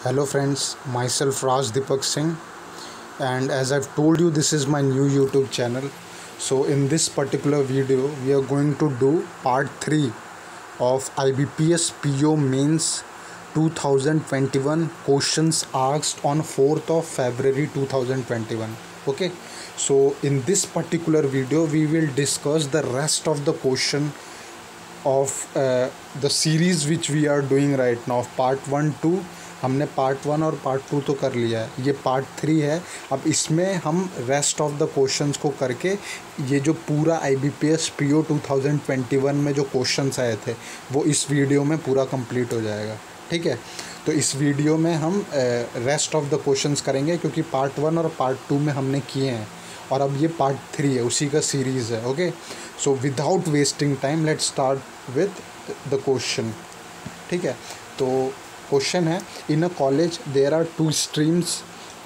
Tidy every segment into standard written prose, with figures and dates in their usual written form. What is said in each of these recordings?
Hello friends, myself Raj Deepak Singh, and as I've told you, this is my new YouTube channel. So in this particular video we are going to do part 3 of IBPS PO Mains 2021 questions asked on 4th of February 2021. Okay, so in this particular video we will discuss the rest of the question of the series which we are doing right now, part 1 2. हमने part 1 और part 2 तो कर लिया है, ये part 3 है. अब इसमें हम रेस्ट ऑफ द क्वेश्चंस को करके ये जो पूरा IBPS PO 2021 में जो क्वेश्चंस आए थे वो इस वीडियो में पूरा कंप्लीट हो जाएगा. ठीक है, तो इस वीडियो में हम रेस्ट ऑफ द क्वेश्चंस करेंगे क्योंकि पार्ट 1 और पार्ट 2 में हमने किए हैं और अब ये पार्ट 3 है, उसी का सीरीज़ है. Okay, so without wasting time let's start with the question. ठीक है, तो क्वेश्चन है, in a college there are 2 streams,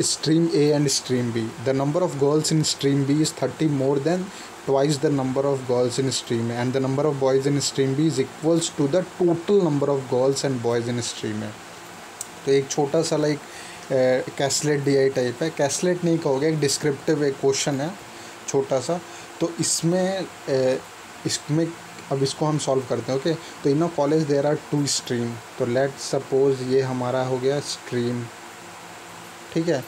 stream A and stream B. The number of girls in stream B is 30 more than twice the number of girls in stream A and the number of boys in stream B is equals to the total number of girls and boys in stream A. तो एक छोटा सा like कैसलेट DI type है, कैसलेट नहीं कहोगे, एक descriptive एक question है छोटा सा. तो इसमें अब इसको हम सॉल्व करते हैं. ओके, तो इन a college there are 2 stream. तो लेट सपोज ये हमारा हो गया स्ट्रीम, ठीक है,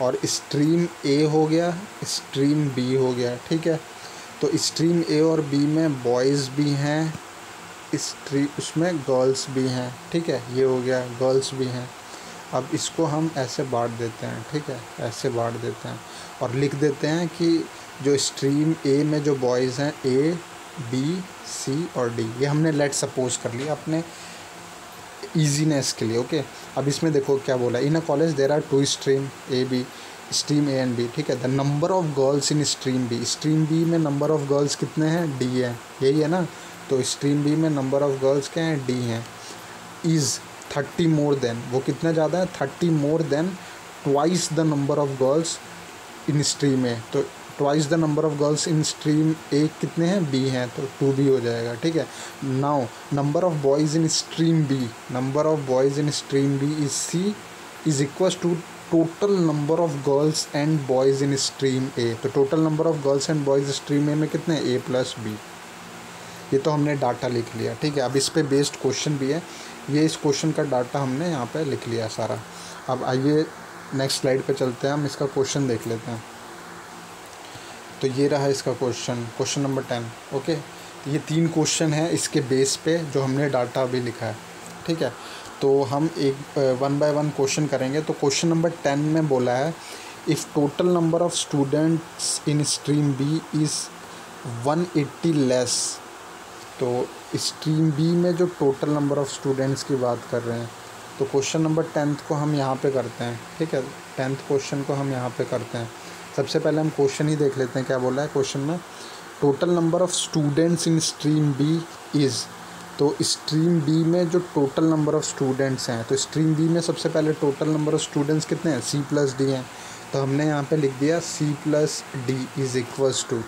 और स्ट्रीम ए हो गया, स्ट्रीम बी हो गया. ठीक है, तो स्ट्रीम ए और बी में बॉयज़ भी हैं, उसमें गर्ल्स भी हैं. ठीक है, ये हो गया, गर्ल्स भी हैं. अब इसको हम ऐसे बांट देते हैं. ठीक है, ऐसे बांट देते हैं और लिख देते हैं कि जो स्ट्रीम ए में जो बॉयज़ हैं A B C और D, ये हमने लेट सपोज कर लिया अपने ईजीनेस के लिए. ओके, अब इसमें देखो क्या बोला, in a college there are 2 stream A B, stream A and B. ठीक है, the number of girls in stream B, stream B में नंबर ऑफ गर्ल्स कितने हैं, D है, यही है ना. तो स्ट्रीम B में नंबर ऑफ गर्ल्स क्या हैं, D हैं. इज़ 30 मोर देन, वो कितना ज़्यादा है, 30 more than twice the number of girls in stream A. तो twice the number of girls in stream A कितने हैं, B हैं, तो 2 भी हो जाएगा. ठीक है, now number of boys in stream B, number of boys in stream B is C is equals to total number of girls and boys in stream A. तो total number of girls and boys stream A में कितने, A + B. ये तो हमने data लिख लिया. ठीक है, अब इस पे बेस्ड क्वेश्चन भी है, ये इस क्वेश्चन का डाटा हमने यहाँ पे लिख लिया सारा. अब आइए नेक्स्ट स्लाइड पे चलते हैं, हम इसका क्वेश्चन देख लेते हैं. तो ये रहा इसका क्वेश्चन नंबर 10. ओके, ये 3 क्वेश्चन है इसके बेस पे जो हमने डाटा अभी लिखा है. ठीक है, तो हम एक 1 बाय 1 क्वेश्चन करेंगे. तो क्वेश्चन नंबर 10 में बोला है, if total number of students in stream B is 180 less. तो स्ट्रीम बी में जो टोटल नंबर ऑफ़ स्टूडेंट्स की बात कर रहे हैं, तो क्वेश्चन नंबर 10th को हम यहाँ पे करते हैं. ठीक है, 10th क्वेश्चन को हम यहाँ पे करते हैं. सबसे पहले हम क्वेश्चन ही देख लेते हैं क्या बोला है क्वेश्चन में. Total number of students in stream B is, तो स्ट्रीम बी में जो टोटल नंबर ऑफ़ स्टूडेंट्स हैं, तो स्ट्रीम बी में सबसे पहले टोटल नंबर ऑफ़ स्टूडेंट्स कितने हैं, C + D हैं. तो हमने यहाँ पे लिख दिया C + D is equals to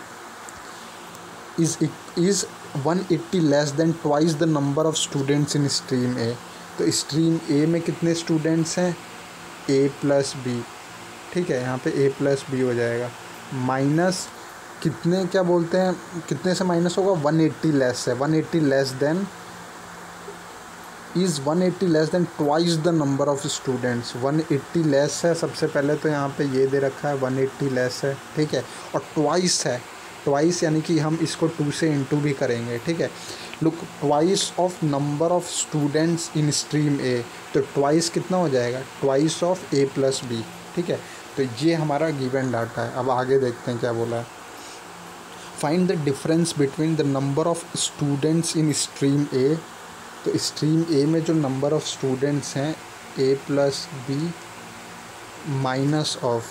is 180 less than twice the number of students in stream A. तो स्ट्रीम ए में कितने स्टूडेंट्स हैं, A + B. ठीक है, यहाँ पे A + B हो जाएगा, माइनस कितने, क्या बोलते हैं, कितने से माइनस होगा, 180 लेस है, 180 less then is 180 less than twice the number of students. 180 less है, सबसे पहले तो यहाँ पे ये दे रखा है 180 लेस है. ठीक है, और ट्वाइस है, ट्वाइस यानी कि हम इसको 2 से इंटू भी करेंगे. ठीक है, look, twice of number of students in stream A, तो ट्वाइस कितना हो जाएगा, ट्वाइस ऑफ A + B. ठीक है, तो ये हमारा गिवन डाटा है. अब आगे देखते हैं क्या बोला है. Find the difference between the number of students in stream A. तो स्ट्रीम ए में जो नंबर ऑफ़ स्टूडेंट्स हैं A + B minus of,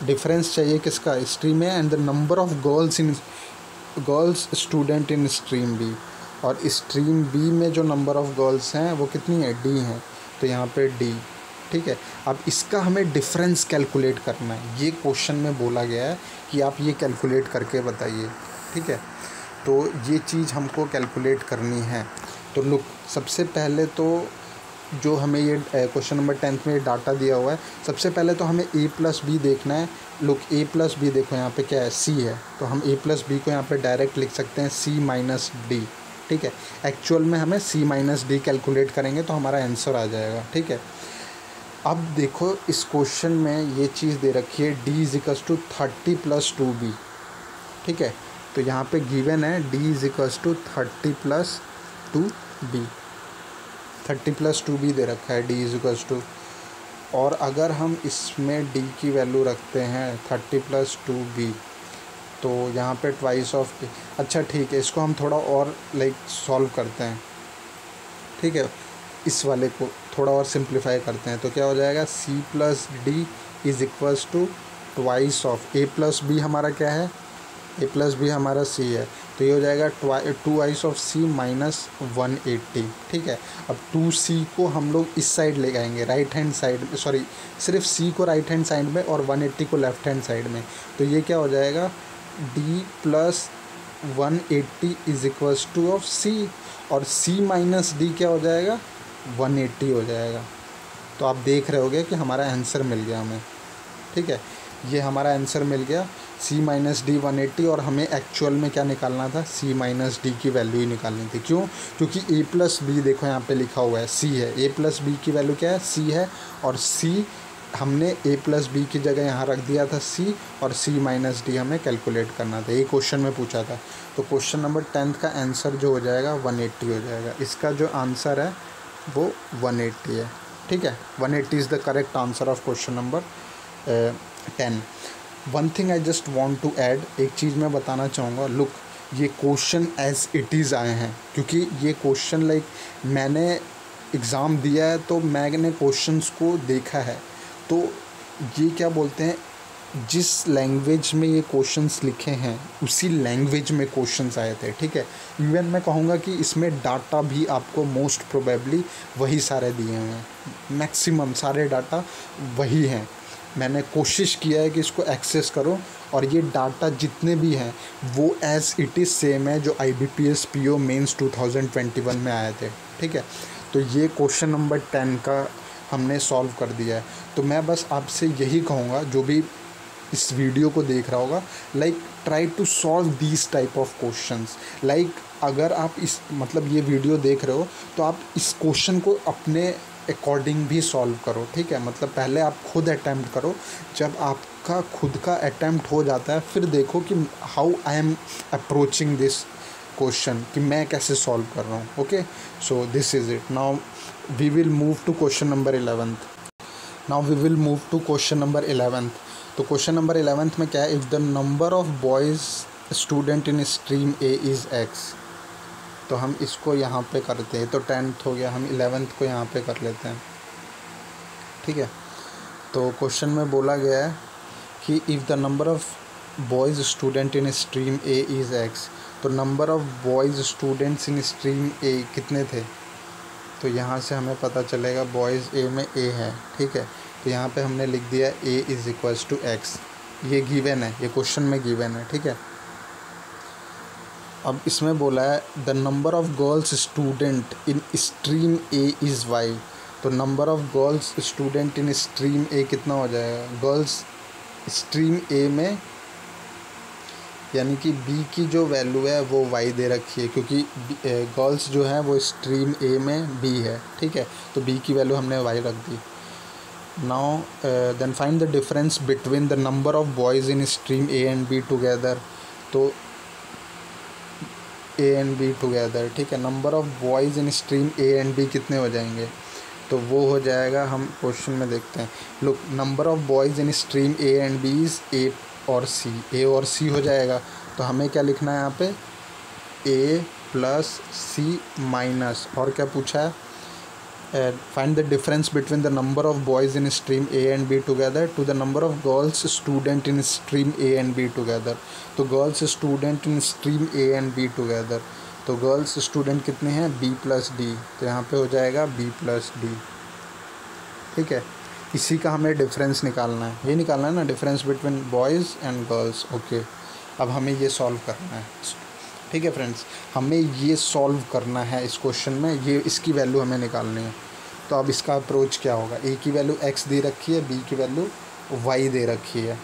difference चाहिए किसका, stream A, and the number of girls student in stream B. और stream B में जो number of girls हैं वो कितनी है, D हैं, तो यहाँ पे D. ठीक है, अब इसका हमें डिफरेंस कैलकुलेट करना है. ये क्वेश्चन में बोला गया है कि आप ये कैलकुलेट करके बताइए. ठीक है, तो ये चीज़ हमको कैलकुलेट करनी है. तो लुक, सबसे पहले तो जो हमें ये क्वेश्चन नंबर 10 में ये डाटा दिया हुआ है, सबसे पहले तो हमें a प्लस बी देखना है। लुक a प्लस बी देखो यहाँ पे क्या है, c है, तो हम a प्लस बी को यहाँ पे डायरेक्ट लिख सकते हैं c माइनस डी। ठीक है, एक्चुअल में हमें c माइनस डी कैलकुलेट करेंगे तो हमारा आंसर आ जाएगा। ठीक है, अब देखो इस क्वेश्चन में ये चीज़ दे रखी है d is equals to 30 plus 2b। ठीक है, तो यहाँ पे गिवन है d is equals to 30 plus 2b, 30 plus 2b दे रखा है d इज इक्वल्स टू। और अगर हम इसमें d की वैल्यू रखते हैं 30 प्लस 2b, तो यहाँ पे ट्वाइस ऑफ a। अच्छा ठीक है, इसको हम थोड़ा और सॉल्व करते हैं। ठीक है, इस वाले को थोड़ा और सिंप्लीफाई करते हैं तो क्या हो जाएगा, c plus D is equals to twice of a plus b. हमारा क्या है, a प्लस बी हमारा c है, तो ये हो जाएगा ट्वाइस ऑफ c माइनस 180। ठीक है, अब 2c को हम लोग इस साइड ले आएंगे, राइट हैंड साइड, सॉरी सिर्फ c को राइट हैंड साइड में और 180 को लेफ्ट हैंड साइड में, तो ये क्या हो जाएगा, d plus 180 is equals two of c, और c माइनस डी क्या हो जाएगा, 180 हो जाएगा। तो आप देख रहे होगे कि हमारा आंसर मिल गया हमें। ठीक है, ये हमारा आंसर मिल गया, c माइनस डी 180, और हमें एक्चुअल में क्या निकालना था, c माइनस डी की वैल्यू ही निकालनी थी। क्यों, क्योंकि a प्लस बी देखो यहाँ पे लिखा हुआ है c है, a प्लस बी की वैल्यू क्या है, c है, और c हमने a प्लस बी की जगह यहाँ रख दिया था c, और c माइनस डी हमें कैलकुलेट करना था, ये क्वेश्चन में पूछा था। तो क्वेश्चन नंबर 10 का आंसर जो हो जाएगा 180 हो जाएगा। इसका जो आंसर है वो 180 है। ठीक है, 180 is the correct answer of question number 10। One thing I just want to add, एक चीज़ मैं बताना चाहूँगा। लुक, ये क्वेश्चन एज इट इज़ आए हैं, क्योंकि ये क्वेश्चन मैंने एग्ज़ाम दिया है तो मैंने क्वेश्चंस को देखा है, तो ये क्या बोलते हैं, जिस लैंग्वेज में ये क्वेश्चंस लिखे हैं उसी लैंग्वेज में क्वेश्चंस आए थे। ठीक है, इवन मैं कहूँगा कि इसमें डाटा भी आपको मोस्ट प्रोबेबली वही सारे दिए हुए हैं, मैक्सिमम सारे डाटा वही हैं। मैंने कोशिश किया है कि इसको एक्सेस करो, और ये डाटा जितने भी हैं वो एज़ इट इज़ सेम है जो IBPS PO मेंस 2021 में आए थे। ठीक है, तो ये क्वेश्चन नंबर 10 का हमने सॉल्व कर दिया है। तो मैं बस आपसे यही कहूँगा, जो भी इस वीडियो को देख रहा होगा, try to solve these type of questions. अगर आप इस ये वीडियो देख रहे हो तो आप इस क्वेश्चन को अपने अकॉर्डिंग भी सॉल्व करो। ठीक है, पहले आप खुद अटैम्प्ट करो, जब आपका खुद का अटैम्प्ट हो जाता है फिर देखो कि how I am approaching this question, कि मैं कैसे सॉल्व कर रहा हूँ। Okay, so this is it. Now we will move to question number 11th। तो क्वेश्चन नंबर 11th में क्या है, if the number of boys student in stream A is x, तो हम इसको यहाँ पे करते हैं, तो 10th हो गया, हम 11th को यहाँ पे कर लेते हैं। ठीक है, तो क्वेश्चन में बोला गया है कि if the number of boys student in stream A is x, तो number of boys students in stream A कितने थे, तो यहाँ से हमें पता चलेगा बॉयज़ ए में a है। ठीक है, तो यहाँ पे हमने लिख दिया a is equals to x, ये गिवन है, ये क्वेश्चन में गिवन है। ठीक है, अब इसमें बोला है the number of girls student in stream A is y, तो number of girls student in stream A कितना हो जाएगा, गर्ल्स स्ट्रीम ए में, यानी कि b की जो वैल्यू है वो y दे रखी है, क्योंकि गर्ल्स जो है वो स्ट्रीम a में b है। ठीक है, तो b की वैल्यू हमने y रख दी। Now then find the difference between the number of boys in stream a and b together, तो a एंड b टुगेदर। ठीक है, number of boys in stream a and b कितने हो जाएंगे, तो वो हो जाएगा, हम क्वेश्चन में देखते हैं। Look, number of boys in stream a and b is a और c हो जाएगा, तो हमें क्या लिखना है यहाँ पे, a प्लस c माइनस, और क्या पूछा है, find the difference between the number of boys in stream a and b together to the number of girls student in stream a and b together, तो girls student in stream a and b together, तो girls student कितने हैं, b plus D, तो यहाँ पे हो जाएगा b plus D. ठीक है, इसी का हमें डिफरेंस निकालना है, ये निकालना है ना, difference between boys and girls. Okay, अब हमें ये सॉल्व करना है। ठीक है फ्रेंड्स, हमें ये सॉल्व करना है इस क्वेश्चन में, ये इसकी वैल्यू हमें निकालनी है। तो अब इसका अप्रोच क्या होगा, ए की वैल्यू x दे रखी है, बी की वैल्यू y दे रखी है,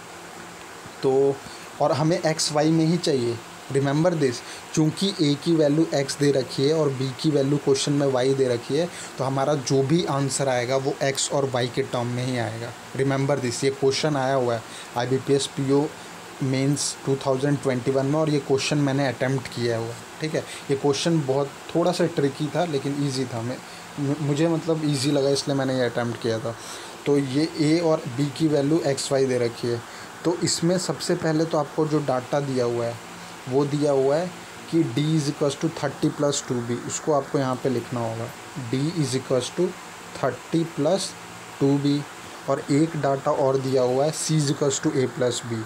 तो और हमें एक्स वाई में ही चाहिए, रिमेंबर दिस, चूँकि ए की वैल्यू x दे रखी है और बी की वैल्यू क्वेश्चन में y दे रखी है, तो हमारा जो भी आंसर आएगा वो x और y के टर्म में ही आएगा। रिमेंबर दिस, ये क्वेश्चन आया हुआ है IBPS PO मेंस 2021 में, और ये क्वेश्चन मैंने अटेम्प्ट किया हुआ है, ठीक है। ये क्वेश्चन बहुत थोड़ा सा ट्रिकी था लेकिन ईजी था, मुझे मतलब ईजी लगा इसलिए मैंने ये अटेम्प्ट किया था। तो ये ए और बी की वैल्यू एक्स वाई दे रखी है, तो इसमें सबसे पहले तो आपको जो डाटा दिया हुआ है वो दिया हुआ है कि d is equals to 30 + 2b, उसको आपको यहाँ पे लिखना होगा, d is equals to 30 + 2b। और एक डाटा और दिया हुआ है c is equals to a + b,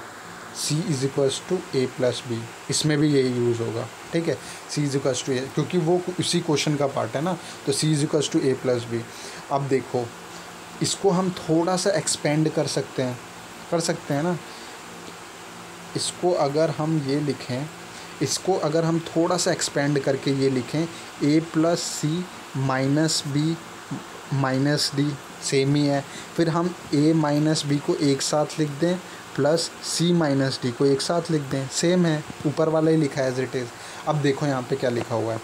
c is equals to a + b, इसमें भी यही यूज़ होगा, ठीक है। c is equals to a, क्योंकि वो इसी क्वेश्चन का पार्ट है ना, तो c is equals to a + b। अब देखो इसको हम थोड़ा सा एक्सपेंड कर सकते हैं ना, इसको अगर हम ये लिखें, इसको अगर हम थोड़ा सा एक्सपेंड करके ये लिखें a + c - b - d, same ही है। फिर हम a - b को एक साथ लिख दें प्लस c - d को एक साथ लिख दें, सेम है, ऊपर वाला ही लिखा है एज इट इज़। अब देखो यहाँ पे क्या लिखा हुआ है,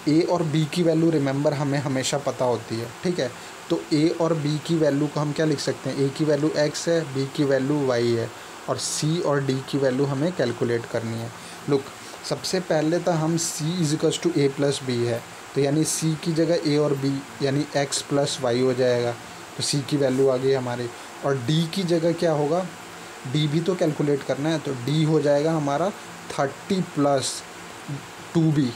a और b की वैल्यू रिमेंबर हमें हमेशा पता होती है, ठीक है। तो a और b की वैल्यू को हम क्या लिख सकते हैं, a की वैल्यू x है, b की वैल्यू y है, और c और d की वैल्यू हमें कैलकुलेट करनी है। लुक, सबसे पहले तो हम c is equals to a + b है, तो यानी c की जगह a और b यानी x + y हो जाएगा, तो c की वैल्यू आ गई हमारी। और d की जगह क्या होगा, d भी तो कैलकुलेट करना है, तो d हो जाएगा हमारा 30 + 2b,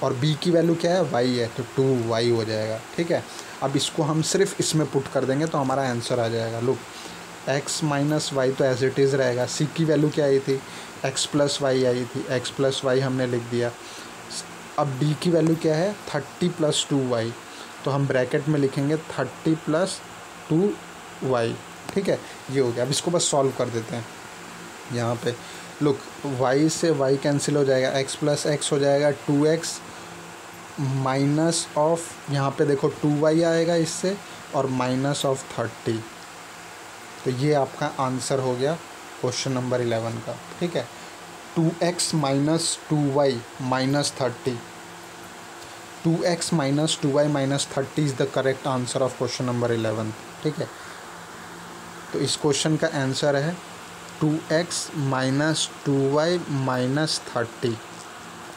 और b की वैल्यू क्या है, y है, तो 2y हो जाएगा, ठीक है। अब इसको हम सिर्फ इसमें पुट कर देंगे तो हमारा आंसर आ जाएगा। लुक, x - y तो एज इट इज़ रहेगा, c की वैल्यू क्या आई थी, x + y आई थी, x + y हमने लिख दिया। अब d की वैल्यू क्या है, 30 + 2y, तो हम ब्रैकेट में लिखेंगे 30 + 2y, ठीक है, ये हो गया। अब इसको बस सॉल्व कर देते हैं यहाँ पे। लुक, y से y कैंसिल हो जाएगा, x + x हो जाएगा 2x माइनस ऑफ, यहाँ पे देखो 2y आएगा इससे, और -30, तो ये आपका आंसर हो गया क्वेश्चन नंबर 11 का, ठीक है। 2x - 2y - 30, 2x - 2y - 30 is the correct answer of question number 11, ठीक है। तो इस क्वेश्चन का आंसर है 2x - 2y - 30,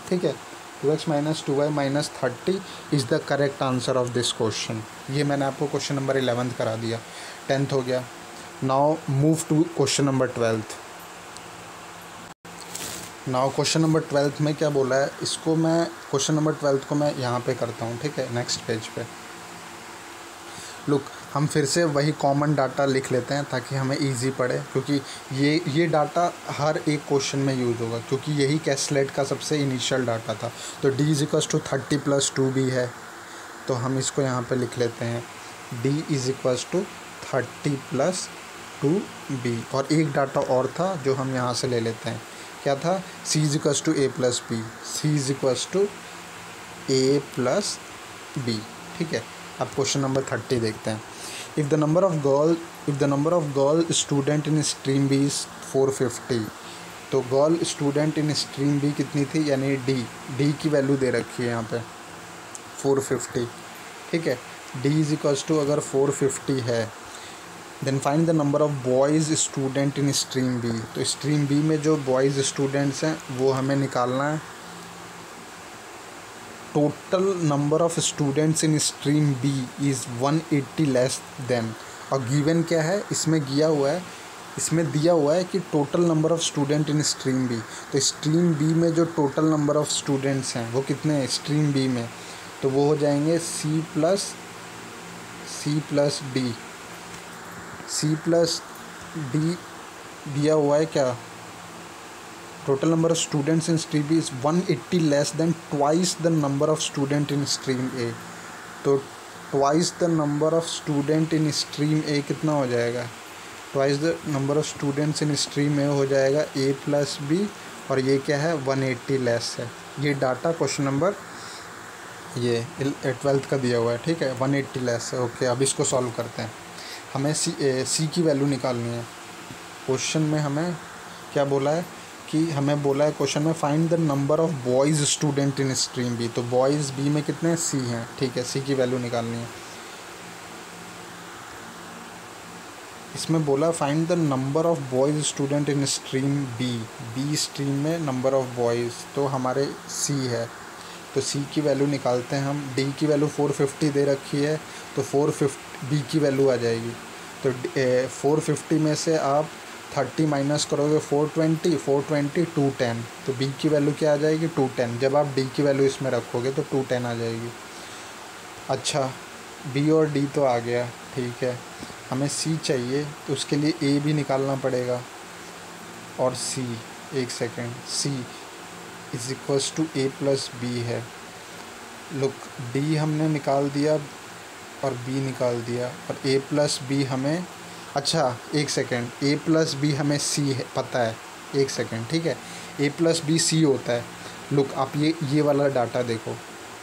ठीक है। 2x - 2y - 30 is the correct answer of this question. ये मैंने आपको क्वेश्चन नंबर 11 करा दिया, 10th हो गया। Now move to question number 12th। Now question number 12th में क्या बोला है, इसको मैं क्वेश्चन नंबर 12th को मैं यहाँ पे करता हूँ, ठीक है, नेक्स्ट पेज पे। लुक, हम फिर से वही कॉमन डाटा लिख लेते हैं ताकि हमें इजी पड़े, क्योंकि ये डाटा हर एक क्वेश्चन में यूज़ होगा, क्योंकि यही कैसलेट का सबसे इनिशियल डाटा था। तो d is equals to 30 + 2b है, तो हम इसको यहाँ पे लिख लेते हैं, d is equals to 30 + 2b। और एक डाटा और था जो हम यहाँ से ले लेते हैं, क्या था, c is equals to a + b, c is equals to a + b, ठीक है। अब क्वेश्चन नंबर 30 देखते हैं। If the number of girl student in stream B is 450, तो girl student in stream B कितनी थी, यानी डी की वैल्यू दे रखी है यहाँ पे 450, ठीक है। d इज इक्वल्स टू, अगर 450 है, then find the number of boys student in stream B, तो स्ट्रीम बी में जो बॉयज़ स्टूडेंट्स हैं वो हमें निकालना है। Total number of students in stream B is 180 less than, और गिवन क्या है, इसमें दिया हुआ है कि total number of student in stream B, तो स्ट्रीम बी में जो टोटल नंबर ऑफ़ स्टूडेंट्स हैं वो कितने हैं स्ट्रीम बी में, तो वो हो जाएंगे c + d दिया हुआ है क्या, total number of students in stream B is 180 less than twice the number of student in stream A, तो twice the number of student in stream A कितना हो जाएगा, twice the number of students in stream A हो जाएगा a + b, और ये क्या है 180 लेस है। ये डाटा क्वेश्चन नंबर ये 12th का दिया हुआ है, ठीक है, 180 लेस है। ओके, अब इसको सॉल्व करते हैं। हमें सी की वैल्यू निकालनी है। क्वेश्चन में हमें क्या बोला है कि हमें बोला है क्वेश्चन में find the number of boys student in stream B. तो बॉयज़ बी में कितने हैं, सी हैं, ठीक है, सी की वैल्यू निकालनी है। इसमें बोला find the number of boys student in stream B. B stream में नंबर ऑफ बॉयज़ तो हमारे सी है, तो सी की वैल्यू निकालते हैं हम। डी की वैल्यू 450 दे रखी है, तो 450 बी की वैल्यू आ जाएगी। तो 450 में से आप 30 माइनस करोगे 420, 420 210, तो बी की वैल्यू क्या आ जाएगी, 210। जब आप डी की वैल्यू इसमें रखोगे तो 210 आ जाएगी। अच्छा, बी और डी तो आ गया, ठीक है। हमें सी चाहिए, तो उसके लिए ए भी निकालना पड़ेगा और सी। एक second, C is equals to A plus B है। लुक, डी हमने निकाल दिया और बी निकाल दिया, और ए प्लस बी हमें, अच्छा एक सेकेंड, ए प्लस बी हमें सी है पता है, एक सेकेंड, ठीक है, ए प्लस बी सी होता है। लुक, आप ये वाला डाटा देखो,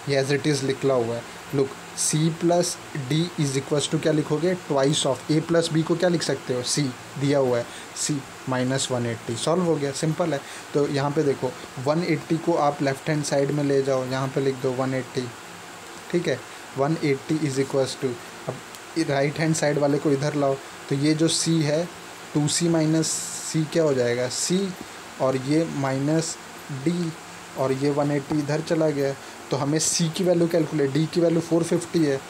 ये एज इट इज़ लिखला हुआ है। Look, C plus D is equals to क्या लिखोगे, twice of A plus B को क्या लिख सकते हो, सी दिया हुआ है, सी माइनस 180। सॉल्व हो गया, सिंपल है। तो यहाँ पे देखो 180 को आप लेफ्ट हैंड साइड में ले जाओ, यहाँ पे लिख दो 180, ठीक है, 180 इज इक्वल्स टू, अब राइट हैंड साइड वाले को इधर लाओ, तो ये जो सी है 2c माइनस सी क्या हो जाएगा, सी, और ये माइनस डी, और ये 180 इधर चला गया। तो हमें सी की वैल्यू कैलकुलेट, डी की वैल्यू 450 है,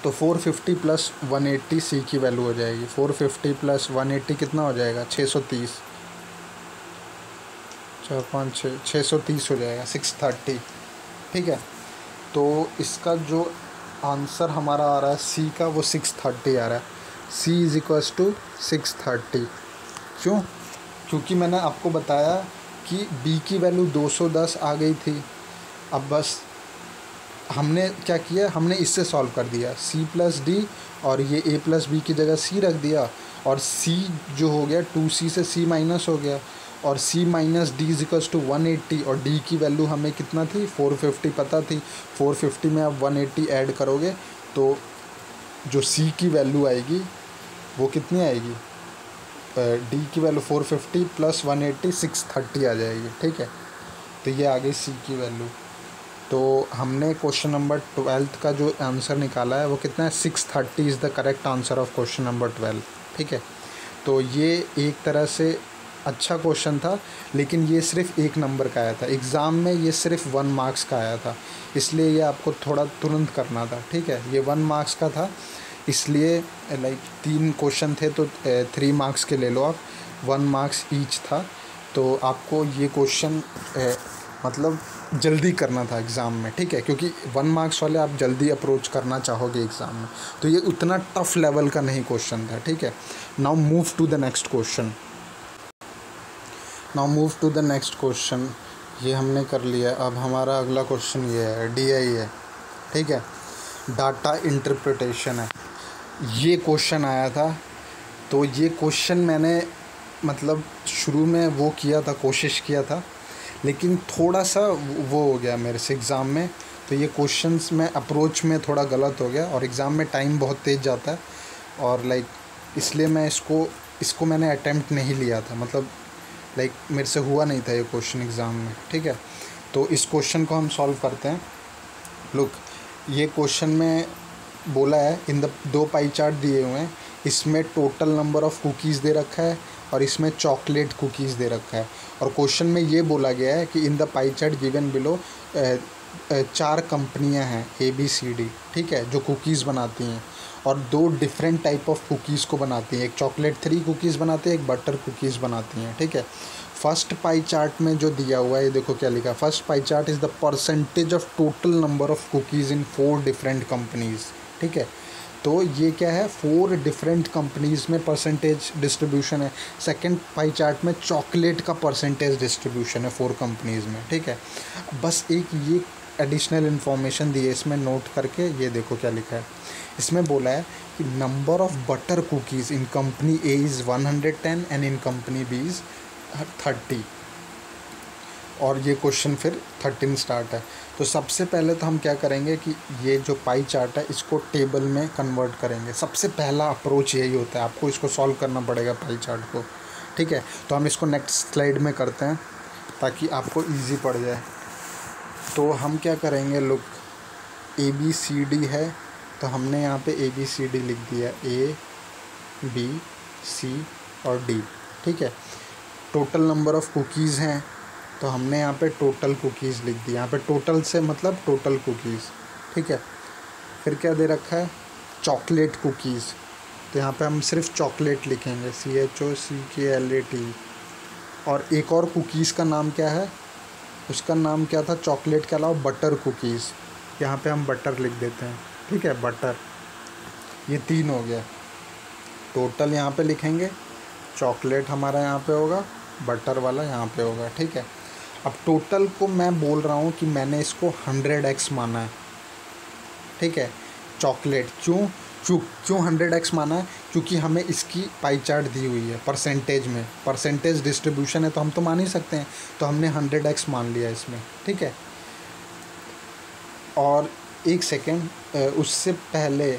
तो 450 प्लस 180 सी की वैल्यू हो जाएगी। 450 प्लस 180 कितना हो जाएगा, 630, 4 5 6 630 हो जाएगा, 630, ठीक है। तो इसका जो आंसर हमारा आ रहा है सी का, वो 630 आ रहा है। सी इज इक्वल्स टू 630। क्यों? क्योंकि मैंने आपको बताया कि बी की वैल्यू 210 आ गई थी। अब बस हमने क्या किया, हमने इससे सॉल्व कर दिया, सी प्लस डी, और ये ए प्लस बी की जगह सी रख दिया, और सी जो हो गया 2c से सी माइनस हो गया, और c minus D is equals to 180, और d की वैल्यू हमें कितना थी, 450 पता थी। 450 में आप 180 ऐड करोगे तो जो c की वैल्यू आएगी वो कितनी आएगी, d की वैल्यू 450 प्लस 180 630 आ जाएगी, ठीक है। तो ये आ गई c की वैल्यू। तो हमने क्वेश्चन नंबर 12 का जो आंसर निकाला है वो कितना है, 630 is the correct answer of question number 12, ठीक है। तो ये एक तरह से अच्छा क्वेश्चन था, लेकिन ये सिर्फ 1 नंबर का आया था एग्ज़ाम में, ये सिर्फ 1 मार्क्स का आया था, इसलिए ये आपको थोड़ा तुरंत करना था, ठीक है। ये 1 मार्क्स का था, इसलिए लाइक 3 क्वेश्चन थे तो 3 मार्क्स के ले लो आप, 1 मार्क्स ईच था। तो आपको ये क्वेश्चन मतलब जल्दी करना था एग्ज़ाम में, ठीक है, क्योंकि 1 मार्क्स वाले आप जल्दी अप्रोच करना चाहोगे एग्ज़ाम में, तो ये उतना टफ लेवल का नहीं क्वेश्चन था, ठीक है। Now move to the next question. Now move to the next question. ये हमने कर लिया, अब हमारा अगला क्वेश्चन ये है, DI है, ठीक है, डाटा इंटरप्रिटेशन है। ये क्वेश्चन आया था, तो ये क्वेश्चन मैंने मतलब शुरू में वो किया था, कोशिश किया था, लेकिन थोड़ा सा वो हो गया मेरे से एग्ज़ाम में, तो ये क्वेश्चंस में अप्रोच में थोड़ा गलत हो गया, और एग्ज़ाम में टाइम बहुत तेज़ जाता है, और लाइक इसलिए मैं इसको मैंने अटेम्प्ट नहीं लिया था, मतलब लाइक मेरे से हुआ नहीं था ये क्वेश्चन एग्ज़ाम में, ठीक है। तो इस क्वेश्चन को हम सॉल्व करते हैं। लुक, ये क्वेश्चन में बोला है इन द 2 पाई चार्ट दिए हुए हैं, इसमें टोटल नंबर ऑफ़ कुकीज़ दे रखा है और इसमें चॉकलेट कुकीज़ दे रखा है, और क्वेश्चन में ये बोला गया है कि in the pie chart given below 4 कंपनियां हैं ABCD, ठीक है, जो कुकीज़ बनाती हैं, और 2 डिफरेंट टाइप ऑफ कुकीज़ को बनाती हैं, एक चॉकलेट 3 कुकीज़ बनाती है, एक बटर कुकीज़ बनाती हैं, ठीक है। फर्स्ट पाई चार्ट में जो दिया हुआ है, ये देखो क्या लिखा है, first pie chart is the percentage of total number of cookies in 4 different companies, ठीक है। तो ये क्या है, 4 डिफरेंट कंपनीज़ में परसेंटेज डिस्ट्रीब्यूशन है। सेकंड पाई चार्ट में चॉकलेट का परसेंटेज डिस्ट्रीब्यूशन है 4 कंपनीज़ में, ठीक है। बस एक ये एडिशनल इन्फॉर्मेशन दी है इसमें, नोट करके ये देखो क्या लिखा है। इसमें बोला है कि number of butter cookies in company A is 110 and in company B is 30। और ये क्वेश्चन फिर 13 स्टार्ट है। तो सबसे पहले तो हम क्या करेंगे कि ये जो पाई चार्ट है इसको टेबल में कन्वर्ट करेंगे। सबसे पहला अप्रोच यही होता है, आपको इसको सॉल्व करना पड़ेगा पाई चार्ट को, ठीक है। तो हम इसको नेक्स्ट स्लाइड में करते हैं ताकि आपको ईजी पड़ जाए। तो हम क्या करेंगे, लुक ABCD है तो हमने यहाँ पे ABCD लिख दिया, A B C और D, ठीक है। टोटल नंबर ऑफ़ कुकीज़ हैं तो हमने यहाँ पे टोटल कुकीज़ लिख दी। यहाँ पे टोटल से मतलब टोटल कुकीज़, ठीक है। फिर क्या दे रखा है, चॉकलेट कुकीज़, तो यहाँ पे हम सिर्फ चॉकलेट लिखेंगे, CHOCKLAT। और एक और कुकीज़ का नाम क्या है, उसका नाम क्या था चॉकलेट के अलावा, बटर कुकीज़, यहाँ पे हम बटर लिख देते हैं, ठीक है, बटर। ये 3 हो गया। टोटल यहाँ पे लिखेंगे, चॉकलेट हमारा यहाँ पे होगा, बटर वाला यहाँ पे होगा, ठीक है। अब टोटल को मैं बोल रहा हूँ कि मैंने इसको 100x माना है, ठीक है। चॉकलेट क्यों 100x माना है, क्योंकि हमें इसकी पाई चार्ट दी हुई है परसेंटेज में, परसेंटेज डिस्ट्रीब्यूशन है तो हम तो मान ही सकते हैं, तो हमने 100x मान लिया इसमें, ठीक है। और एक सेकेंड, उससे पहले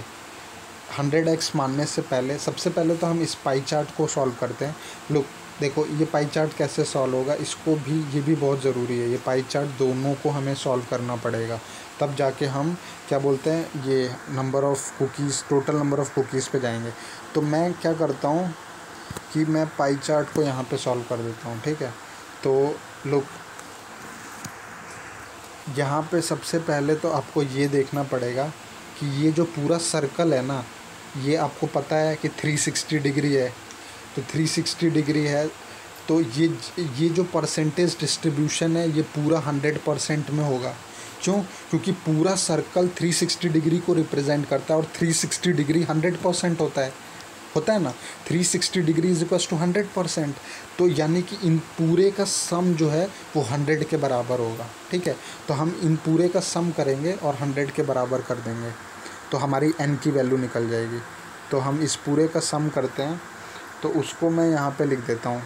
100x मानने से पहले सबसे पहले तो हम इस पाई चार्ट को सॉल्व करते हैं। लुक देखो ये पाई चार्ट कैसे सॉल्व होगा, इसको भी, ये भी बहुत ज़रूरी है, ये पाई चार्ट दोनों को हमें सॉल्व करना पड़ेगा, तब जाके हम क्या बोलते हैं, ये number of cookies, total number of cookies पे जाएंगे। तो मैं क्या करता हूँ कि मैं पाई चार्ट को यहाँ पे सॉल्व कर देता हूँ, ठीक है। तो लुक यहाँ पे सबसे पहले तो आपको ये देखना पड़ेगा कि ये जो पूरा सर्कल है ना, ये आपको पता है कि 360 डिग्री है, तो 360 डिग्री है, तो ये जो परसेंटेज डिस्ट्रीब्यूशन है ये पूरा 100% में होगा। क्यों, क्योंकि पूरा सर्कल 360 डिग्री को रिप्रेजेंट करता है और 360 डिग्री 100% होता है ना, 360 डिग्री इज इक्वल्स टू 100%। तो यानी कि इन पूरे का सम जो है वो 100 के बराबर होगा, ठीक है। तो हम इन पूरे का सम करेंगे और 100 के बराबर कर देंगे, तो हमारी n की वैल्यू निकल जाएगी। तो हम इस पूरे का सम करते हैं, तो उसको मैं यहाँ पे लिख देता हूँ,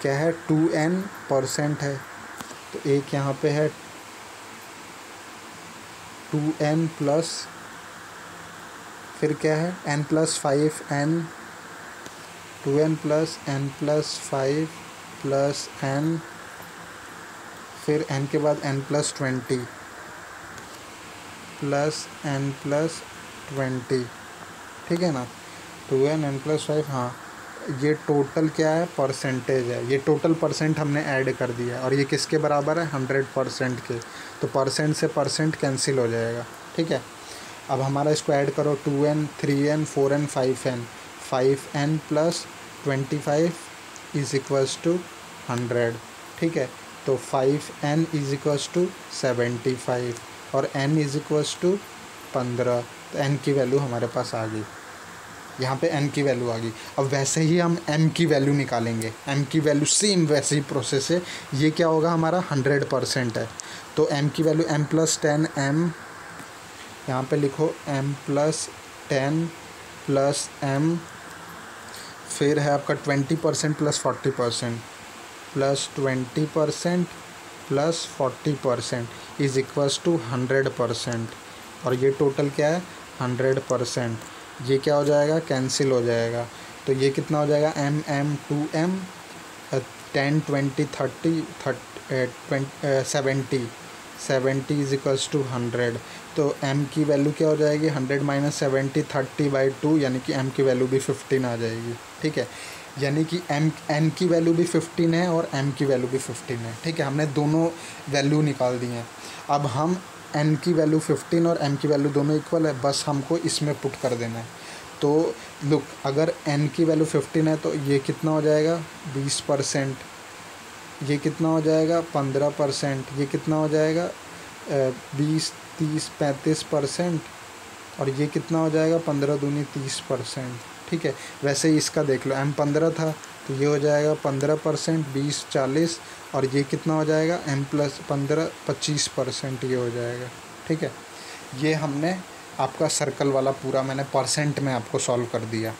क्या है 2n% है, तो एक यहाँ पे है 2n प्लस, फिर क्या है n+5n, 2n plus n+5 plus n, फिर n के बाद n+20 प्लस n+20, ठीक है ना, 2n n+5। हाँ, ये टोटल क्या है, परसेंटेज है, ये टोटल परसेंट हमने ऐड कर दिया है और ये किसके बराबर है, 100% के, तो परसेंट से परसेंट कैंसिल हो जाएगा, ठीक है। अब हमारा इसको ऐड करो, 2n 3n 4n 5n, 5n plus 25 is equals to 100, ठीक है। तो 5n इज इक्वल्स टू 75 और n इज इक्वल्स टू 15, तो n की वैल्यू हमारे पास आ गई, यहाँ पे n की वैल्यू आ गई। अब वैसे ही हम m की वैल्यू निकालेंगे, m की वैल्यू सेम वैसे ही प्रोसेस है, ये क्या होगा हमारा 100% है, तो m की वैल्यू m+10, m यहाँ पे लिखो m+10 प्लस m, फिर है आपका 20% plus 40% plus 20% plus 40% is equals to 100%, और ये टोटल क्या है 100%। ये क्या हो जाएगा, कैंसिल हो जाएगा, तो ये कितना हो जाएगा, m 2m 10 20 30 70 is equals to 100। तो m की वैल्यू क्या हो जाएगी, 100 माइनस 70 30/2, यानी कि m की वैल्यू भी 15 आ जाएगी, ठीक है। यानी कि n की वैल्यू भी 15 है और m की वैल्यू भी 15 है, ठीक है। हमने दोनों वैल्यू निकाल दी हैं। अब हम n की वैल्यू 15 और m की वैल्यू दोनों इक्वल है, बस हमको इसमें पुट कर देना है। तो लुक, अगर n की वैल्यू 15 है तो ये कितना हो जाएगा 20%, ये कितना हो जाएगा 15%, ये कितना हो जाएगा 20 30 35%, और ये कितना हो जाएगा 15 दूनी 30%, ठीक है। वैसे ही इसका देख लो, m 15 था तो ये हो जाएगा 15%, 20 40, और ये कितना हो जाएगा m+15 25%, ये हो जाएगा, ठीक है। ये हमने आपका सर्कल वाला पूरा मैंने परसेंट में आपको सॉल्व कर दिया।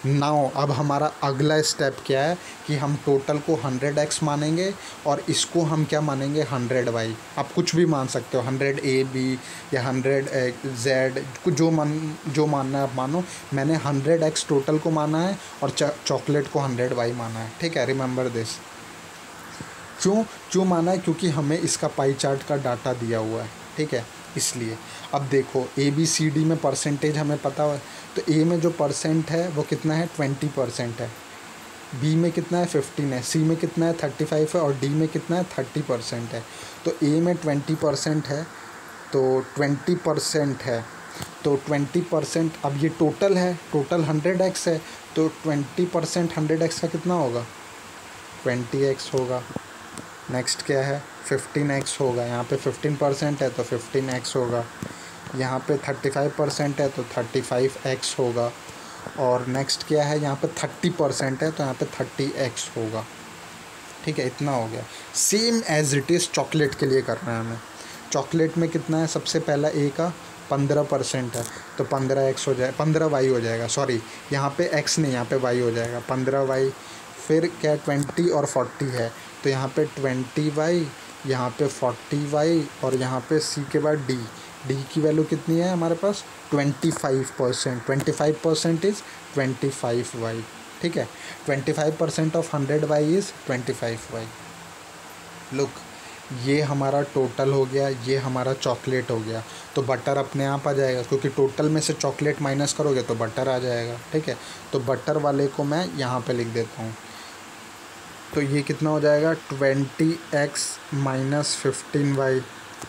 नाउ अब हमारा अगला स्टेप क्या है कि हम टोटल को 100x मानेंगे और इसको हम क्या मानेंगे 100y। आप कुछ भी मान सकते हो, 100ab या 100z, कुछ जो मानना है आप मानो। मैंने 100x टोटल को माना है और चॉकलेट को 100y माना है, ठीक है। Remember this. क्यों माना है? क्योंकि हमें इसका पाई चार्ट का डाटा दिया हुआ है, ठीक है, इसलिए। अब देखो ABCD में परसेंटेज हमें पता है, तो A में जो परसेंट है वो कितना है 20% है, B में कितना है 15 है, C में कितना है 35 है और D में कितना है 30% है। तो A में 20% है, तो 20% है, तो 20%। अब ये टोटल है, टोटल 100x है, तो 20% 100x का कितना होगा 20x होगा। नेक्स्ट क्या है 15x होगा, यहाँ पे 15% है तो 15x होगा, यहाँ पे 35% है तो 35x होगा, और नेक्स्ट क्या है यहाँ पे 30% है तो यहाँ पे 30x होगा, ठीक है। इतना हो गया। Same as it is chocolate के लिए करना है हमें। चॉकलेट में कितना है, सबसे पहला A का 15% है तो 15x हो जाए, 15y हो जाएगा, सॉरी यहाँ पे x नहीं, यहाँ पे y हो जाएगा 15y। फिर क्या 20 और 40 है, तो यहाँ पे 20y, यहाँ पे 40y, और यहाँ पे C के बाद D की वैल्यू कितनी है हमारे पास 25%। 25% इज़ 25y, ठीक है। 25% of 100y is 25y। Look, ये हमारा टोटल हो गया, ये हमारा चॉकलेट हो गया। तो बटर अपने आप आ जाएगा, क्योंकि टोटल में से चॉकलेट माइनस करोगे तो बटर आ जाएगा, ठीक है। तो बटर वाले को मैं यहाँ पे लिख देता हूँ। तो ये कितना हो जाएगा 20x माइनस 15y,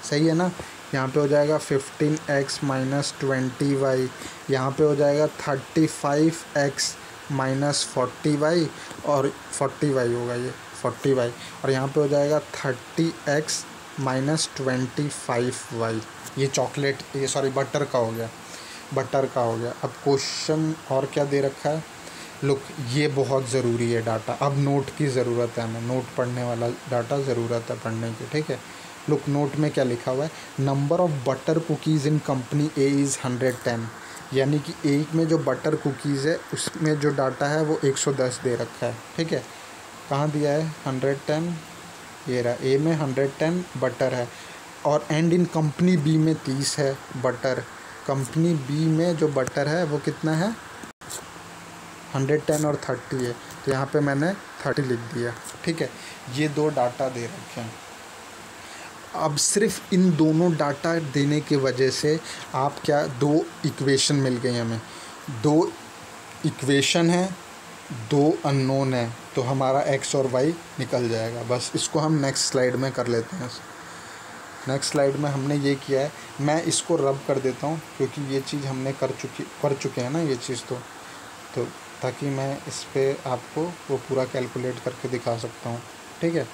सही है ना। यहाँ पे हो जाएगा 15x माइनस 20y, यहाँ पे हो जाएगा 35x माइनस 40y और 40y होगा ये 40y, और यहाँ पे हो जाएगा 30x माइनस 25y। ये चॉकलेट, ये सॉरी बटर का हो गया, बटर का हो गया। अब क्वेश्चन और क्या दे रखा है, लुक ये बहुत ज़रूरी है डाटा। अब नोट की ज़रूरत है हमें, नोट पढ़ने वाला डाटा ज़रूरत है पढ़ने की, ठीक है। लुक नोट में क्या लिखा हुआ है, number of butter cookies in company A is 110, यानी कि एक में जो बटर कुकीज़ है उसमें जो डाटा है वो 110 दे रखा है, ठीक है। कहाँ दिया है 110, ये रहा, A में 110 बटर है, और एंड इन कंपनी B में 30 है बटर। कंपनी B में जो बटर है वो कितना है 110 और 30 है, तो यहाँ पे मैंने 30 लिख दिया, ठीक है। ये दो डाटा दे रखे हैं। अब सिर्फ इन दोनों डाटा देने की वजह से आप क्या, दो इक्वेशन मिल गई हमें, दो इक्वेशन है, दो अननोन है, तो हमारा x और y निकल जाएगा। बस इसको हम नेक्स्ट स्लाइड में कर लेते हैं। नेक्स्ट स्लाइड में हमने ये किया है, मैं इसको रब कर देता हूँ क्योंकि ये चीज़ हमने कर चुके हैं ना ये चीज़, तो ताकि मैं इस पे आपको वो पूरा कैलकुलेट करके दिखा सकता हूँ, ठीक है।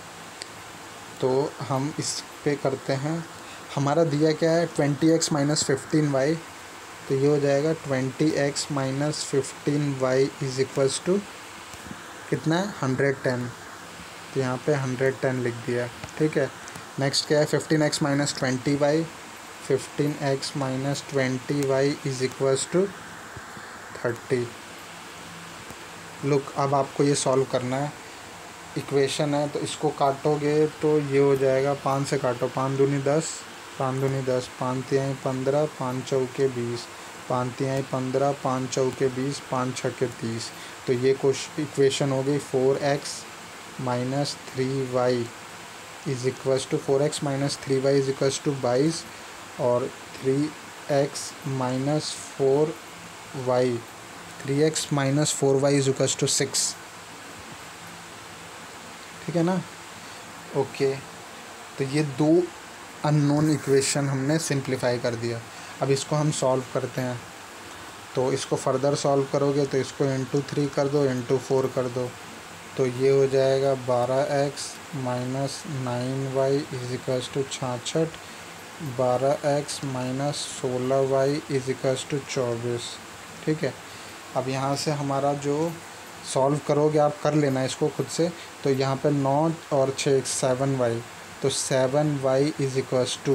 तो हम इस पे करते हैं, हमारा दिया क्या है 20x माइनस 15y, तो ये हो जाएगा 20x minus 15y is equals to कितना है 110, तो यहाँ पे 110 लिख दिया, ठीक है। नेक्स्ट क्या है 15x minus 20y, 15x minus 20y is equals to 30। Look अब आपको ये सॉल्व करना है, इक्वेशन है तो इसको काटोगे तो ये हो जाएगा, 5 से काटो, 5 दूनी 10, 5 दूनी 10, 5 तिहाई 15, 5 चौके 20, 5 तिहाई 15, 5 चौके 20, 5 छक्के 30। तो ये इक्वेशन हो गई 4x minus 3y is equals to 4x minus 3y is equals to 22, और 3x minus 4y, 3x minus 4y is equals to 6, ठीक है ना। ओके, तो ये दो अननोन इक्वेशन हमने सिंप्लीफाई कर दिया। अब इसको हम सॉल्व करते हैं, तो इसको फर्दर सॉल्व करोगे तो इसको इंटू 3 कर दो, इंटू 4 कर दो, तो ये हो जाएगा 12x minus 9y is equals to 66, 12x minus 16y is equals to 24, ठीक है। अब यहाँ से हमारा जो सॉल्व करोगे आप कर लेना इसको खुद से, तो यहाँ पे 9 और 6 7y, तो 7y इज़ इक्वल्स टू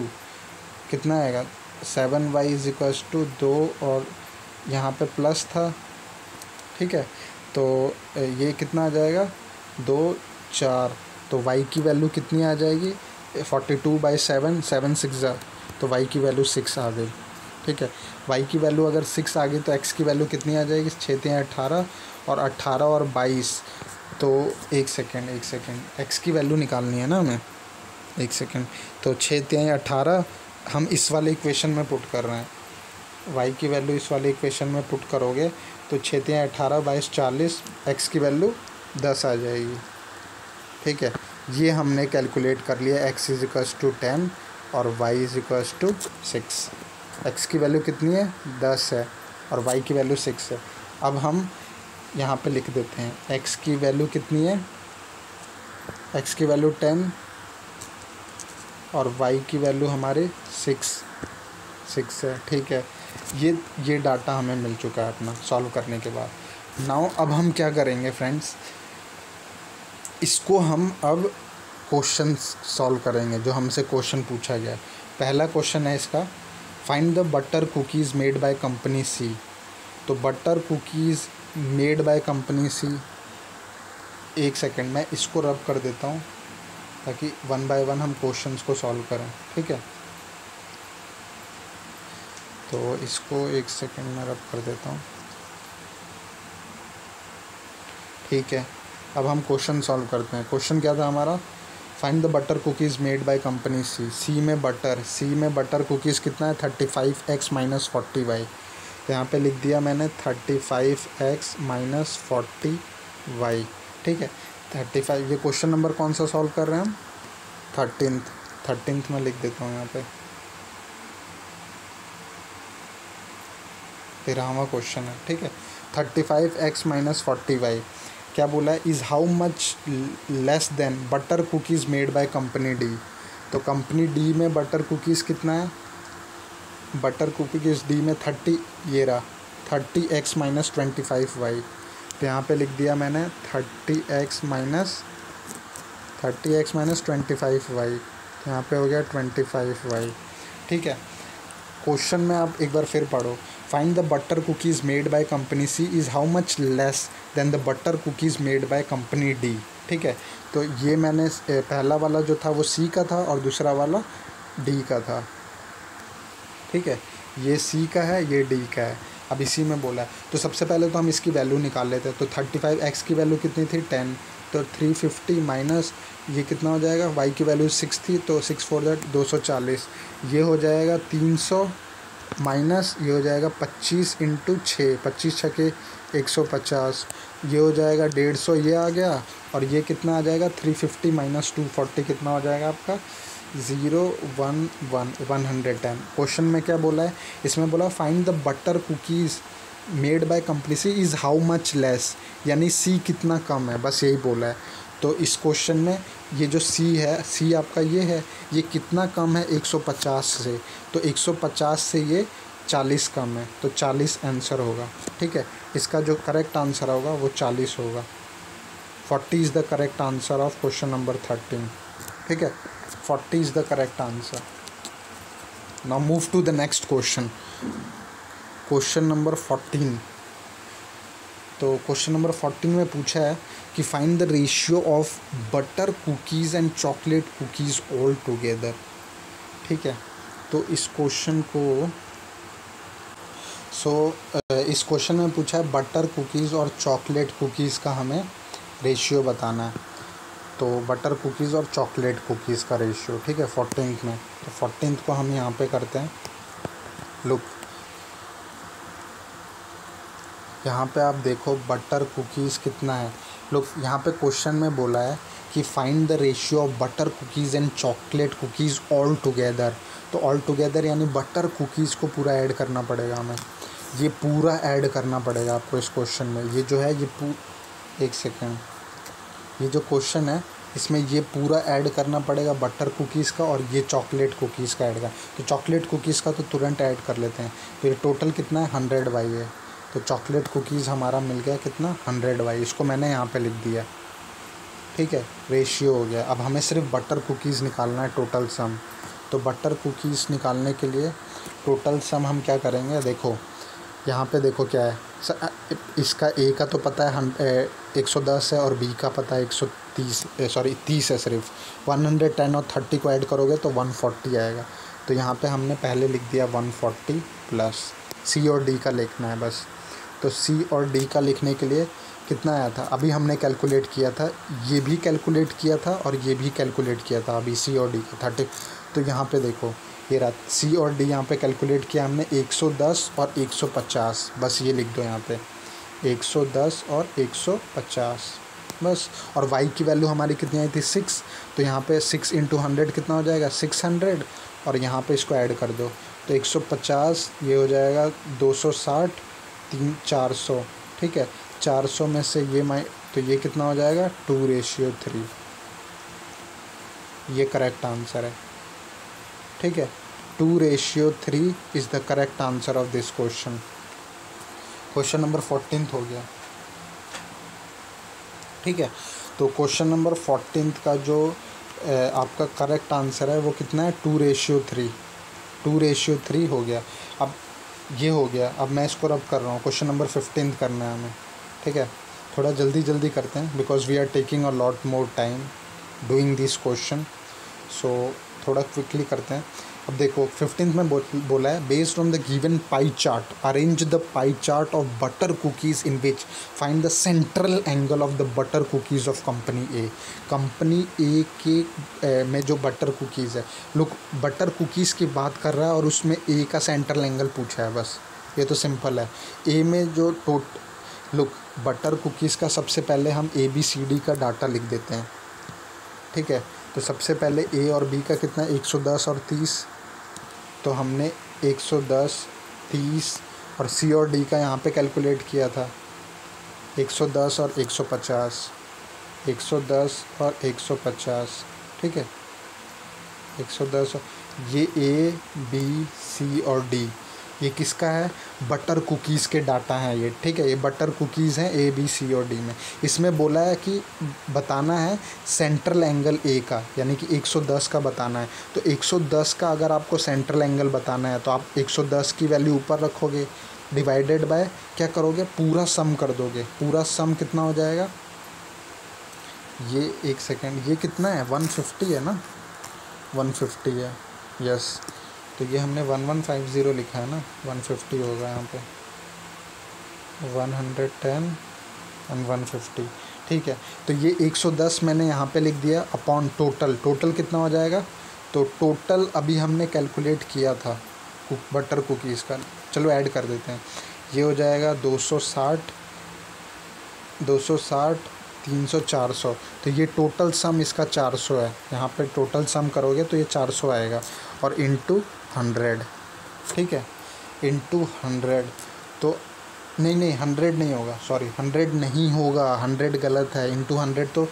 कितना आएगा, 7y इज़ इक्वल्स टू 2, और यहाँ पे प्लस था ठीक है। तो ये कितना आ जाएगा, 2 4, तो y की वैल्यू कितनी आ जाएगी, 42/7, 7 6 तो y की वैल्यू 6 आ गई। ठीक है, y की वैल्यू अगर 6 आ गई तो x की वैल्यू कितनी आ जाएगी, 6 3 18, और 18 और 22, तो एक सेकेंड x की वैल्यू निकालनी है ना हमें, एक सेकेंड। तो 6 3 18 हम इस वाले इक्वेशन में पुट कर रहे हैं, y की वैल्यू इस वाले इक्वेशन में पुट करोगे तो 6 3 18 22 40, x की वैल्यू 10 आ जाएगी। ठीक है, ये हमने कैलकुलेट कर लिया, x = 10 और y = 6। x की वैल्यू कितनी है, 10 है, और y की वैल्यू 6 है। अब हम यहाँ पे लिख देते हैं x की वैल्यू कितनी है, x की वैल्यू 10 और y की वैल्यू हमारे 6 है। ठीक है, ये डाटा हमें मिल चुका है अपना सॉल्व करने के बाद। नाउ अब हम क्या करेंगे फ्रेंड्स, इसको हम अब क्वेश्चन सॉल्व करेंगे जो हमसे क्वेश्चन पूछा गया है। पहला क्वेश्चन है इसका, find the butter cookies made by company C. तो butter cookies made by company C, एक सेकेंड मैं इसको रब कर देता हूँ ताकि 1 बाय 1 हम क्वेश्चंस को सॉल्व करें। ठीक है, तो इसको एक सेकेंड में रब कर देता हूँ। ठीक है, अब हम क्वेश्चन सॉल्व करते हैं। क्वेश्चन क्या था हमारा, find the butter cookies made by company C. C में बटर कुकीज़ कितना है, 35x - 40y। तो यहाँ पे लिख दिया मैंने 35x - 40y। ठीक है, 35, ये क्वेश्चन नंबर कौन सा सॉल्व कर रहे हैं हम, 13th में लिख देता हूँ यहाँ पे, 13वां क्वेश्चन है। ठीक है, 35x - 40y क्या बोला है, is how much less then butter cookies made by company D. तो कंपनी डी में बटर कुकीज़ कितना है, बटर कुकीज़ डी में 30, ये रहा 30x - 25y। तो यहाँ पे लिख दिया मैंने 30x - 25y, तो यहाँ पे हो गया 25y। ठीक है, क्वेश्चन में आप एक बार फिर पढ़ो, find the butter cookies made by company C is how much less than the butter cookies made by company D. ठीक है, तो ये मैंने पहला वाला जो था वो सी का था और दूसरा वाला डी का था। ठीक है, ये सी का है, ये डी का है। अब इसी में बोला है, तो सबसे पहले तो हम इसकी वैल्यू निकाल लेते हैं। तो 35x की वैल्यू कितनी थी, 10, तो 350 माइनस ये कितना हो जाएगा, y की वैल्यू 6 थी, तो 6 4 दैट 240, ये हो जाएगा 300 माइनस ये हो जाएगा 25 × 6, 25 6 के 150, ये हो जाएगा 150, ये आ गया, और ये कितना आ जाएगा 350 - 240 कितना हो जाएगा आपका 110। क्वेश्चन में क्या बोला है, इसमें बोला find the butter cookies made by company C is how much less, यानी सी कितना कम है, बस यही बोला है। तो इस क्वेश्चन में ये जो सी है, सी आपका ये है, ये कितना कम है 150 से, तो 150 से ये 40 कम है, तो 40 आंसर होगा। ठीक है, इसका जो करेक्ट आंसर होगा वो 40 होगा। 40 is the correct answer of question number 13। ठीक है, 40 is the correct answer. Now move to the next question, question number 14। तो क्वेश्चन नंबर 14 में पूछा है कि find the ratio of butter cookies and chocolate cookies all together. ठीक है, तो इस क्वेश्चन को इस क्वेश्चन में पूछा है बटर कुकीज़ और चॉकलेट कुकीज़ का हमें रेशियो बताना है। तो बटर कुकीज़ और चॉकलेट कुकीज़ का रेशियो, ठीक है, 14th में। तो 14th को हम यहाँ पे करते हैं। लुक, यहाँ पे आप देखो बटर कुकीज़ कितना है। लुक, यहाँ पे क्वेश्चन में बोला है कि find the ratio of butter cookies and chocolate cookies all together. तो ऑल टुगेदर यानी बटर कुकीज़ को पूरा ऐड करना पड़ेगा हमें, ये पूरा ऐड करना पड़ेगा आपको इस क्वेश्चन में। ये जो है ये एक सेकेंड, ये जो क्वेश्चन है इसमें ये पूरा ऐड करना पड़ेगा बटर कुकीज़ का और ये चॉकलेट कुकीज़ का ऐड का। तो चॉकलेट कुकीज़ का तो तुरंत ऐड कर लेते हैं। फिर टोटल कितना है 100y है, तो चॉकलेट कुकीज़ हमारा मिल गया कितना 100y, इसको मैंने यहाँ पे लिख दिया। ठीक है, रेशियो हो गया। अब हमें सिर्फ बटर कुकीज़ निकालना है टोटल सम। तो बटर कुकीज़ निकालने के लिए टोटल सम हम क्या करेंगे, देखो यहाँ पे देखो क्या है, इसका ए का तो पता है 110 है और बी का पता है 130 सॉरी 30 है सिर्फ। 110 और 30 को ऐड करोगे तो 140 आएगा। तो यहाँ पे हमने पहले लिख दिया 140 प्लस सी और डी का लिखना है बस। तो सी और डी का लिखने के लिए कितना आया था, अभी हमने कैलकुलेट किया था, ये भी कैलकुलेट किया था और ये भी कैलकुलेट किया था अभी सी और डी का 30। तो यहाँ पे देखो ये रहा सी और डी, यहाँ पे कैलकुलेट किया हमने 110 और 150, बस ये लिख दो यहाँ पे 110 और 150 बस। और y की वैल्यू हमारी कितनी आई थी 6, तो यहाँ पे 6 इंटू 100 कितना हो जाएगा 600, और यहाँ पे इसको ऐड कर दो तो 150 ये हो जाएगा 260 400, ठीक है। 400 में से ये तो ये कितना हो जाएगा 2:3, ये करेक्ट आंसर है, ठीक है। 2:3 is the correct answer of this question. Question number 14 हो गया, ठीक है। तो क्वेश्चन नंबर 14 का जो आपका करेक्ट आंसर है वो कितना है 2:3, 2:3 हो गया। अब ये हो गया, अब मैं इसको रब कर रहा हूँ, क्वेश्चन नंबर 15 करना है हमें, ठीक है। थोड़ा जल्दी जल्दी करते हैं because we are taking a lot more time doing this question, so थोड़ा क्विकली करते हैं। अब देखो 15 में बोला है based on the given pie chart arrange the pie chart of butter cookies in which find the central angle of the butter cookies of company A. Company A के में जो बटर कुकीज़ है, लोग बटर कुकीज़ की बात कर रहा है और उसमें ए का सेंट्रल एंगल पूछा है, बस ये तो सिंपल है। ए में जो लुक बटर कुकीज़ का सबसे पहले हम ABCD का डाटा लिख देते हैं, ठीक है। तो सबसे पहले ए और बी का कितना 110 और 30, तो हमने 110 30 और सी और डी का यहाँ पे कैलकुलेट किया था 110 और 150, 110 और 150, ठीक है। 110 ये ए बी सी और डी ये किसका है, बटर कुकीज़ के डाटा हैं ये, ठीक है। ये बटर कुकीज़ हैं ए बी सी और डी में। इसमें बोला है कि बताना है सेंट्रल एंगल ए का, यानी कि 110 का बताना है। तो 110 का अगर आपको सेंट्रल एंगल बताना है तो आप 110 की वैल्यू ऊपर रखोगे, डिवाइडेड बाय क्या करोगे, पूरा सम कर दोगे। पूरा सम कितना हो जाएगा, ये एक सेकेंड, ये कितना है 150 है ना, 150 है, यस। तो ये हमने 1150 लिखा है ना, 150 होगा यहाँ पे 110 और 150, ठीक है। तो ये 110 मैंने यहाँ पे लिख दिया अपॉन टोटल, टोटल कितना हो जाएगा, तो टोटल अभी हमने कैलकुलेट किया था बटर कुकीज़ का, चलो ऐड कर देते हैं। ये हो जाएगा 260 300 400, तो ये टोटल सम इसका 400 है। यहाँ पे टोटल सम करोगे तो ये 400 आएगा और इंटू 100, ठीक है, इंटू 100। तो नहीं 100 नहीं होगा, सॉरी 100 नहीं होगा, 100 गलत है, इंटू 100 तो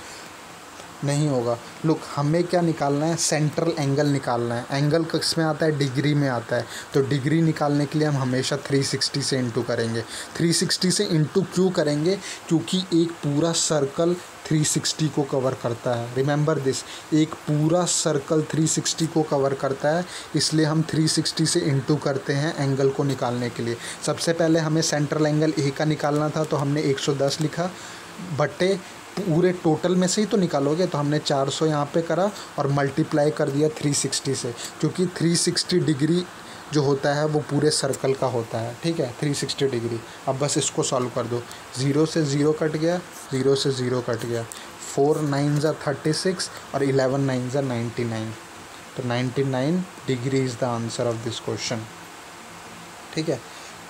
नहीं होगा। लुक हमें क्या निकालना है, सेंट्रल एंगल निकालना है। एंगल किस में आता है, डिग्री में आता है। तो डिग्री निकालने के लिए हम हमेशा 360 से इंटू करेंगे। 360 से इंटू क्यों करेंगे, क्योंकि एक पूरा सर्कल 360 को कवर करता है। रिमेंबर दिस, एक पूरा सर्कल 360 को कवर करता है, इसलिए हम 360 से इंटू करते हैं एंगल को निकालने के लिए। सबसे पहले हमें सेंट्रल एंगल ए का निकालना था, तो हमने 110 लिखा, बटे पूरे टोटल में से ही तो निकालोगे, तो हमने 400 यहाँ पे करा और मल्टीप्लाई कर दिया 360 से, क्योंकि 360 डिग्री जो होता है वो पूरे सर्कल का होता है, ठीक है, 360 डिग्री। अब बस इसको सॉल्व कर दो, 0 से 0 कट गया, 0 से 0 कट गया, 4 9 ज़ा 36 और 11 9 ज़ा 99, तो 99 degree is the answer of this question, ठीक है।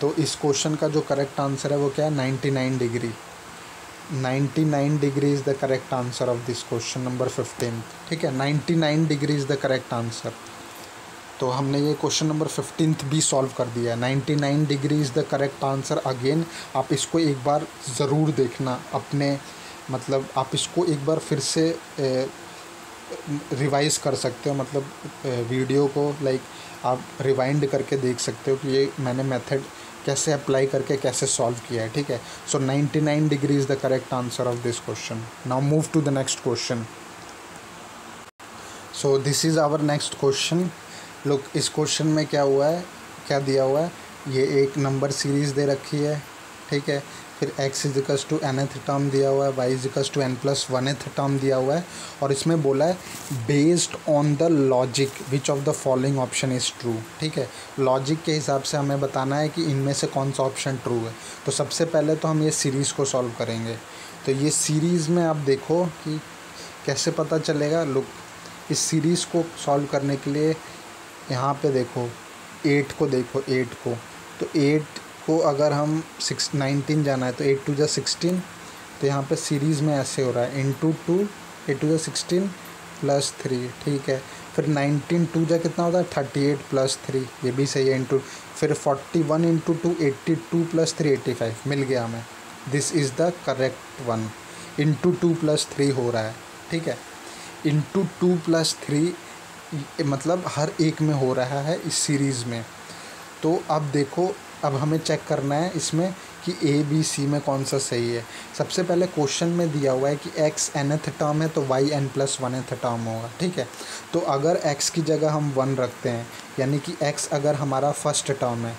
तो इस क्वेश्चन का जो करेक्ट आंसर है वो क्या है, 99 degree. 99 degree is the correct answer of this question number 15, ठीक है। 99 degree is the correct answer. तो हमने ये क्वेश्चन नंबर 15 भी सॉल्व कर दिया है। 99 degree is the correct answer. Again आप इसको एक बार ज़रूर देखना, अपने मतलब आप इसको एक बार फिर से रिवाइज़ कर सकते हो, मतलब वीडियो को लाइक आप रिवाइंड करके देख सकते हो कि ये मैंने मेथड कैसे अप्लाई करके कैसे सॉल्व किया है, ठीक है। So 99 degree is the correct answer of this question. Now move to the next question. So this is our next question. Look इस क्वेश्चन में क्या हुआ है, क्या दिया हुआ है, ये एक नंबर सीरीज़ दे रखी है, ठीक है। फिर x equals to nth term दिया हुआ है, y equals to n+1th term दिया हुआ है, और इसमें बोला है based on the logic which of the following option is true, ठीक है। लॉजिक के हिसाब से हमें बताना है कि इनमें से कौन सा ऑप्शन ट्रू है। तो सबसे पहले तो हम ये सीरीज़ को सॉल्व करेंगे। तो ये सीरीज़ में आप देखो कि कैसे पता चलेगा। लुक, इस सीरीज़ को सॉल्व करने के लिए यहाँ पे देखो 8 को, देखो 8 को, तो 8 को अगर हम 19 जाना है तो 8 2 जा 16, तो यहाँ पे सीरीज़ में ऐसे हो रहा है इंटू 2, 8 2 जा 16 प्लस 3, ठीक है। फिर 19 2 जा कितना होता है 38 प्लस 3, ये भी सही है, इंटू। फिर 41 इंटू 2 82 प्लस 3 85, मिल गया हमें। This is the correct one. Into 2 plus 3 हो रहा है, ठीक है। इंटू 2 प्लस 3 मतलब हर एक में हो रहा है इस सीरीज़ में। तो अब देखो, अब हमें चेक करना है इसमें कि ए बी सी में कौन सा सही है। सबसे पहले क्वेश्चन में दिया हुआ है कि x nth टर्म है तो y n+1th टर्म होगा, ठीक है। तो अगर x की जगह हम 1 रखते हैं, यानी कि x अगर हमारा फर्स्ट टर्म है,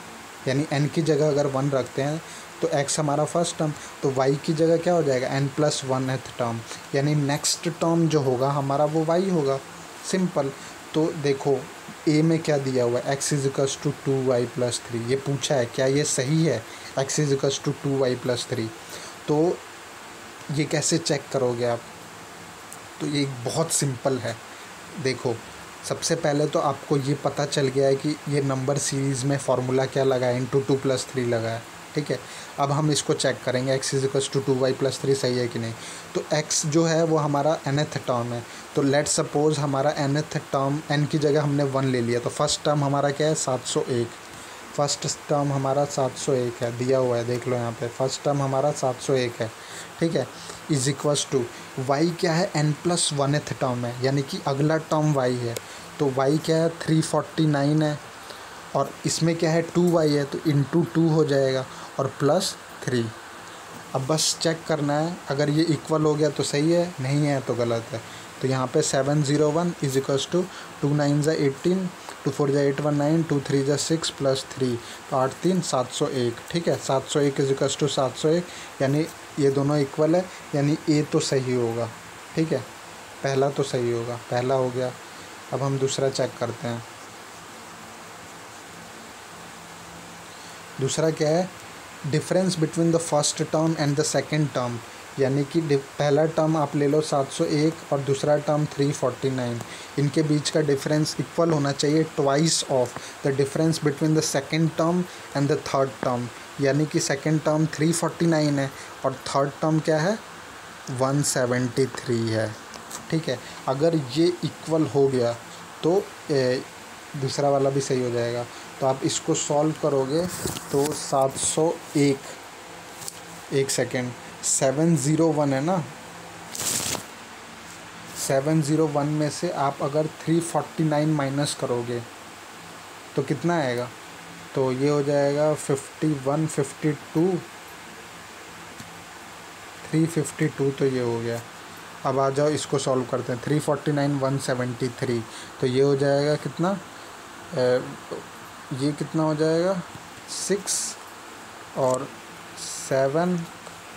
यानी n की जगह अगर 1 रखते हैं तो x हमारा फर्स्ट टर्म, तो y की जगह क्या हो जाएगा n+1th टर्म, यानी नेक्स्ट टर्म जो होगा हमारा वो y होगा। सिंपल। तो देखो ए में क्या दिया हुआ है, x इजिकल्स टू 2y + 3, ये पूछा है, क्या ये सही है x इजिकल्स टू 2y + 3। तो ये कैसे चेक करोगे आप? तो ये बहुत सिंपल है। देखो, सबसे पहले तो आपको ये पता चल गया है कि ये नंबर सीरीज़ में फार्मूला क्या लगा है, इंटू 2 + 3 लगा है, ठीक है। अब हम इसको चेक करेंगे x इजिकल्स टू 2y + 3 सही है कि नहीं। तो x जो है वो हमारा nth टर्म है, तो लेट्स सपोज हमारा nth टर्म, n की जगह हमने 1 ले लिया, तो फर्स्ट टर्म हमारा क्या है 701, फर्स्ट टर्म हमारा 701 है, दिया हुआ है, देख लो यहाँ पे फर्स्ट टर्म हमारा 701 है, ठीक है। इज इक्वल्स टू y क्या है n+1th टर्म है, यानी कि अगला टर्म y है, तो y क्या है 349 है, और इसमें क्या है 2y है, तो इंटू 2 हो जाएगा और प्लस 3। अब बस चेक करना है, अगर ये इक्वल हो गया तो सही है, नहीं है तो गलत है। तो यहाँ पे 701 इज इक्वल्स टू 2 9 ज़ा 18, 2 4 ज़ा 819, 2 3 ज़ा 6 प्लस 3, तो 8 3 701, ठीक है। 701 इज इक्वल्स टू 701, यानी ये दोनों इक्वल है, यानी ए तो सही होगा, ठीक है। पहला तो सही होगा, पहला हो गया। अब हम दूसरा चेक करते हैं। दूसरा क्या है, difference between the first term and the second term, यानी कि पहला टर्म आप ले लो 701 और दूसरा टर्म 349, इनके बीच का डिफरेंस इक्वल होना चाहिए twice of the difference between the second term and the third term, यानी कि सेकंड टर्म 349 है और थर्ड टर्म क्या है 173 है, ठीक है। अगर ये इक्वल हो गया तो दूसरा वाला भी सही हो जाएगा। तो आप इसको सॉल्व करोगे तो 701, एक सेकेंड, 701 है ना, 701 में से आप अगर 349 माइनस करोगे तो कितना आएगा, तो ये हो जाएगा 51 52 352, तो ये हो गया। अब आ जाओ इसको सॉल्व करते हैं। 349 173, तो ये हो जाएगा कितना, ये कितना हो जाएगा 6 और 7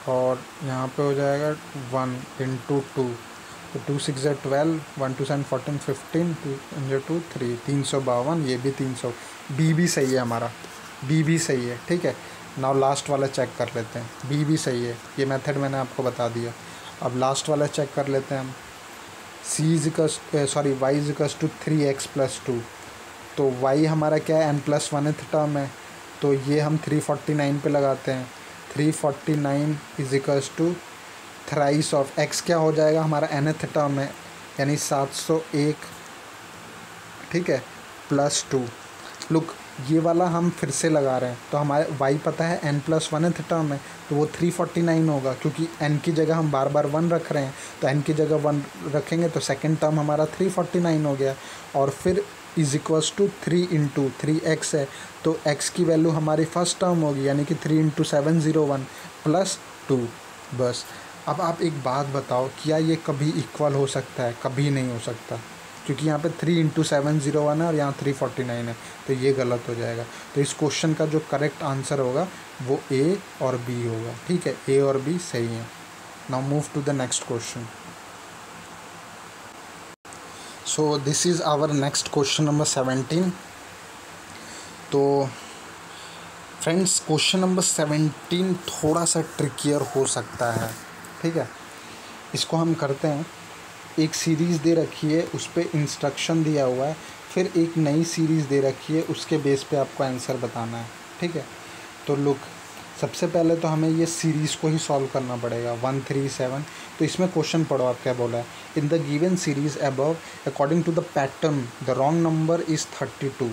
और यहाँ पे हो जाएगा 1 इंटू 2, तो 2 6 ज़ा 12, 1 2 7 14 15, 2 2 3, 352, ये भी 300। बी भी सही है हमारा, बी भी सही है, ठीक है। नाउ लास्ट वाला चेक कर लेते हैं, बी भी सही है, ये मेथड मैंने आपको बता दिया। अब लास्ट वाला चेक कर लेते हैं हम। y is equals to 3x + 2, तो y हमारा क्या है n+1th टर्म है, तो ये हम 349 पे लगाते हैं। 349 is equals to thrice of x क्या हो जाएगा हमारा nth टर्म है, यानी 701, ठीक है, +2। लुक, ये वाला हम फिर से लगा रहे हैं, तो हमारे y पता है n+1th टर्म है, तो वो 349 होगा, क्योंकि n की जगह हम बार बार 1 रख रहे हैं, तो n की जगह 1 रखेंगे तो सेकंड टर्म हमारा 349 हो गया। और फिर is equals to 3 into 3x है, तो x की वैल्यू हमारी फर्स्ट टर्म होगी, यानी कि 3 इंटू 701 + 2। बस। अब आप एक बात बताओ, क्या ये कभी इक्वल हो सकता है? कभी नहीं हो सकता, क्योंकि यहाँ पे 3 × 701 है और यहाँ 349 है, तो ये गलत हो जाएगा। तो इस क्वेश्चन का जो करेक्ट आंसर होगा वो ए और बी होगा। ठीक है, ए और बी सही है। Now move to the next question. So this is our next question number 17। तो फ्रेंड्स क्वेश्चन नंबर 17 थोड़ा सा ट्रिकियर हो सकता है। ठीक है, इसको हम करते हैं। एक सीरीज़ दे रखी है, उस पर इंस्ट्रक्शन दिया हुआ है, फिर एक नई सीरीज़ दे रखी है, उसके बेस पे आपको आंसर बताना है। ठीक है, तो लुक, सबसे पहले तो हमें ये सीरीज़ को ही सॉल्व करना पड़ेगा 1 3 7। तो इसमें क्वेश्चन पढ़ो, आप क्या बोला है। In the given series above according to the pattern the wrong number is 32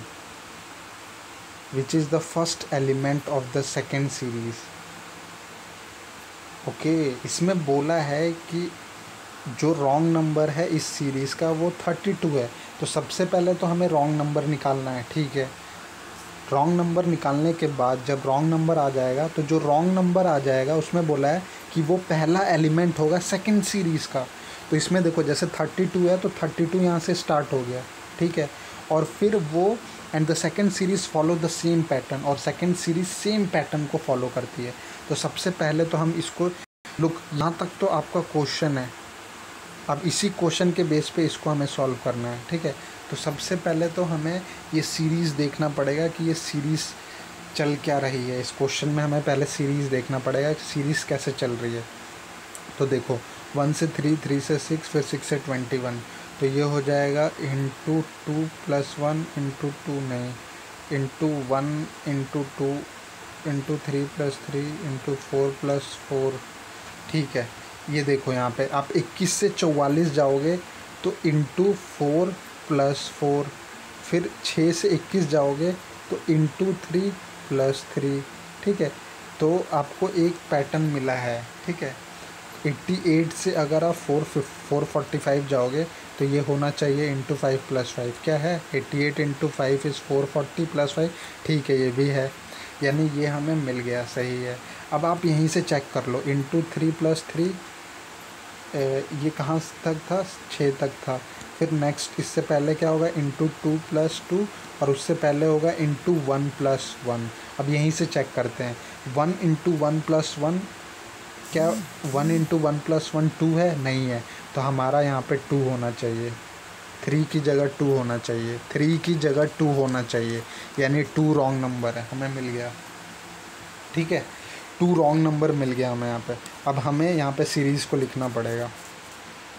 which is the first element of the second series. Okay, इसमें बोला है कि जो रॉन्ग नंबर है इस सीरीज़ का वो 32 है। तो सबसे पहले तो हमें रॉन्ग नंबर निकालना है। ठीक है, रॉन्ग नंबर निकालने के बाद जब रॉन्ग नंबर आ जाएगा, तो जो रॉन्ग नंबर आ जाएगा उसमें बोला है कि वो पहला एलिमेंट होगा सेकंड सीरीज़ का। तो इसमें देखो, जैसे 32 है तो 32 यहाँ से स्टार्ट हो गया। ठीक है, और फिर वो and the second series follow the same pattern, और सेकंड सीरीज़ सेम पैटर्न को फॉलो करती है। तो सबसे पहले तो हम इसको, लुक यहाँ तक तो आपका क्वेश्चन है, अब इसी क्वेश्चन के बेस पे इसको हमें सॉल्व करना है। ठीक है, तो सबसे पहले तो हमें ये सीरीज़ देखना पड़ेगा कि ये सीरीज़ चल क्या रही है। इस क्वेश्चन में हमें पहले सीरीज़ देखना पड़ेगा कि सीरीज़ कैसे चल रही है। तो देखो 1 से 3, 3 से 6, फिर 6 से 21। तो ये हो जाएगा इंटू 2 + 1 इंटू 2 नहीं, इंटू 1 इंटू 2 इंटू 3 + 3 इंटू 4 + 4। ठीक है, ये देखो यहाँ पे आप 21 से 44 जाओगे तो इंटू 4 + 4, फिर 6 से 21 जाओगे तो इंटू 3 + 3। ठीक है, तो आपको एक पैटर्न मिला है। ठीक है, 88 से अगर आप 445 जाओगे तो ये होना चाहिए इंटू 5 + 5। क्या है, 88 इंटू 5 इज़ 440 + 5। ठीक है, ये भी है, यानी ये हमें मिल गया, सही है। अब आप यहीं से चेक कर लो, इंटू 3 + 3, ये कहाँ तक था, 6 तक था। फिर नेक्स्ट इससे पहले क्या होगा, इंटू 2 + 2, और उससे पहले होगा इंटू 1 + 1। अब यहीं से चेक करते हैं, 1 इंटू 1 + 1, क्या 1 इंटू 1 + 1 2 है, नहीं है। तो हमारा यहाँ पे 2 होना चाहिए, 3 की जगह 2 होना चाहिए, 3 की जगह 2 होना चाहिए, यानी 2 रॉन्ग नंबर है, हमें मिल गया। ठीक है, 2 रॉन्ग नंबर मिल गया हमें यहाँ पे। अब हमें यहाँ पे सीरीज़ को लिखना पड़ेगा।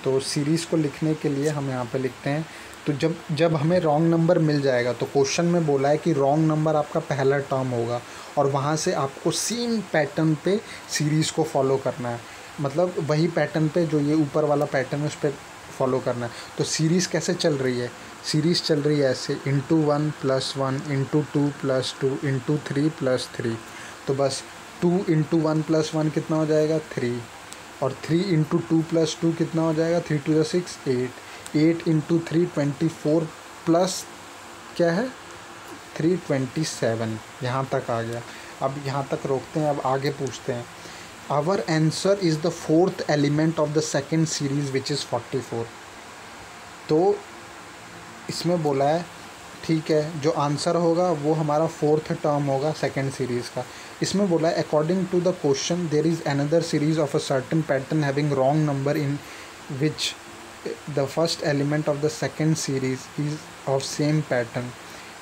तो सीरीज़ को लिखने के लिए हम यहाँ पे लिखते हैं, तो जब हमें रॉन्ग नंबर मिल जाएगा, तो क्वेश्चन में बोला है कि रॉन्ग नंबर आपका पहला टर्म होगा, और वहाँ से आपको सेम पैटर्न पे सीरीज़ को फॉलो करना है। मतलब वही पैटर्न पे, जो ये ऊपर वाला पैटर्न है उस पर फॉलो करना है। तो सीरीज़ कैसे चल रही है, सीरीज़ चल रही है ऐसे, इंटू 1 + 1 इंटू 2 + 2 इंटू 3 + 3। तो बस 2 इंटू 1 + 1 कितना हो जाएगा, 3, और 3 इंटू 2 + 2 कितना हो जाएगा, 3 × 2 = 6, 8 इंटू 3 24 प्लस क्या है 327। यहाँ तक आ गया। अब यहाँ तक रोकते हैं, अब आगे पूछते हैं। Our answer is the 4th element of the second series which is 44। तो इसमें बोला है, ठीक है, जो आंसर होगा वो हमारा 4th टर्म होगा सेकेंड सीरीज़ का। इसमें बोला है according to the question there is another series of a certain pattern having wrong number in which the first element of the second series is of same pattern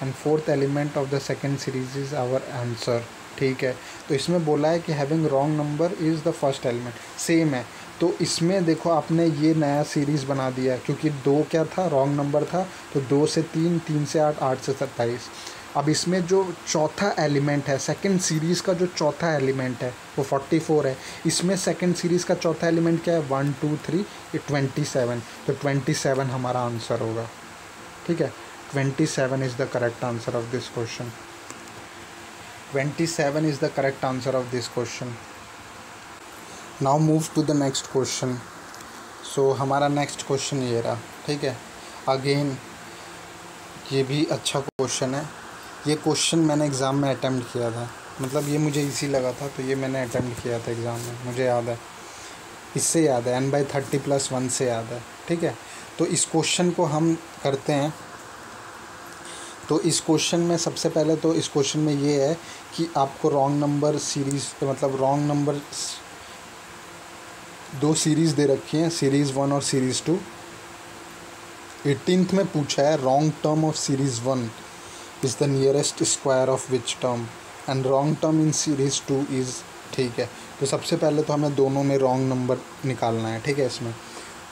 and 4th element of the second series is our answer. ठीक है, तो इसमें बोला है कि having wrong number is the first element, same है। तो इसमें देखो आपने ये नया सीरीज़ बना दिया, क्योंकि 2 क्या था, रॉन्ग नंबर था। तो 2 से 3, 3 से 8, 8 से 27। अब इसमें जो चौथा एलिमेंट है, सेकंड सीरीज़ का जो चौथा एलिमेंट है वो 44 है। इसमें सेकंड सीरीज़ का चौथा एलिमेंट क्या है, 1 2 3, ये 27। तो 27 हमारा आंसर होगा। ठीक है, 27 is the correct answer of this question. 27 is the correct answer of this question. Now move to the next question. सो हमारा नेक्स्ट क्वेश्चन ये रहा। ठीक है, अगेन ये भी अच्छा क्वेश्चन है। ये क्वेश्चन मैंने एग्ज़ाम में अटैम्प्ट किया था, मतलब ये मुझे इजी लगा था, तो ये मैंने अटैम्प्ट किया था एग्ज़ाम में, मुझे याद है। इससे याद है, n/30 + 1 से याद है, ठीक है। तो इस क्वेश्चन को हम करते हैं। तो इस क्वेश्चन में सबसे पहले तो इस क्वेश्चन में ये है कि आपको रॉन्ग नंबर सीरीज़, मतलब रॉन्ग नंबर 2 सीरीज़ दे रखी हैं, सीरीज़ 1 और सीरीज़ 2। 18th में पूछा है wrong term of series 1 is the nearest square of which term and wrong term in series 2 is, ठीक है। तो सबसे पहले तो हमें दोनों में रॉन्ग नंबर निकालना है, ठीक है। इसमें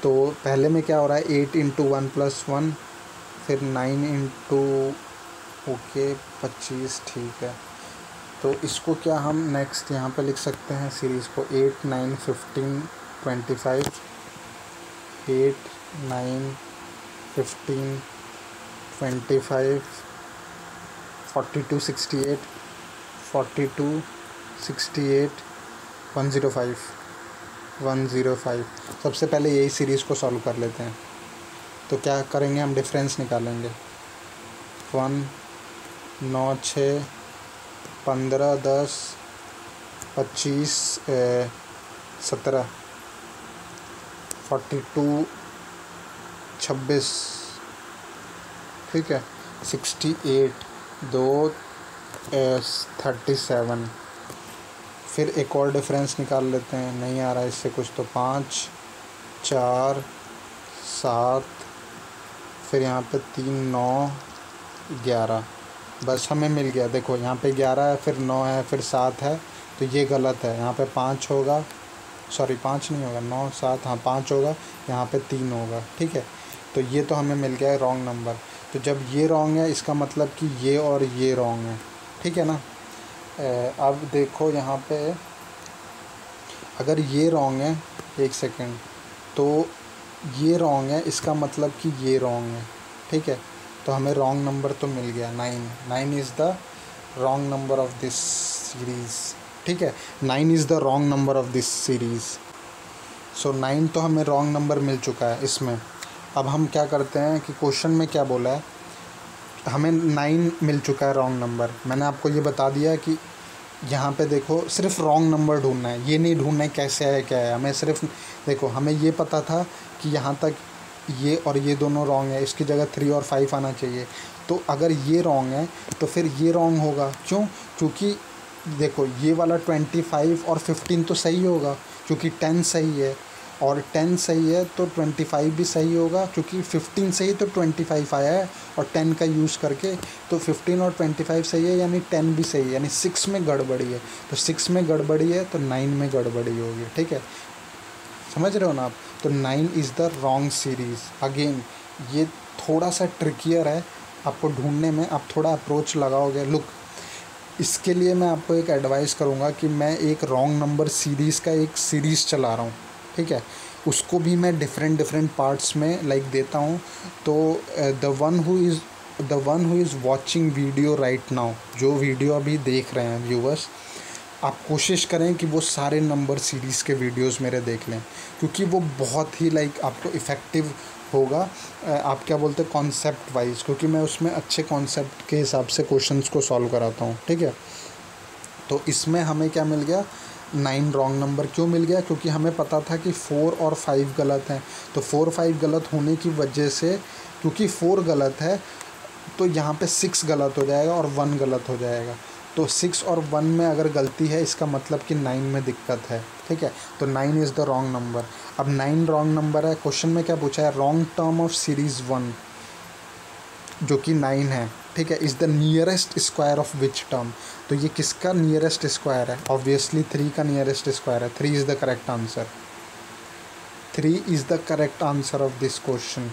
तो पहले में क्या हो रहा है, 8 × 1 + 1, फिर 9 × ओके 25, ठीक है। तो इसको क्या हम नेक्स्ट यहाँ पे लिख सकते हैं सीरीज़ को 8, 9, 15, 25, 8, 9, 15, 25, 42, 68, 42, 68, 105, 105। सबसे पहले यही सीरीज़ को सॉल्व कर लेते हैं। तो क्या करेंगे, हम डिफरेंस निकालेंगे। 1, 9, 6, 15, 10, 25, 17, 42, 26, ठीक है, 68, 2, 37। फिर एक और डिफरेंस निकाल लेते हैं, नहीं आ रहा है इससे कुछ, तो 5, 4, 7, फिर यहाँ पे 3, 9, 11। बस हमें मिल गया। देखो यहाँ पे 11 है, फिर 9 है, फिर 7 है, तो ये गलत है। यहाँ पे 5 होगा, सॉरी 5 नहीं होगा, 9, 7, हाँ 5 होगा, यहाँ पे 3 होगा, ठीक है। तो ये तो हमें मिल गया है रॉन्ग नंबर। तो जब ये रॉन्ग है, इसका मतलब कि ये और ये रॉन्ग है, ठीक है ना। अब देखो यहाँ पे अगर ये रॉन्ग है, एक सेकेंड, तो ये रॉन्ग है, इसका मतलब कि ये रॉन्ग है, ठीक है। तो हमें रॉन्ग नंबर तो मिल गया 9 is the wrong number of this series, ठीक है। 9 is the wrong number of this series. So 9 तो हमें रॉन्ग नंबर मिल चुका है इसमें। अब हम क्या करते हैं कि क्वेश्चन में क्या बोला है, हमें 9 मिल चुका है रॉन्ग नंबर। मैंने आपको ये बता दिया कि यहाँ पे देखो सिर्फ रॉन्ग नंबर ढूंढना है, ये नहीं ढूंढना है कैसे है क्या है। हमें सिर्फ देखो, हमें ये पता था कि यहाँ तक ये और ये दोनों रॉन्ग है, इसकी जगह 3 और 5 आना चाहिए। तो अगर ये रॉन्ग है तो फिर ये रॉन्ग होगा, क्यों? क्योंकि देखो ये वाला 25 और 15 तो सही होगा, क्योंकि 10 सही है, और 10 सही है तो 25 भी सही होगा, क्योंकि 15 सही तो 25 आया है, और 10 का यूज़ करके तो 15 और 25 सही है, यानी 10 भी सही है, यानी 6 में गड़बड़ी है। तो 6 में गड़बड़ी है तो 9 में गड़बड़ी होगी, ठीक है। समझ रहे हो ना आप? तो 9 is the wrong series. Again ये थोड़ा सा ट्रिकियर है आपको ढूंढने में, आप थोड़ा अप्रोच लगाओगे। लुक, इसके लिए मैं आपको एक एडवाइस करूँगा कि मैं एक रॉन्ग नंबर सीरीज़ का एक सीरीज़ चला रहा हूँ, ठीक है। उसको भी मैं डिफरेंट पार्ट्स में लाइक देता हूँ। तो the one who is watching video right now, जो वीडियो अभी देख रहे हैं व्यूवर्स, आप कोशिश करें कि वो सारे नंबर सीरीज़ के वीडियोस मेरे देख लें, क्योंकि वो बहुत ही लाइक आपको इफ़ेक्टिव होगा। आप क्या बोलते हैं, कॉन्सेप्ट वाइज, क्योंकि मैं उसमें अच्छे कॉन्सेप्ट के हिसाब से क्वेश्चंस को सॉल्व कराता हूँ, ठीक है। तो इसमें हमें क्या मिल गया, 9 रॉन्ग नंबर। क्यों मिल गया? क्योंकि हमें पता था कि 4 और 5 गलत हैं। तो 4, 5 गलत होने की वजह से, क्योंकि 4 गलत है तो यहाँ पे 6 गलत हो जाएगा और 1 गलत हो जाएगा। तो 6 और 1 में अगर गलती है, इसका मतलब कि 9 में दिक्कत है, ठीक है। तो 9 इज़ द रॉन्ग नंबर। अब 9 रॉन्ग नंबर है। क्वेश्चन में क्या पूछा है, रॉन्ग टर्म ऑफ सीरीज़ 1 जो कि 9 है, ठीक है, is the nearest square of which term. तो ये किसका नियरेस्ट स्क्वायर है? ऑब्वियसली 3 का नियरेस्ट स्क्वायर है। 3 is the correct answer. 3 is the correct answer of this question.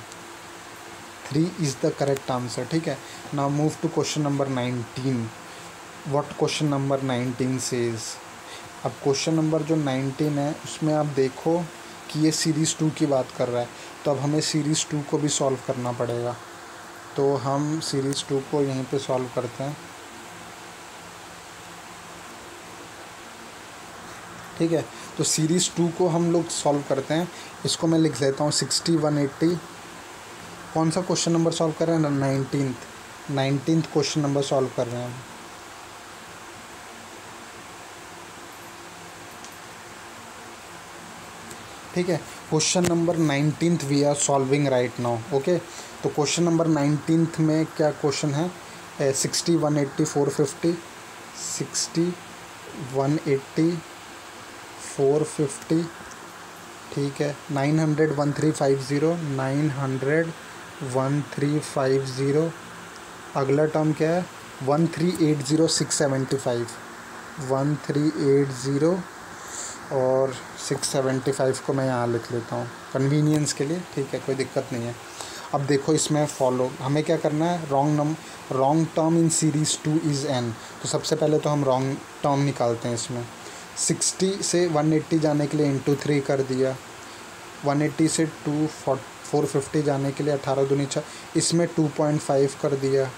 3 is the correct answer, ठीक है। Now move to question number 19। What question number 19 says. अब question number जो 19 है उसमें आप देखो कि ये सीरीज़ 2 की बात कर रहा है। तो अब हमें सीरीज़ 2 को भी सॉल्व करना पड़ेगा। तो हम सीरीज़ 2 को यहीं पे सॉल्व करते हैं, ठीक है। तो सीरीज़ 2 को हम लोग सॉल्व करते हैं। इसको मैं लिख लेता हूँ 60, 180। कौन सा क्वेश्चन नंबर सॉल्व कर रहे हैं? 19th क्वेश्चन नंबर सॉल्व कर रहे हैं। ठीक है। Question number 19 we are solving right now. Okay, तो क्वेश्चन नंबर 19 में क्या क्वेश्चन है? 60 180 450, 60 180 450, ठीक है। 900 1350, 900 1350। अगला टर्म क्या है? 1380 675, 1380 और 675 को मैं यहाँ लिख लेता हूँ कन्वीनियंस के लिए, ठीक है, कोई दिक्कत नहीं है। अब देखो इसमें फॉलो हमें क्या करना है, wrong term in series 2 is n। तो सबसे पहले तो हम रॉन्ग टर्म निकालते हैं इसमें। 60 से 180 जाने के लिए इंटू 3 कर दिया, 180 से 450 जाने के लिए 18 दूनी 6, इसमें 2.5 कर दिया,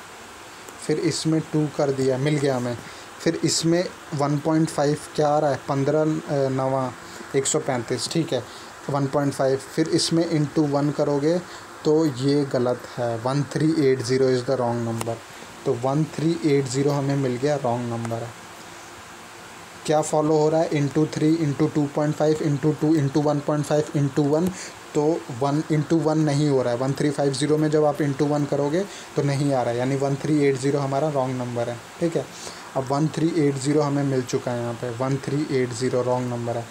फिर इसमें 2 कर दिया, मिल गया हमें। फिर इसमें 1.5 क्या आ रहा है? 15 9 135, ठीक है, 1.5। फिर इसमें इंटू 1 करोगे तो ये गलत है, 1380 इज़ द रॉन्ग नंबर। तो 1380 हमें मिल गया, रॉन्ग नंबर है। क्या फॉलो हो रहा है? Into 3 into 2.5 into 2 into 1.5 into 1, तो 1 इंटू 1 नहीं हो रहा है। 1350 में जब आप इंटू 1 करोगे तो नहीं आ रहा है, यानी 1380 हमारा रॉन्ग नंबर है, ठीक है। अब 1380 हमें मिल चुका है, यहाँ पे 1380 रॉन्ग नंबर है।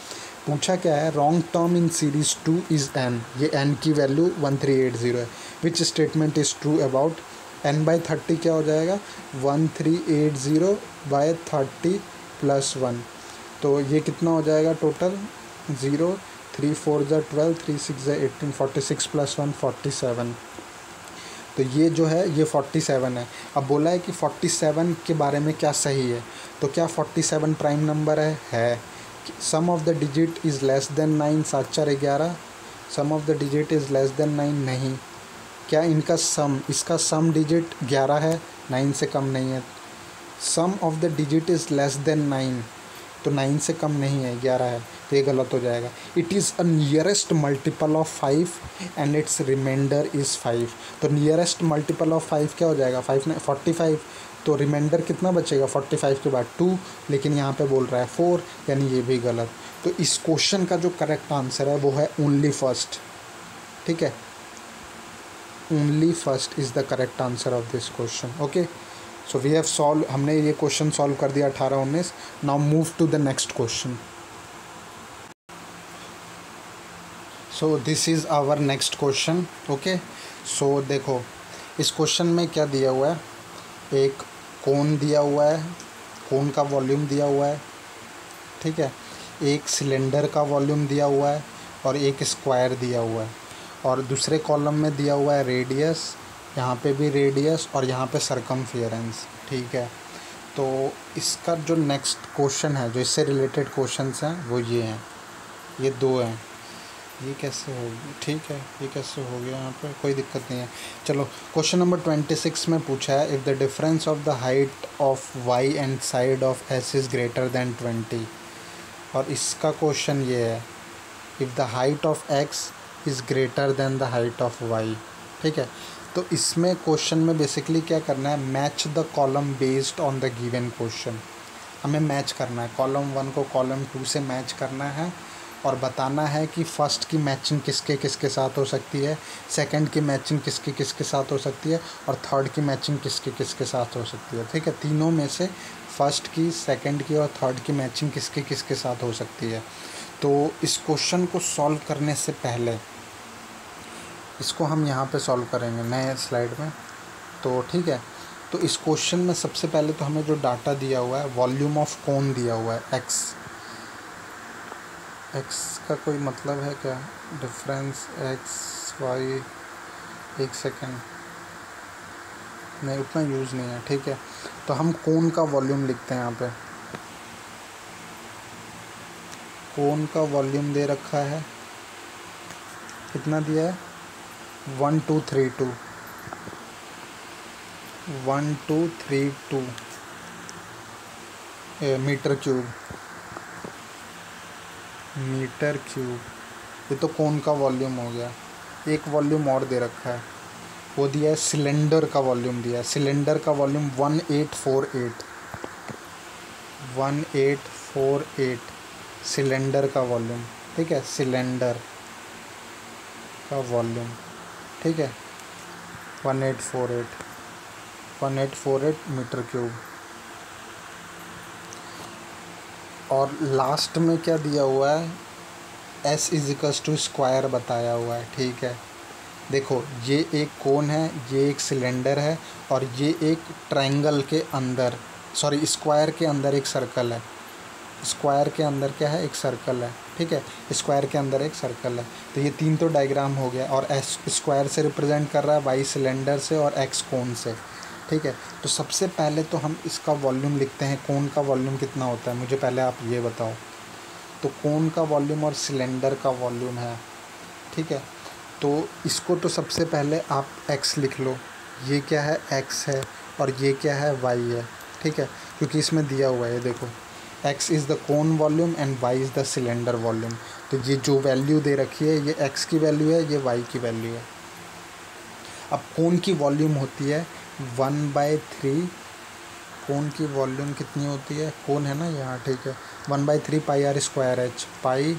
पूछा क्या है? Wrong term in series 2 is n। ये n की वैल्यू 1380 है। Which statement is true about n/30? क्या हो जाएगा? 1380 बाय 30 प्लस 1। तो ये कितना हो जाएगा टोटल? 0 3 4 12 3 6 18, 46 प्लस 1 47। तो ये जो है ये 47 है। अब बोला है कि 47 के बारे में क्या सही है, तो क्या 47 प्राइम नंबर है? Sum of the digit is less than 9, 7 4 11। Sum of the digit is less than 9 नहीं। क्या इनका सम, इसका सम डिजिट 11 है, 9 से कम नहीं है। Sum of the digit is less than 9, तो 9 से कम नहीं है, 11 है, तो ये गलत हो जाएगा। It is a nearest multiple of 5 and it's remainder is 5। तो नियरेस्ट मल्टीपल ऑफ 5 क्या हो जाएगा? 5 ने 45, तो रिमाइंडर कितना बचेगा 45 के बाद? 2, लेकिन यहाँ पे बोल रहा है 4, यानी ये भी गलत। तो इस क्वेश्चन का जो करेक्ट आंसर है वो है ओनली फर्स्ट, ठीक है। Only first is the correct answer of this question. Okay, so we have solve, हमने ये क्वेश्चन सॉल्व कर दिया 18 19। Now move to the next question. So this is our next question. Okay, so देखो इस question में क्या दिया हुआ है? एक कोन दिया हुआ है, कोन का वॉल्यूम दिया हुआ है, ठीक है। एक सिलेंडर का वॉल्यूम दिया हुआ है और एक स्क्वायर दिया हुआ है, और दूसरे कॉलम में दिया हुआ है रेडियस, यहाँ पे भी रेडियस और यहाँ पे सरकमफियरेंस, ठीक है। तो इसका जो नेक्स्ट क्वेश्चन है, जो इससे रिलेटेड क्वेश्चंस हैं वो ये हैं, ये दो हैं। ये कैसे हो गया? ठीक है, ये कैसे हो गया? यहाँ पे कोई दिक्कत नहीं है। चलो क्वेश्चन नंबर 26 में पूछा है, if the difference of the height of Y and side of S is greater than 20। और इसका क्वेश्चन ये है, if the height of X is greater than the height of Y, ठीक है। तो इसमें क्वेश्चन में बेसिकली क्या करना है? Match the column based on the given question. हमें मैच करना है, कॉलम 1 को कॉलम 2 से मैच करना है और बताना है कि फ़र्स्ट की मैचिंग किसके किसके साथ हो सकती है, सेकंड की मैचिंग किसके किसके साथ हो सकती है, और थर्ड की मैचिंग किसके किसके साथ हो सकती है, ठीक है। तीनों में से फर्स्ट की, सेकंड की और थर्ड की मैचिंग किसके किसके साथ हो सकती है। तो इस क्वेश्चन को सॉल्व करने से पहले इसको हम यहाँ पे सॉल्व करेंगे नए स्लाइड में, तो ठीक है। तो इस क्वेश्चन में सबसे पहले तो हमें जो डाटा दिया हुआ है, वॉल्यूम ऑफ कोन दिया हुआ है एक्स। एक्स का कोई मतलब है क्या? डिफरेंस एक्स वाई, एक सेकेंड, नहीं उतना यूज़ नहीं है, ठीक है। तो हम कोन का वॉल्यूम लिखते हैं यहाँ पे। कोन का वॉल्यूम दे रखा है, कितना दिया है? 1232 मीटर क्यूब, मीटर क्यूब। ये तो कोन का वॉल्यूम हो गया। एक वॉल्यूम और दे रखा है, वो दिया है सिलेंडर का वॉल्यूम दिया है। सिलेंडर का वॉल्यूम 1848 सिलेंडर का वॉल्यूम, ठीक है। सिलेंडर का वॉल्यूम, ठीक है, 1848 मीटर क्यूब। और लास्ट में क्या दिया हुआ है, S इजिकल्स टू स्क्वायर बताया हुआ है, ठीक है। देखो ये एक कोन है, ये एक सिलेंडर है, और ये एक ट्रायंगल के अंदर, सॉरी स्क्वायर के अंदर एक सर्कल है। स्क्वायर के अंदर क्या है, एक सर्कल है, ठीक है। स्क्वायर के अंदर एक सर्कल है। तो ये तीन तो डायग्राम हो गया, और एस स्क्वायर से रिप्रेजेंट कर रहा है, वाई सिलेंडर से, और एक्स कोन से, ठीक है। तो सबसे पहले तो हम इसका वॉल्यूम लिखते हैं। कोन का वॉल्यूम कितना होता है, मुझे पहले आप ये बताओ। तो कोन का वॉल्यूम और सिलेंडर का वॉल्यूम है, ठीक है। तो इसको तो सबसे पहले आप x लिख लो, ये क्या है, x है, और ये क्या है, y है, ठीक है। क्योंकि इसमें दिया हुआ है, देखो x is the cone volume and y is the cylinder volume. तो ये जो वैल्यू दे रखी है, ये x की वैल्यू है, ये y की वैल्यू है। अब कोन की वॉल्यूम होती है 1/3। कोन की वॉल्यूम कितनी होती है, कोन है ना यहाँ, ठीक है, 1/3 pi r square h, pi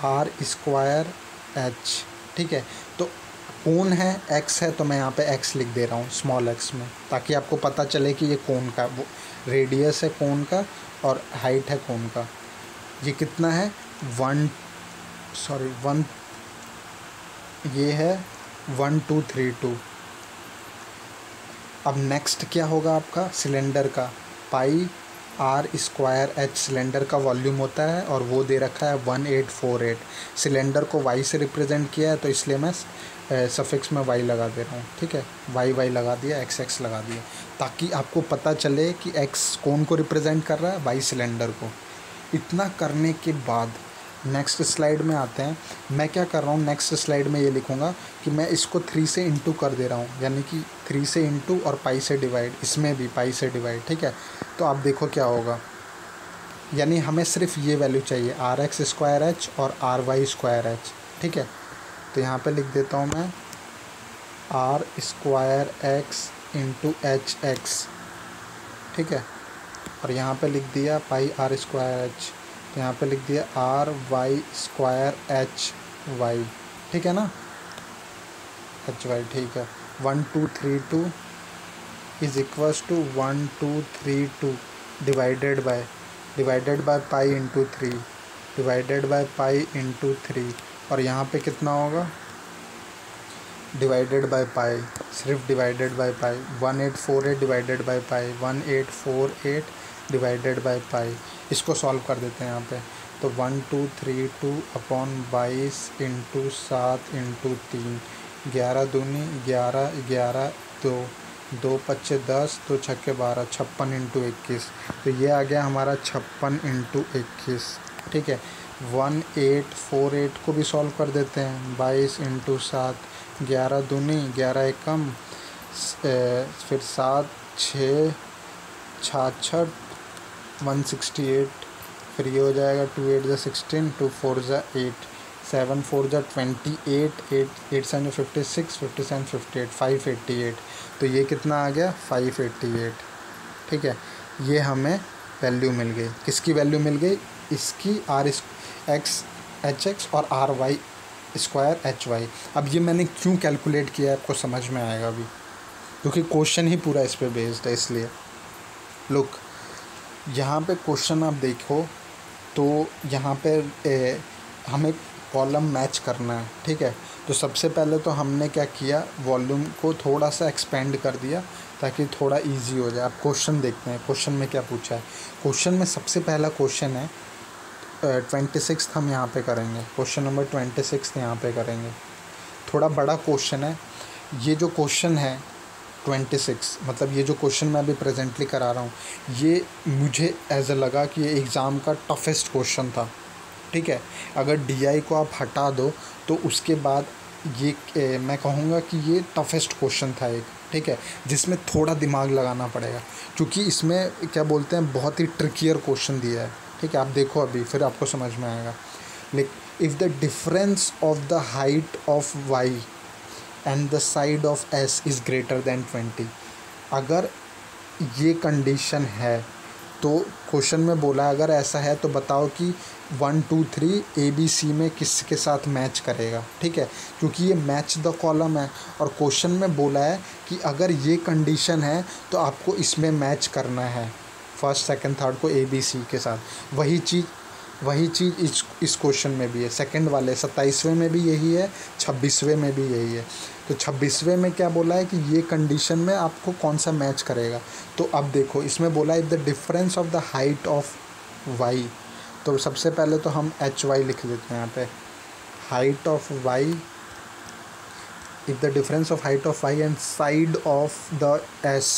r square H, ठीक है। तो कोन है, x है, तो मैं यहाँ पे x लिख दे रहा हूँ स्मॉल x में, ताकि आपको पता चले कि ये कोन का वो रेडियस है कोन का, और हाइट है कोन का। ये कितना है, 1, ये है 1232। अब नेक्स्ट क्या होगा आपका, सिलेंडर का, पाई आर स्क्वायर एच सिलेंडर का वॉल्यूम होता है, और वो दे रखा है 1848। सिलेंडर को वाई से रिप्रेजेंट किया है, तो इसलिए मैं सफिक्स में वाई लगा दे रहा हूँ, ठीक है। वाई लगा दिया, एक्स लगा दिया, ताकि आपको पता चले कि एक्स कोन को रिप्रेजेंट कर रहा है, वाई सिलेंडर को। इतना करने के बाद नेक्स्ट स्लाइड में आते हैं। मैं क्या कर रहा हूँ, नेक्स्ट स्लाइड में ये लिखूँगा कि मैं इसको 3 से इंटू कर दे रहा हूँ, यानी कि 3 से इंटू और पाई से डिवाइड, इसमें भी पाई से डिवाइड, ठीक है। तो आप देखो क्या होगा, यानी हमें सिर्फ ये वैल्यू चाहिए, आर एक्स स्क्वायर एच और आर वाई स्क्वायर एच, ठीक है। तो यहाँ पे लिख देता हूँ मैं R square X into H X, ठीक है, और यहाँ पे लिख दिया पाई आर स्क्वायर एच, तो यहाँ पे लिख दिया R Y square H Y, ठीक है ना, एच वाई, ठीक है। 1232 is equals to 1232 divided by pi into 3, divided by pi into 3, और यहाँ पे कितना होगा, डिवाइडेड बाय पाई, सिर्फ divided by pi, 1848 divided by pi, 1848 divided by पाई। इसको सॉल्व कर देते हैं यहाँ पे। तो 1232 अपॉन 22 इंटू 7 इंटू 3, 11 दूनी 11, 11 2 5 10, 2 6 12, 56 इंटू 21। तो ये आ गया हमारा 56 इंटू 21, ठीक है। 1848 को भी सॉल्व कर देते हैं, 22 इंटू 7, 11 दूनी 11 एकम, फिर 7 6 66 168, फिर ये हो जाएगा 2 8 16, 2 4 8, 7 4 28, 8 7 56, 57 58, 588। तो ये कितना आ गया, 588, ठीक है। ये हमें वैल्यू मिल गई, किसकी वैल्यू मिल गई, इसकी, आर एक्स एच एक्स और R Y square H Y. अब ये मैंने क्यों कैलकुलेट किया है, आपको समझ में आएगा अभी, क्योंकि क्वेश्चन ही पूरा इस पे बेस्ड है, इसलिए। लुक, यहाँ पे क्वेश्चन आप देखो, तो यहाँ पे हमें कॉलम मैच करना है, ठीक है। तो सबसे पहले तो हमने क्या किया, वॉल्यूम को थोड़ा सा एक्सपेंड कर दिया ताकि थोड़ा इजी हो जाए। अब क्वेश्चन देखते हैं, क्वेश्चन में क्या पूछा है। क्वेश्चन में सबसे पहला क्वेश्चन है 26 हम यहाँ पे करेंगे, क्वेश्चन नंबर 26 यहाँ पे करेंगे। थोड़ा बड़ा क्वेश्चन है ये, जो क्वेश्चन है 26, मतलब ये जो क्वेश्चन मैं अभी प्रेजेंटली करा रहा हूँ, ये मुझे ऐसा लगा कि ये एग्ज़ाम का टफेस्ट क्वेश्चन था, ठीक है। अगर DI को आप हटा दो तो उसके बाद ये मैं कहूँगा कि ये टफेस्ट क्वेश्चन था एक, ठीक है, जिसमें थोड़ा दिमाग लगाना पड़ेगा, क्योंकि इसमें क्या बोलते हैं, बहुत ही ट्रिकियर क्वेश्चन दिया है, ठीक है। आप देखो अभी, फिर आपको समझ में आएगा। Like if the difference of the height of y and the side of s is greater than 20, अगर ये कंडीशन है तो क्वेश्चन में बोला अगर ऐसा है तो बताओ कि 1 2 3 ABC में किसके साथ मैच करेगा, ठीक है, क्योंकि ये मैच द कॉलम है और क्वेश्चन में बोला है कि अगर ये कंडीशन है तो आपको इसमें मैच करना है फर्स्ट सेकंड थर्ड को ABC के साथ। वही चीज़ इस क्वेश्चन में भी है, सेकंड वाले 27वें में भी यही है, 26वें में भी यही है। तो 26वें में क्या बोला है कि ये कंडीशन में आपको कौन सा मैच करेगा। तो अब देखो इसमें बोला है the difference of the height of y। तो सबसे पहले तो हम HY लिख देते हैं यहाँ पे, height of y, if the difference of height of y and side of the s।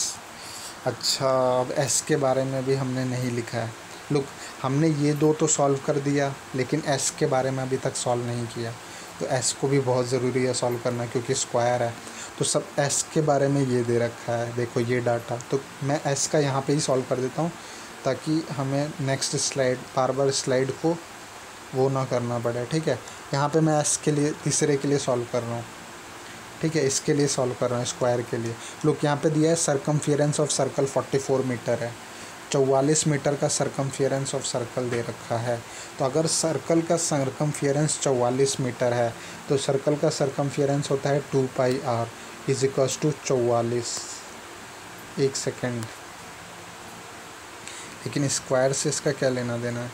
अच्छा, अब s के बारे में भी हमने नहीं लिखा है। लुक, हमने ये दो तो सॉल्व कर दिया लेकिन s के बारे में अभी तक सॉल्व नहीं किया। तो s को भी बहुत ज़रूरी है सॉल्व करना क्योंकि स्क्वायर है। तो सब s के बारे में ये दे रखा है, देखो ये डाटा। तो मैं s का यहाँ पे ही सॉल्व कर देता हूँ ताकि हमें नेक्स्ट स्लाइड बार बार स्लाइड को वो ना करना पड़े, ठीक है। यहाँ पे मैं s के लिए तीसरे के लिए सॉल्व कर रहा हूँ, ठीक है, इसके लिए सॉल्व कर रहा हूँ स्क्वायर के लिए। लोग यहाँ पे दिया है सरकमफियरेंस ऑफ सर्कल 44 मीटर है, 44 मीटर का सरकमफियरेंस ऑफ सर्कल दे रखा है। तो अगर सर्कल का सरकमफियरेंस 44 मीटर है तो सर्कल का सरकमफियरेंस होता है 2πr इज इक्वल्स टू 44। एक सेकेंड, लेकिन स्क्वायर से इसका क्या लेना देना है?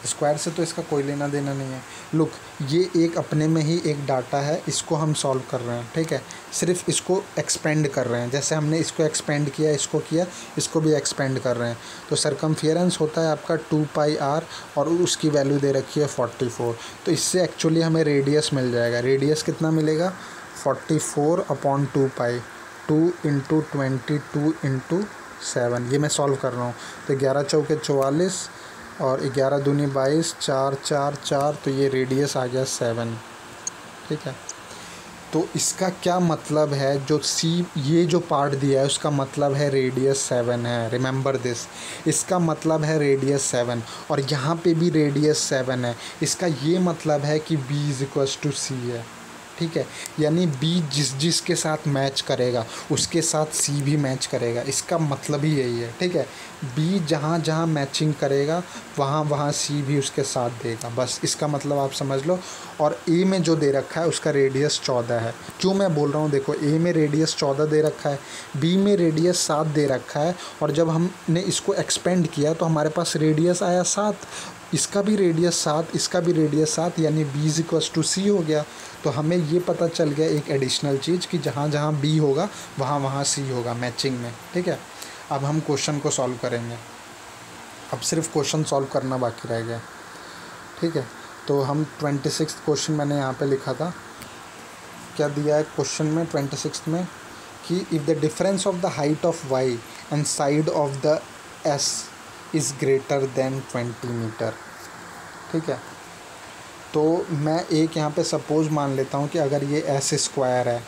स्क्वायर से तो इसका कोई लेना देना नहीं है। लुक, ये एक अपने में ही एक डाटा है, इसको हम सॉल्व कर रहे हैं, ठीक है, सिर्फ इसको एक्सपेंड कर रहे हैं। जैसे हमने इसको एक्सपेंड किया, इसको किया, इसको भी एक्सपेंड कर रहे हैं। तो सरकमफियरेंस होता है आपका 2πr और उसकी वैल्यू दे रखी है 44। तो इससे एक्चुअली हमें रेडियस मिल जाएगा। रेडियस कितना मिलेगा? 44/2π, 2 × 22 × 7। ये मैं सॉल्व कर रहा हूँ। तो 11 चौके 44 और 11 दूनी 22, 4 4 4, तो ये रेडियस आ गया 7, ठीक है। तो इसका क्या मतलब है, जो सी ये जो पार्ट दिया है उसका मतलब है रेडियस 7 है। रिमेंबर दिस, इसका मतलब है रेडियस 7 और यहाँ पे भी रेडियस 7 है। इसका ये मतलब है कि b = c है, ठीक है, यानी b जिस के साथ मैच करेगा उसके साथ c भी मैच करेगा। इसका मतलब ही यही है, ठीक है। b जहाँ जहाँ मैचिंग करेगा वहाँ c भी उसके साथ देगा। बस इसका मतलब आप समझ लो। और a में जो दे रखा है उसका रेडियस 14 है। क्यों मैं बोल रहा हूँ, देखो a में रेडियस 14 दे रखा है, b में रेडियस 7 दे रखा है और जब हमने इसको एक्सपेंड किया तो हमारे पास रेडियस आया 7। इसका भी रेडियस 7, इसका भी रेडियस 7, यानी b = c हो गया। तो हमें ये पता चल गया एक एडिशनल चीज़ कि जहाँ जहाँ b होगा वहाँ c होगा मैचिंग में, ठीक है। अब हम क्वेश्चन को सॉल्व करेंगे। अब सिर्फ क्वेश्चन सॉल्व करना बाकी रह गया, ठीक है। तो हम 26 क्वेश्चन मैंने यहाँ पे लिखा था, क्या दिया है क्वेश्चन में 26 में कि if the difference of the height of y and side of the s is greater than 20 metre, ठीक है। तो मैं एक यहाँ पे सपोज़ मान लेता हूँ कि अगर ये s स्क्वायर है,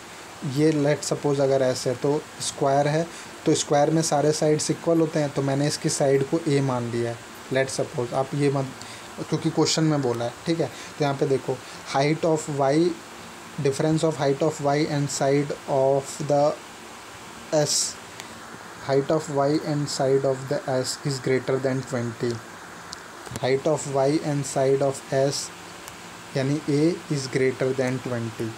ये लेट सपोज़ अगर s है तो स्क्वायर है, तो स्क्वायर में सारे साइड्स इक्वल होते हैं। तो मैंने इसकी साइड को a मान लिया है। लेट सपोज़, आप ये मत, क्योंकि क्वेश्चन में बोला है, ठीक है। तो यहाँ पे देखो, height of y, difference of height of y and side of the s, height of y and side of the s is greater than 20। Height of y and side of s यानी a is greater than 20,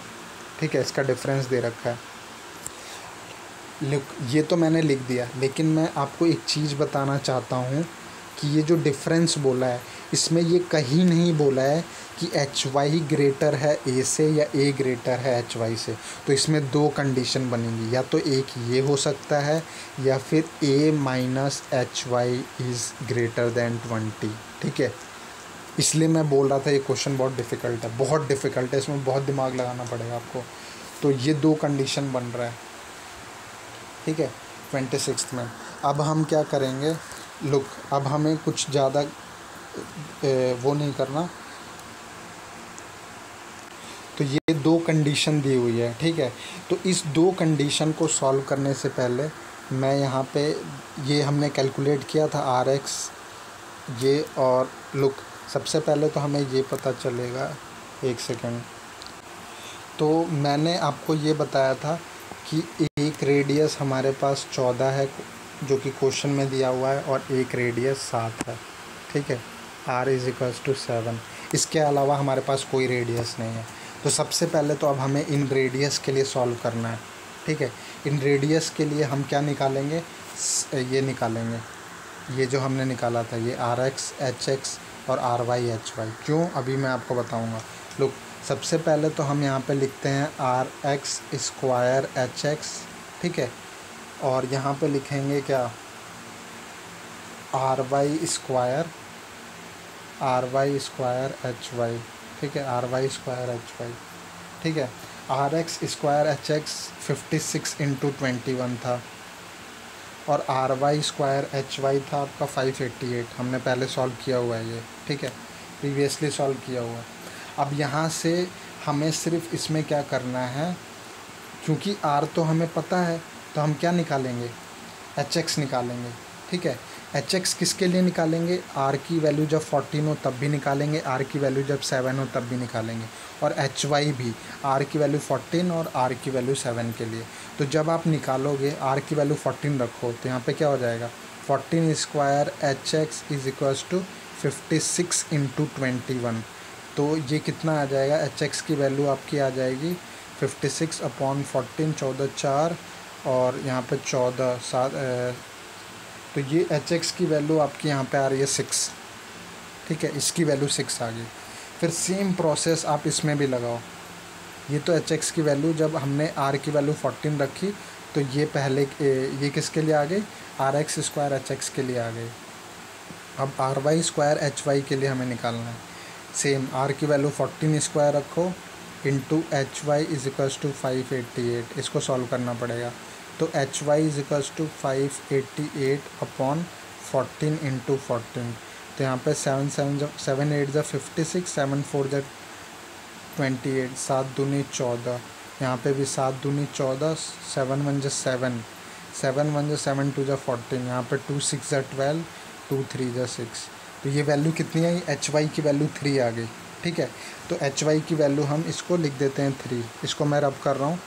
ठीक है। इसका difference दे रखा है। Look, ये तो मैंने लिख दिया, लेकिन मैं आपको एक चीज़ बताना चाहता हूँ कि ये जो डिफरेंस बोला है इसमें ये कहीं नहीं बोला है कि HY ग्रेटर है A से या A ग्रेटर है HY से। तो इसमें दो कंडीशन बनेंगी, या तो एक ये हो सकता है या फिर A - HY is greater than 20, ठीक है। इसलिए मैं बोल रहा था ये क्वेश्चन बहुत डिफ़िकल्ट है, बहुत डिफ़िकल्ट है, इसमें बहुत दिमाग लगाना पड़ेगा आपको। तो ये दो कंडीशन बन रहा है, ठीक है, 26 में। अब हम क्या करेंगे, लुक, अब हमें कुछ ज़्यादा वो नहीं करना। तो ये दो कंडीशन दी हुई है, ठीक है। तो इस दो कंडीशन को सॉल्व करने से पहले मैं यहाँ पे ये हमने कैलकुलेट किया था RX ये, और लुक, सबसे पहले तो हमें ये पता चलेगा, एक सेकेंड। तो मैंने आपको ये बताया था कि एक रेडियस हमारे पास 14 है, जो कि क्वेश्चन में दिया हुआ है, और एक रेडियस 7 है। ठीक है, r = 7। इसके अलावा हमारे पास कोई रेडियस नहीं है। तो सबसे पहले तो अब हमें इन रेडियस के लिए सॉल्व करना है। ठीक है, इन रेडियस के लिए हम क्या निकालेंगे, ये निकालेंगे, ये जो हमने निकाला था, ये rx hx और ry hy। क्यों, अभी मैं आपको बताऊंगा। लोग सबसे पहले तो हम यहाँ पे लिखते हैं rx स्क्वायर hx। ठीक है, और यहाँ पे लिखेंगे क्या, ry स्क्वायर hy। ठीक है, ry स्क्वायर hy। ठीक है, rx स्क्वायर hx 56 × 21 था, और ry स्क्वायर hy था आपका 588। हमने पहले सॉल्व किया हुआ है ये। ठीक है, प्रीवियसली सॉल्व किया हुआ है। अब यहाँ से हमें सिर्फ इसमें क्या करना है, क्योंकि r तो हमें पता है, तो हम क्या निकालेंगे, hx निकालेंगे। ठीक है, hx किसके लिए निकालेंगे, r की वैल्यू जब 14 हो तब भी निकालेंगे, r की वैल्यू जब 7 हो तब भी निकालेंगे, और hy भी r की वैल्यू 14 और r की वैल्यू 7 के लिए। तो जब आप निकालोगे r की वैल्यू 14 रखो, तो यहाँ पे क्या हो जाएगा, 14 स्क्वायर hx = 56 × 21। तो ये कितना आ जाएगा, hx की वैल्यू आपकी आ जाएगी 56/14, 14 4, और यहाँ पे 14 7, तो ये hx की वैल्यू आपकी यहाँ पे आ रही है 6। ठीक है, इसकी वैल्यू 6 आ गई। फिर सेम प्रोसेस आप इसमें भी लगाओ। ये तो hx की वैल्यू जब हमने r की वैल्यू 14 रखी, तो ये पहले ये किसके लिए आ गई, rx स्क्वायर hx के लिए आ गई। अब ry स्क्वायर hy के लिए हमें निकालना है। सेम r की वैल्यू 14 स्क्वायर रखो, इंटू hy = 588। इसको सॉल्व करना पड़ेगा। तो hy = 588/14 × 14। तो यहाँ पे 7 8 = 56, 7 4 = 28, 7 दूनी 14। यहाँ पे भी 7 दूनी 14, 7 1 = 7, 7 1 = 7 2 = 14। यहाँ पे 2 6 = 12, 2 3 = 6। तो ये वैल्यू कितनी आई, hy की वैल्यू 3 आ गई। ठीक है, तो hy की वैल्यू हम इसको लिख देते हैं 3। इसको मैं रब कर रहा हूँ,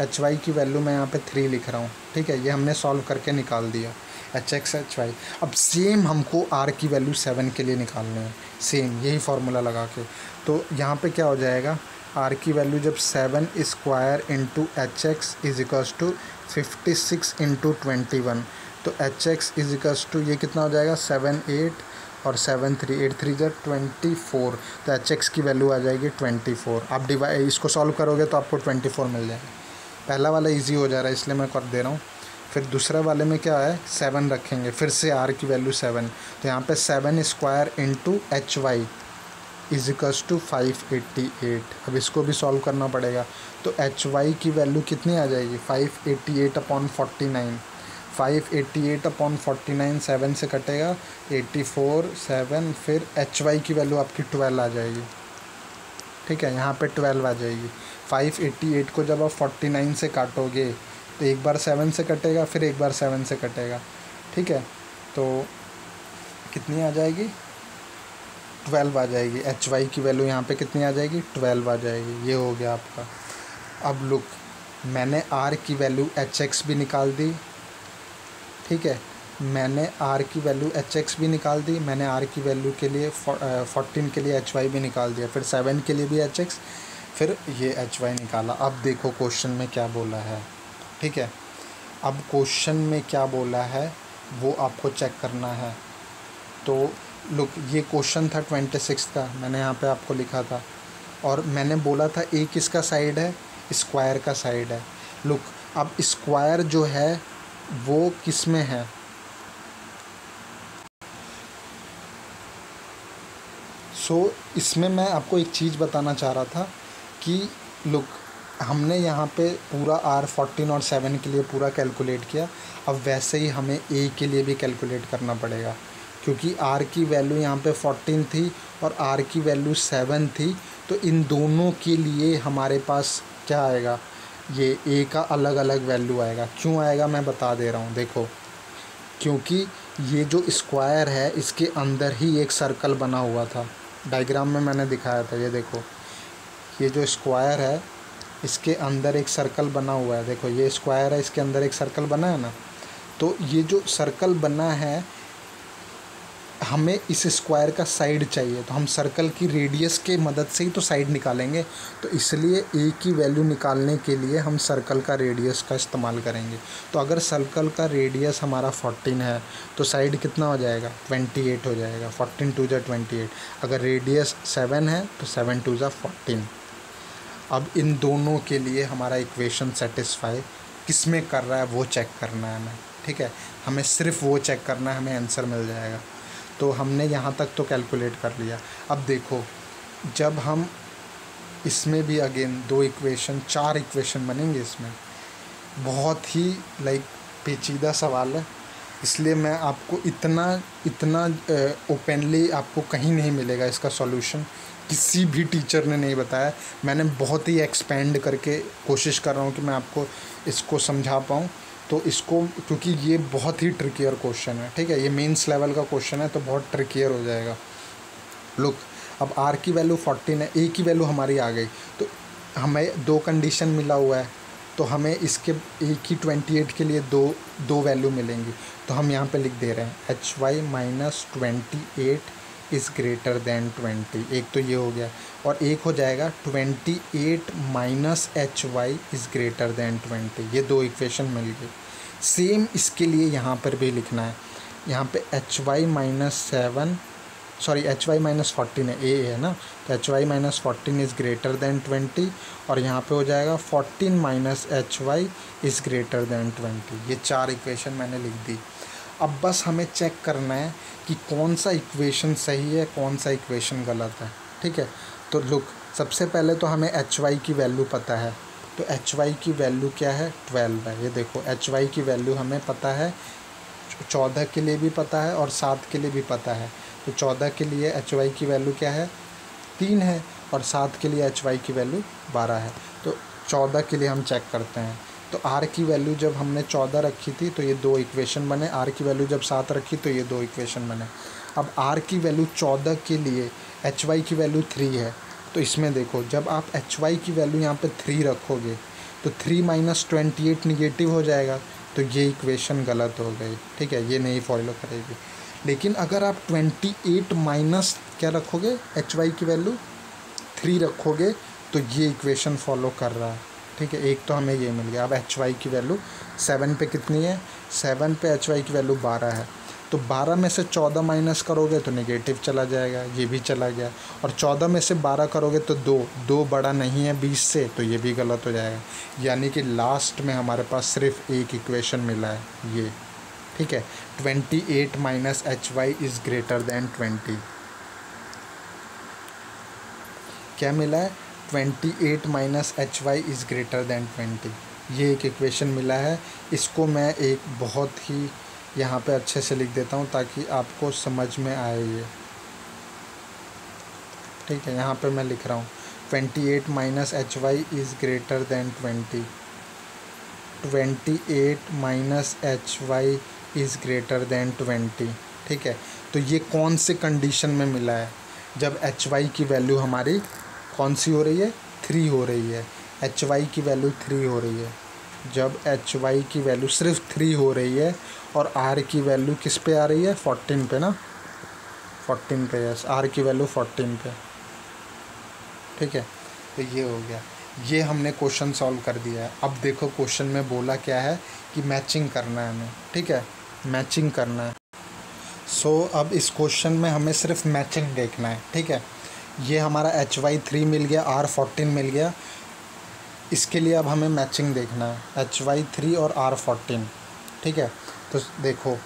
hy की वैल्यू मैं यहाँ पे 3 लिख रहा हूँ। ठीक है, ये हमने सॉल्व करके निकाल दिया hx hy। अब सेम हमको r की वैल्यू 7 के लिए निकालने है, सेम यही फार्मूला लगा के। तो यहाँ पे क्या हो जाएगा, r की वैल्यू जब 7 स्क्वायर × hx = 56 × 21, तो hx ये कितना हो जाएगा, 7 8 और 7 3, 8 3 = 24। तो hx की वैल्यू आ जाएगी 24। आप इसको सॉल्व करोगे तो आपको 24 मिल जाएगा। पहला वाला इजी हो जा रहा है इसलिए मैं कर दे रहा हूँ। फिर दूसरे वाले में क्या है, 7 रखेंगे, फिर से r की वैल्यू 7। तो यहाँ पे 7 स्क्वायर × hy = 588। अब इसको भी सॉल्व करना पड़ेगा। तो hy की वैल्यू कितनी आ जाएगी, 588/49। 588/49 7 से कटेगा 84 7, फिर hy की वैल्यू आपकी 12 आ जाएगी। ठीक है, यहाँ पे 12 आ जाएगी। 588 को जब आप 49 से काटोगे तो एक बार 7 से कटेगा, फिर एक बार 7 से कटेगा। ठीक है, तो कितनी आ जाएगी, 12 आ जाएगी। hy की वैल्यू यहाँ पे कितनी आ जाएगी, 12 आ जाएगी। ये हो गया आपका। अब लुक, मैंने r की वैल्यू hx भी निकाल दी। ठीक है, मैंने r की वैल्यू hx भी निकाल दी, मैंने r की वैल्यू के लिए 14 के लिए hy भी निकाल दिया, फिर 7 के लिए भी hx, फिर ये hy निकाला। अब देखो क्वेश्चन में क्या बोला है। ठीक है, अब क्वेश्चन में क्या बोला है वो आपको चेक करना है। तो लुक, ये क्वेश्चन था 26 का, मैंने यहाँ पे आपको लिखा था, और मैंने बोला था a किसका साइड है, स्क्वायर का साइड है। लुक, अब स्क्वायर जो है वो किस में है, इसमें मैं आपको एक चीज़ बताना चाह रहा था कि लुक, हमने यहाँ पे पूरा r 14 और 7 के लिए पूरा कैलकुलेट किया। अब वैसे ही हमें a के लिए भी कैलकुलेट करना पड़ेगा, क्योंकि r की वैल्यू यहाँ पे 14 थी और r की वैल्यू 7 थी। तो इन दोनों के लिए हमारे पास क्या आएगा, ये a का अलग अलग वैल्यू आएगा। क्यों आएगा मैं बता दे रहा हूँ। देखो, क्योंकि ये जो स्क्वायर है इसके अंदर ही एक सर्कल बना हुआ था, डायग्राम में मैंने दिखाया था। ये देखो, ये जो स्क्वायर है इसके अंदर एक सर्कल बना हुआ है। देखो, ये स्क्वायर है, इसके अंदर एक सर्कल बना है ना। तो ये जो सर्कल बना है, हमें इस स्क्वायर का साइड चाहिए, तो हम सर्कल की रेडियस के मदद से ही तो साइड निकालेंगे। तो इसलिए ए की वैल्यू निकालने के लिए हम सर्कल का रेडियस का इस्तेमाल करेंगे। तो अगर सर्कल का रेडियस हमारा 14 है तो साइड कितना हो जाएगा, 28 हो जाएगा। 14 2 जा 28। अगर रेडियस 7 है तो 7 2 जा 14। अब इन दोनों के लिए हमारा इक्वेशन सेटिस्फाई किस में कर रहा है वो चेक करना है हमें, ठीक है। हमें सिर्फ वो चेक करना है, हमें आंसर मिल जाएगा। तो हमने यहाँ तक तो कैलकुलेट कर लिया। अब देखो, जब हम इसमें भी अगेन 2 इक्वेशन, 4 इक्वेशन बनेंगे इसमें। बहुत ही पेचीदा सवाल है, इसलिए मैं आपको इतना ओपनली आपको कहीं नहीं मिलेगा इसका सॉल्यूशन। किसी भी टीचर ने नहीं बताया। मैंने बहुत ही एक्सपेंड करके कोशिश कर रहा हूँ कि मैं आपको इसको समझा पाऊँ। तो इसको, क्योंकि ये बहुत ही ट्रिकियर क्वेश्चन है, ठीक है, ये मेंस लेवल का क्वेश्चन है, तो बहुत ट्रिकियर हो जाएगा। लुक, अब आर की वैल्यू 14 है, ए की वैल्यू हमारी आ गई, तो हमें 2 कंडीशन मिला हुआ है, तो हमें इसके ए की 28 के लिए दो वैल्यू मिलेंगी। तो हम यहाँ पे लिख दे रहे हैं HY minus 28 is greater than 20। एक तो ये हो गया, और एक हो जाएगा 28 minus HY is greater than 20। ये 2 इक्वेशन मिल गई। सेम इसके लिए यहाँ पर भी लिखना है। यहाँ पे HY माइनस 14 है, ए है ना, तो HY minus 14 is greater than 20, और यहाँ पे हो जाएगा 14 minus HY is greater than 20। ये 4 इक्वेशन मैंने लिख दी। अब बस हमें चेक करना है कि कौन सा इक्वेशन सही है, कौन सा इक्वेशन गलत है, ठीक है। तो लुक, सबसे पहले तो हमें HY की वैल्यू पता है, तो HY की वैल्यू क्या है, 12 है। ये देखो, HY की वैल्यू हमें पता है, 14 के लिए भी पता है और 7 के लिए भी पता है। तो 14 के लिए HY की वैल्यू क्या है, 3 है, और 7 के लिए HY की वैल्यू 12 है। तो 14 के लिए हम चेक करते हैं। तो R की वैल्यू जब हमने 14 रखी थी तो ये 2 इक्वेशन बने, R की वैल्यू जब 7 रखी तो ये 2 इक्वेशन बने। अब R की वैल्यू 14 के लिए HY की वैल्यू 3 है, तो इसमें देखो, जब आप HY की वैल्यू यहाँ पे 3 रखोगे तो 3 माइनस 28 निगेटिव हो जाएगा, तो ये इक्वेशन गलत हो गई, ठीक है, ये नहीं फॉलो करेगी। लेकिन अगर आप 28 माइनस क्या रखोगे, HY की वैल्यू 3 रखोगे, तो ये इक्वेशन फॉलो कर रहा है, ठीक है। एक तो हमें ये मिल गया। अब HY की वैल्यू 7 पे कितनी है, 7 पे HY की वैल्यू 12 है, तो 12 में से 14 माइनस करोगे तो नेगेटिव चला जाएगा, ये भी चला गया। और 14 में से 12 करोगे तो 2 बड़ा नहीं है 20 से, तो ये भी गलत हो जाएगा। यानी कि लास्ट में हमारे पास सिर्फ एक इक्वेशन मिला है, ये, ठीक है। 28 minus HY is greater than 20। क्या मिला है, 28 minus HY is greater than 20। ये एक इक्वेशन मिला है। इसको मैं एक बहुत ही यहाँ पे अच्छे से लिख देता हूँ ताकि आपको समझ में आए ये, ठीक है। यहाँ पे मैं लिख रहा हूँ 28 minus HY is greater than 20। 28 minus HY is greater than 20, ठीक है। तो ये कौन से कंडीशन में मिला है, जब HY की वैल्यू हमारी कौन सी हो रही है, 3 हो रही है। HY की वैल्यू 3 हो रही है, जब HY की वैल्यू सिर्फ 3 हो रही है, और R की वैल्यू किस पे आ रही है, 14 पे ना, 14 पे, यस, R की वैल्यू 14 पे, ठीक है। तो ये हो गया, ये हमने क्वेश्चन सॉल्व कर दिया है। अब देखो क्वेश्चन में बोला क्या है कि मैचिंग करना है हमें, ठीक है, मैचिंग करना है। सो अब इस क्वेश्चन में हमें सिर्फ मैचिंग देखना है, ठीक है। ये हमारा HY 3 मिल गया, R 14 मिल गया। इसके लिए अब हमें मैचिंग देखना है, HY 3 और R 14, ठीक है। तो देखो,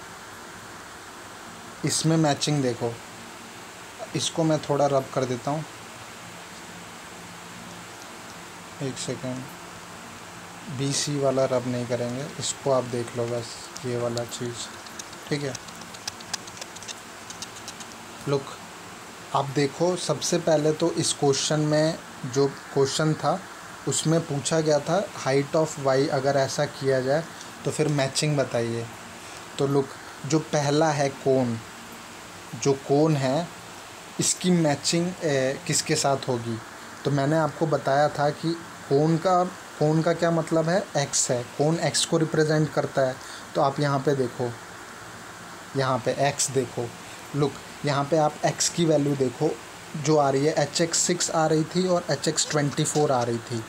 इसमें मैचिंग देखो, इसको मैं थोड़ा रब कर देता हूँ, एक सेकेंड, BC वाला रब नहीं करेंगे, इसको आप देख लो बस, ये वाला चीज़, ठीक है। लुक, आप देखो, सबसे पहले तो इस क्वेश्चन में जो क्वेश्चन था उसमें पूछा गया था हाइट ऑफ Y अगर ऐसा किया जाए तो फिर मैचिंग बताइए। तो लुक, जो पहला है कोन, जो कोन है इसकी मैचिंग किसके साथ होगी, तो मैंने आपको बताया था कि कोन का क्या मतलब है, X है, कोन X को रिप्रेजेंट करता है, तो आप यहाँ पे देखो, यहाँ पे x देखो, लुक यहाँ पे आप x की वैल्यू देखो जो आ रही है hx6 आ रही थी और hx24 आ रही थी,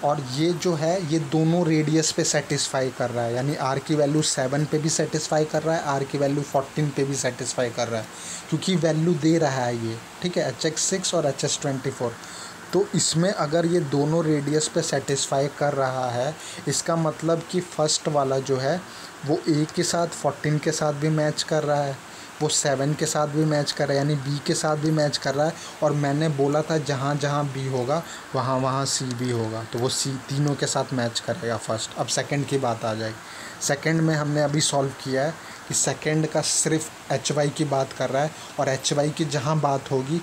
और ये जो है ये दोनों रेडियस पे सेटिस्फाई कर रहा है, यानी r की वैल्यू 7 पे भी सेटिस्फाई कर रहा है, r की वैल्यू 14 पे भी सेटिस्फाई कर रहा है, क्योंकि वैल्यू दे रहा है ये, ठीक है, hx6 और hx24। तो इसमें अगर ये दोनों रेडियस पे सेटिस्फाई कर रहा है, इसका मतलब कि फर्स्ट वाला जो है वो a के साथ 14 के साथ भी मैच कर रहा है, वो 7 के साथ भी मैच कर रहा है, यानी b के साथ भी मैच कर रहा है, और मैंने बोला था जहाँ जहाँ b होगा वहाँ वहाँ c भी होगा, तो वो c तीनों के साथ मैच करेगा फर्स्ट। अब सेकंड की बात आ जाएगी। सेकंड में हमने अभी सॉल्व किया है कि सेकंड का सिर्फ hy की बात कर रहा है, और hy की जहाँ बात होगी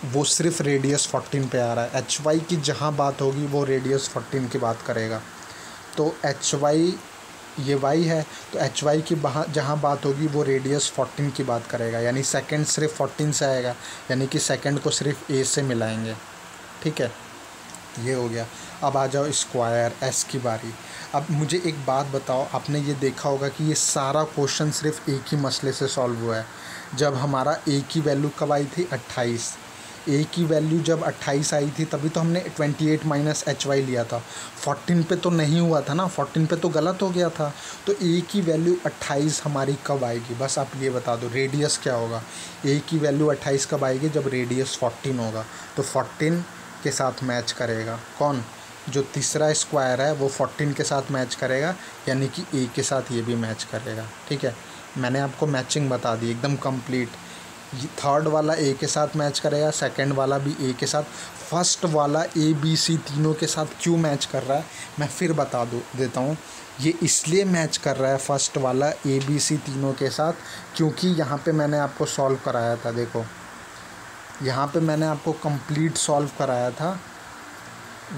वो सिर्फ रेडियस 14 पे आ रहा है, hy की जहाँ बात होगी वो रेडियस 14 की बात करेगा। तो hy ये y है, तो hy की जहाँ बात होगी वो रेडियस 14 की बात करेगा, यानी सेकंड सिर्फ 14 से आएगा, यानी कि सेकंड को सिर्फ a से मिलाएंगे, ठीक है, ये हो गया। अब आ जाओ स्क्वायर s की बारी। अब मुझे एक बात बताओ, आपने ये देखा होगा कि ये सारा क्वेश्चन सिर्फ एक ही मसले से सॉल्व हुआ है। जब हमारा a की वैल्यू कब आई थी 28, a की वैल्यू जब 28 आई थी तभी तो हमने 28 माइनस hy लिया था, 14 पे तो नहीं हुआ था ना, 14 पे तो गलत हो गया था। तो a की वैल्यू 28 हमारी कब आएगी, बस आप ये बता दो, रेडियस क्या होगा। a की वैल्यू 28 कब आएगी, जब रेडियस 14 होगा, तो 14 के साथ मैच करेगा कौन, जो तीसरा स्क्वायर है वो 14 के साथ मैच करेगा, यानी कि a के साथ ये भी मैच करेगा, ठीक है। मैंने आपको मैचिंग बता दी एकदम कंप्लीट। थर्ड वाला a के साथ मैच करेगा, सेकंड वाला भी a के साथ, फर्स्ट वाला a b c तीनों के साथ क्यों मैच कर रहा है मैं फिर बता देता हूँ। ये इसलिए मैच कर रहा है फर्स्ट वाला a b c तीनों के साथ, क्योंकि यहाँ पे मैंने आपको सॉल्व कराया था, देखो यहाँ पे मैंने आपको कंप्लीट सॉल्व कराया था।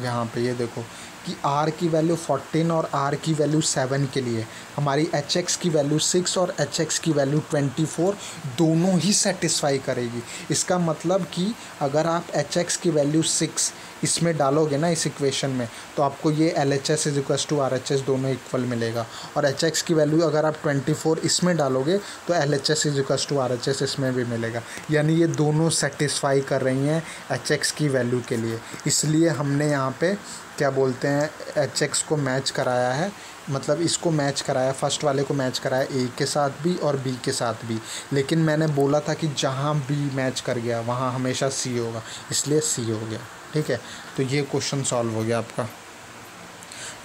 यहाँ पे ये देखो कि r की वैल्यू 14 और r की वैल्यू 7 के लिए हमारी hx की वैल्यू 6 और hx की वैल्यू 24 दोनों ही सेटिस्फाई करेगी। इसका मतलब कि अगर आप hx की वैल्यू 6 इसमें डालोगे ना इस इक्वेशन में, तो आपको ये LHS is equal to RHS दोनों इक्वल मिलेगा, और hx की वैल्यू अगर आप 24 इसमें डालोगे तो LHS is equal to RHS इसमें भी मिलेगा, यानी ये दोनों सेटिस्फाई कर रही हैं hx की वैल्यू के लिए। इसलिए हमने यहाँ पे क्या बोलते हैं hx को मैच कराया है, मतलब इसको मैच कराया, फर्स्ट वाले को मैच कराया a के साथ भी और b के साथ भी, लेकिन मैंने बोला था कि जहाँ b मैच कर गया वहाँ हमेशा c होगा, इसलिए c हो गया, ठीक है। तो ये क्वेश्चन सॉल्व हो गया आपका।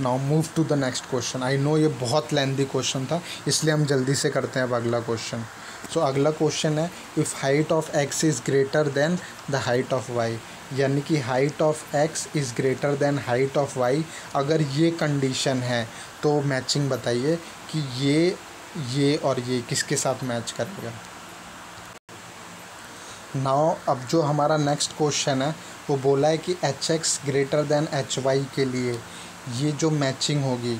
Now move to the next question. I know ये बहुत लेंथी क्वेश्चन था, इसलिए हम जल्दी से करते हैं अब अगला क्वेश्चन। सो अगला क्वेश्चन है if height of x is greater then the height of y, यानी कि height of x is greater then height of y। अगर ये कंडीशन है तो मैचिंग बताइए कि ये और ये किसके साथ मैच करेगा। नाउ अब जो हमारा नेक्स्ट क्वेश्चन है वो बोला है कि hx ग्रेटर देन hy के लिए ये जो मैचिंग होगी,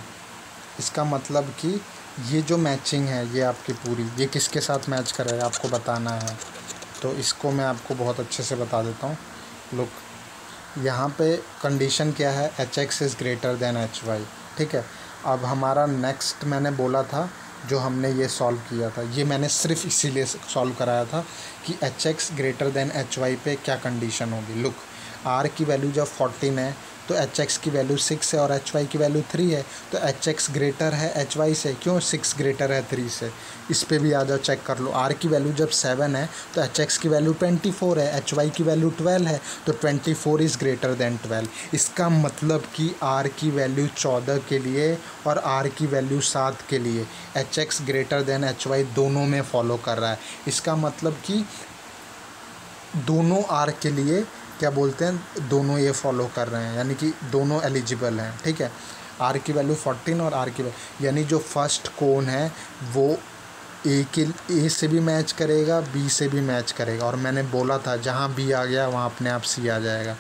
इसका मतलब कि ये जो मैचिंग है ये आपकी पूरी, ये किसके साथ मैच करेगा आपको बताना है। तो इसको मैं आपको बहुत अच्छे से बता देता हूँ। लुक यहाँ पे कंडीशन क्या है, hx is greater then hy, ठीक है। अब हमारा नेक्स्ट मैंने बोला था जो हमने ये सॉल्व किया था, ये मैंने सिर्फ इसीलिए सॉल्व कराया था कि hx ग्रेटर देन hy पे क्या कंडीशन होगी। लुक r की वैल्यू जब 14 है तो hx की वैल्यू 6 है और hy की वैल्यू 3 है, तो hx ग्रेटर है hy से, क्यों 6 ग्रेटर है 3 से। इस पे भी आ जाओ चेक कर लो, r की वैल्यू जब 7 है तो hx की वैल्यू 24 है, hy की वैल्यू 12 है, तो 24 इज़ ग्रेटर देन 12। इसका मतलब कि r की वैल्यू 14 के लिए और r की वैल्यू 7 के लिए hx ग्रेटर देन hy दोनों में फॉलो कर रहा है। इसका मतलब कि दोनों r के लिए क्या बोलते हैं, दोनों ये फॉलो कर रहे हैं, यानी कि दोनों एलिजिबल हैं, ठीक है। r की वैल्यू 14 और r की वैल्यू, यानी जो फर्स्ट कोन है वो a से भी मैच करेगा, b से भी मैच करेगा, और मैंने बोला था जहाँ b आ गया वहाँ अपने आप c आ जाएगा।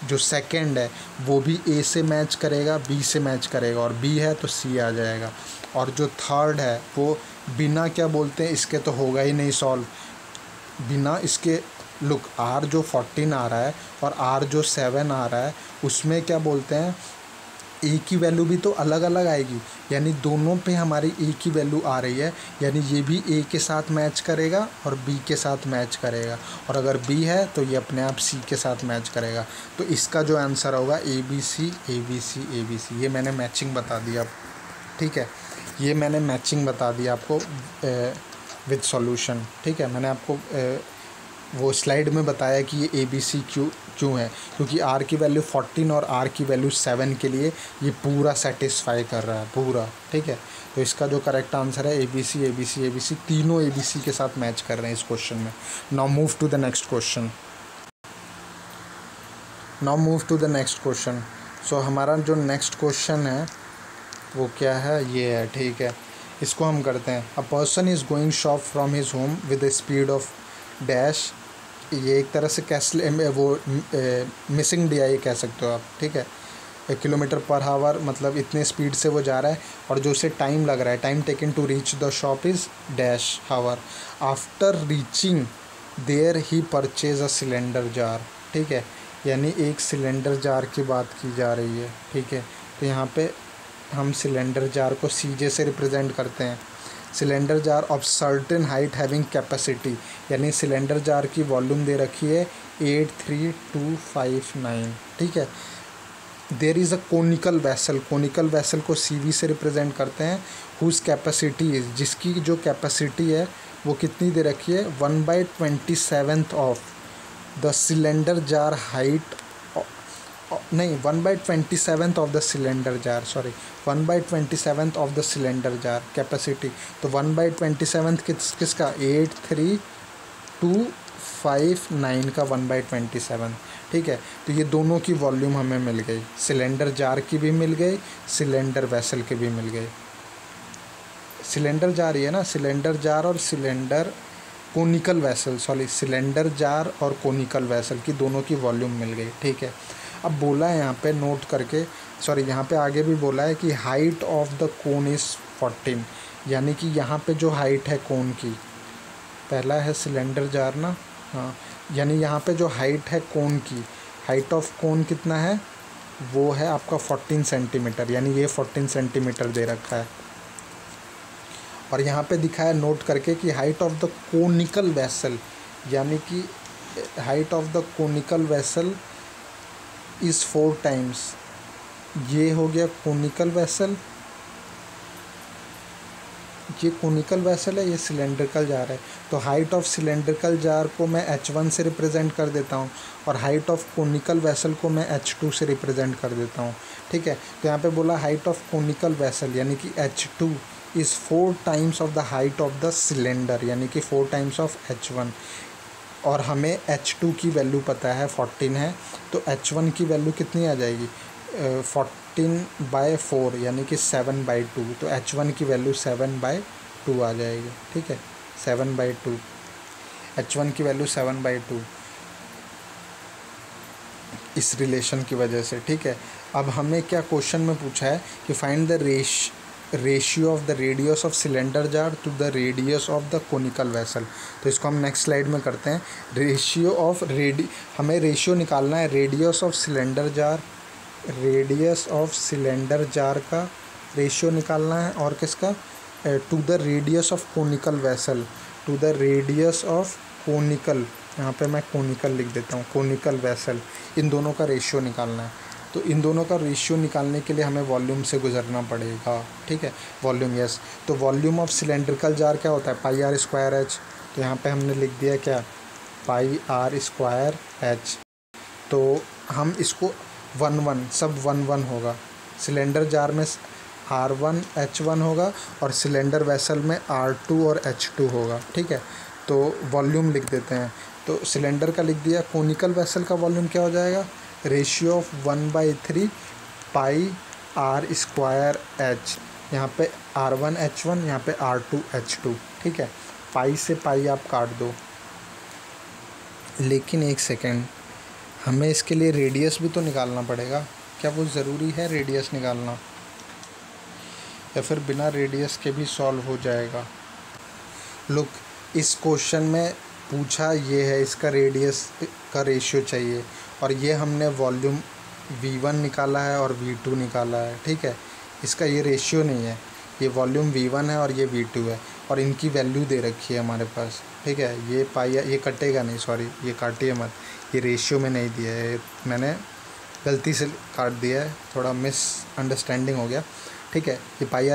जो सेकंड है वो भी a से मैच करेगा, b से मैच करेगा, और b है तो c आ जाएगा। और जो थर्ड है वो बिना क्या बोलते हैं इसके तो होगा ही नहीं सॉल्व, बिना इसके। लुक r जो 14 आ रहा है और r जो 7 आ रहा है उसमें क्या बोलते हैं ए की वैल्यू भी तो अलग अलग आएगी, यानी दोनों पे हमारी ए की वैल्यू आ रही है, यानी ये भी ए के साथ मैच करेगा और बी के साथ मैच करेगा, और अगर बी है तो ये अपने आप सी के साथ मैच करेगा। तो इसका जो आंसर होगा A B C A B C A B C. ये मैंने मैचिंग बता दिया, ठीक है, ये मैंने मैचिंग बता दिया आपको विद सॉल्यूशन, ठीक है। मैंने आपको वो स्लाइड में बताया कि ये ए बी सी क्यों है, क्योंकि आर की वैल्यू 14 और आर की वैल्यू 7 के लिए ये पूरा सेटिस्फाई कर रहा है पूरा, ठीक है। तो इसका जो करेक्ट आंसर है A B C A B C A B C, तीनों ए बी सी के साथ मैच कर रहे हैं इस क्वेश्चन में। Now move to the next question. सो हमारा जो नेक्स्ट क्वेश्चन है वो क्या है, ये है, ठीक है। इसको हम करते हैं। A person is going shop from his home with A speed of dash, ये एक तरह से कैसल वो मिसिंग डी आई कह सकते हो आप, ठीक है। किलोमीटर पर आवर, मतलब इतने स्पीड से वो जा रहा है, और जो उसे टाइम लग रहा है, time taken to reach the shop is dash hour. After reaching there he purchase a cylinder jar, ठीक है, यानी एक सिलेंडर जार की बात की जा रही है, ठीक है। तो यहाँ पे हम सिलेंडर जार को सीजे से रिप्रेजेंट करते हैं। Cylinder jar of certain height having capacity, यानी सिलेंडर जार की वॉल्यूम दे रखी है 83259, ठीक है। There is a conical vessel, conical vessel को CV से रिप्रेजेंट करते हैं। हुज कैपेसिटी इज़, जिसकी जो कैपेसिटी है वो कितनी दे रखी है, 1/27 of the cylinder jar height, नहीं 1/27 of the cylinder jar, sorry 1/27 of the cylinder jar capacity. तो 1/27 किसका, 83259 का 1/27, ठीक है। तो ये दोनों की वॉल्यूम हमें मिल गई, सिलेंडर जार की भी मिल गई, सिलेंडर वैसल की भी मिल गई। सिलेंडर जार ही है ना, सिलेंडर जार और cylinder conical vessel, sorry cylinder jar और कोनिकल वैसल की दोनों की वॉल्यूम मिल गई, ठीक है। अब बोला है यहाँ पे नोट करके, सॉरी यहाँ पे आगे भी बोला है कि height of the cone is 14, यानी कि यहाँ पे जो हाइट है कोन की, पहला है सिलेंडर जार ना, हाँ, यानी यहाँ पे जो हाइट है कोन की, हाइट ऑफ कोन कितना है, वो है आपका 14 सेंटीमीटर, यानी ये 14 सेंटीमीटर दे रखा है। और यहाँ पे दिखा है नोट करके कि height of the conical vessel, यानी कि height of the conical vessel is 4 times, ये हो गया कोनिकल वैसल, ये कोनिकल वैसल है, ये सिलेंड्रिकल जार है। तो हाइट ऑफ सिलेंड्रिकल जार को मैं H1 से रिप्रेजेंट कर देता हूँ, और हाइट ऑफ कोनिकल वैसल को मैं H2 से रिप्रेजेंट कर देता हूँ, ठीक है। तो यहाँ पे बोला हाइट ऑफ कोनिकल वैसल, यानी कि H2 is 4 times of the height of the cylinder, यानी कि 4 टाइम्स ऑफ H1, और हमें H2 की वैल्यू पता है 14 है, तो H1 की वैल्यू कितनी आ जाएगी, 14/4, यानी कि 7/2, तो H1 की वैल्यू 7/2 आ जाएगी, ठीक है, 7/2, H1 की वैल्यू 7/2 इस रिलेशन की वजह से, ठीक है। अब हमें क्या क्वेश्चन में पूछा है कि find the ratio of the radius of cylinder jar to the radius of the conical vessel. तो इसको हम नेक्स्ट स्लाइड में करते हैं। हमें रेशियो निकालना है radius of cylinder jar, radius of cylinder jar का रेशियो निकालना है, और किसका, to the radius of conical vessel, to the radius of conical, यहाँ पे मैं कोनिकल लिख देता हूँ, कोनिकल वैसल, इन दोनों का रेशियो निकालना है। तो इन दोनों का रेशियो निकालने के लिए हमें वॉल्यूम से गुजरना पड़ेगा, ठीक है, वॉल्यूम, यस। तो वॉल्यूम ऑफ सिलेंड्रिकल जार क्या होता है, πr²h, तो यहाँ पे हमने लिख दिया क्या, πr²h। तो हम इसको 1 सब 1 होगा, सिलेंडर जार में R1 H1 होगा, और सिलेंडर वैसल में R2 और H2 होगा, ठीक है। तो वॉल्यूम लिख देते हैं, तो सिलेंडर का लिख दिया, कोनिकल वैसल का वॉल्यूम क्या हो जाएगा, रेशियो ऑफ 1/3 πr²h, यहाँ पे R1 H1, यहाँ पे R2 H2, ठीक है। पाई से पाई आप काट दो, लेकिन एक सेकेंड, हमें इसके लिए रेडियस भी तो निकालना पड़ेगा, क्या वो ज़रूरी है रेडियस निकालना, या फिर बिना रेडियस के भी सॉल्व हो जाएगा। लुक, इस क्वेश्चन में पूछा ये है, इसका रेडियस का रेशियो चाहिए, और ये हमने वॉल्यूम V1 निकाला है और V2 निकाला है, ठीक है। इसका ये रेशियो नहीं है, ये वॉल्यूम V1 है और ये V2 है और इनकी वैल्यू दे रखी है हमारे पास, ठीक है। ये पाई, ये कटेगा नहीं, सॉरी ये काटिए मत, ये रेशियो में नहीं दिया है, मैंने गलती से काट दिया है, थोड़ा मिसअंडरस्टैंडिंग हो गया, ठीक है। ये पाई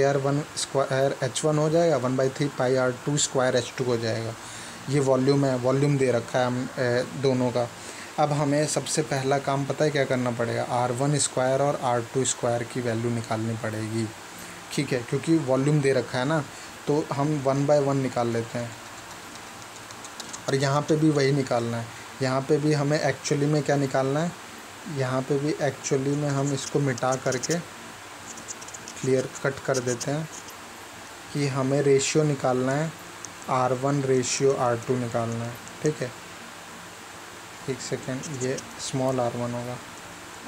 आर वन स्क्वायर H1 हो जाएगा, 1/3 pi are to square H2 हो जाएगा। ये वॉल्यूम है, वॉल्यूम दे रखा है हम दोनों का। अब हमें सबसे पहला काम पता है क्या करना पड़ेगा, R1 स्क्वायर और R2 स्क्वायर की वैल्यू निकालनी पड़ेगी, ठीक है, क्योंकि वॉल्यूम दे रखा है ना, तो हम 1/1 निकाल लेते हैं। और यहाँ पे भी वही निकालना है, यहाँ पे भी हमें एक्चुअली में क्या निकालना है, यहाँ पे भी एक्चुअली में हम इसको मिटा करके क्लियर कट कर देते हैं कि हमें रेशियो निकालना है, R1 रेशियो R2 निकालना है, ठीक है। एक सेकेंड, ये स्मॉल r1 होगा,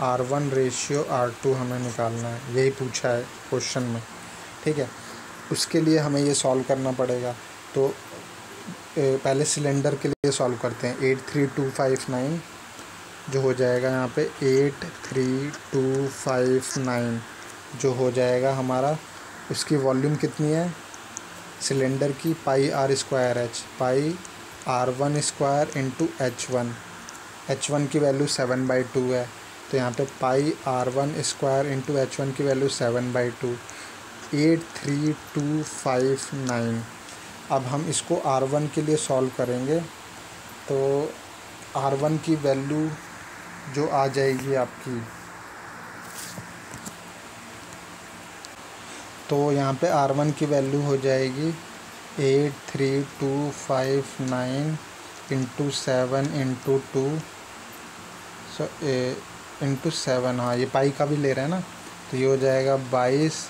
R1 रेशियो R2 हमें निकालना है, यही पूछा है क्वेश्चन में, ठीक है। उसके लिए हमें ये सॉल्व करना पड़ेगा। तो पहले सिलेंडर के लिए सॉल्व करते हैं। 83259 जो हो जाएगा यहाँ पे 83259 जो हो जाएगा हमारा, उसकी वॉल्यूम कितनी है सिलेंडर की, pi r square h, pi R1 square into H1 की वैल्यू 7/2 है, तो यहाँ पे पाई R1 स्क्वायर इंटू H1 की वैल्यू 7/2, 83259। अब हम इसको R1 के लिए सॉल्व करेंगे, तो R1 की वैल्यू जो आ जाएगी आपकी, तो यहाँ पे R1 की वैल्यू हो जाएगी 83259 इंटू 7 इंटू 2 इंटू 7, हाँ ये पाई का भी ले रहे हैं ना, तो ये हो जाएगा 22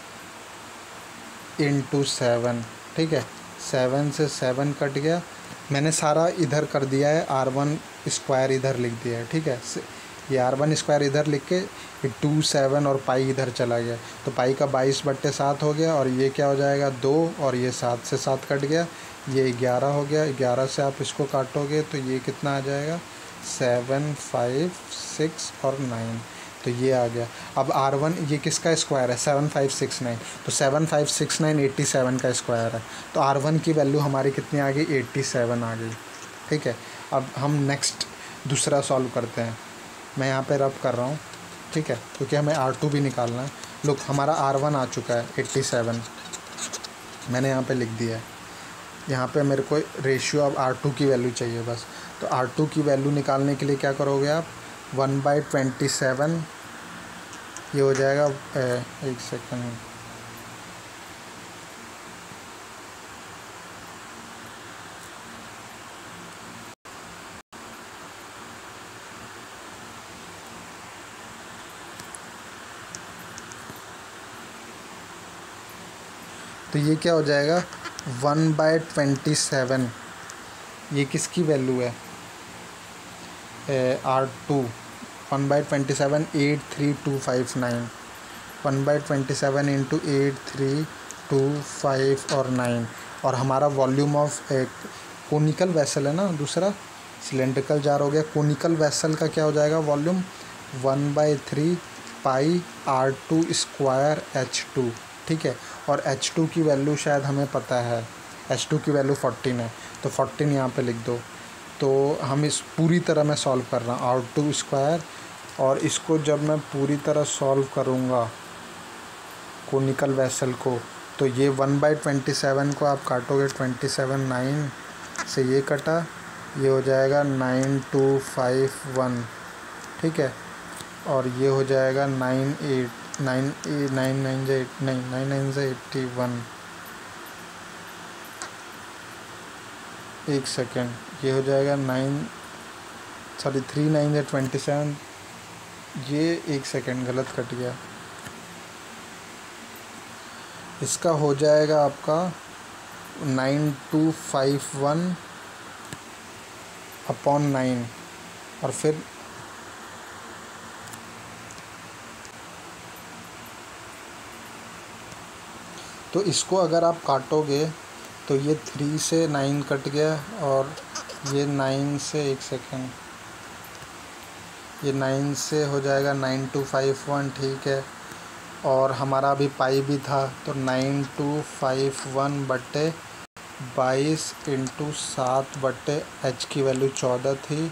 इंटू 7, ठीक है। 7 से 7 कट गया, मैंने सारा इधर कर दिया है, R1 स्क्वायर इधर लिख दिया है, ठीक है। ये R1 स्क्वायर इधर लिख के 2 7 और पाई इधर चला गया, तो पाई का 22/7 हो गया, और ये क्या हो जाएगा 2, और ये 7 से 7 कट गया, ये 11 हो गया। 11 से आप इसको काटोगे तो ये कितना आ जाएगा 7 5 6 और 9, तो ये आ गया। अब R1 ये किसका स्क्वायर है 7569, तो 7569 87 का स्क्वायर है, तो R1 की वैल्यू हमारी कितनी आ गई 87 आ गई, ठीक है। अब हम नेक्स्ट दूसरा सॉल्व करते हैं, मैं यहाँ पे रब कर रहा हूँ, ठीक है, क्योंकि हमें R2 भी निकालना है। लुक हमारा R1 आ चुका है 87, मैंने यहाँ पे लिख दिया है। यहाँ पे मेरे को रेशियो अब R2 की वैल्यू चाहिए बस, तो R2 की वैल्यू निकालने के लिए क्या करोगे आप, 1/27, ये हो जाएगा, एक सेकंड, तो ये क्या हो जाएगा 1/27, ये किसकी वैल्यू है R2, 1/27 83259, 1/27 इंटू 83259 और 9, और हमारा वॉल्यूम ऑफ कोनिकल वेसल है ना, दूसरा सिलेंड्रिकल जार हो गया, कोनिकल वेसल का क्या हो जाएगा वॉल्यूम 1/3 पाई R2 स्क्वायर H2, ठीक है। और H2 की वैल्यू शायद हमें पता है, H2 की वैल्यू 14 है, तो 14 यहाँ पे लिख दो। तो हम इस पूरी तरह मैं सॉल्व कर रहा हूँ R2 स्क्वायर, और इसको जब मैं पूरी तरह सॉल्व करूँगा कोनिकल वेसल को, तो ये 1/27 को आप काटोगे 27 9 से, ये कटा, ये हो जाएगा 9251, ठीक है। और ये हो जाएगा 9 9 9 से 81, एक सेकेंड, ये हो जाएगा 3 9 से 27, ये एक सेकेंड गलत कट गया, इसका हो जाएगा आपका 9251/9, और फिर तो इसको अगर आप काटोगे तो ये 3 से 9 कट गया, और ये 9 से, एक सेकेंड, ये 9 से हो जाएगा 9251, ठीक है। और हमारा अभी पाई भी था, तो 9251 बटे 22 इंटू 7 बटे h की वैल्यू 14 थी,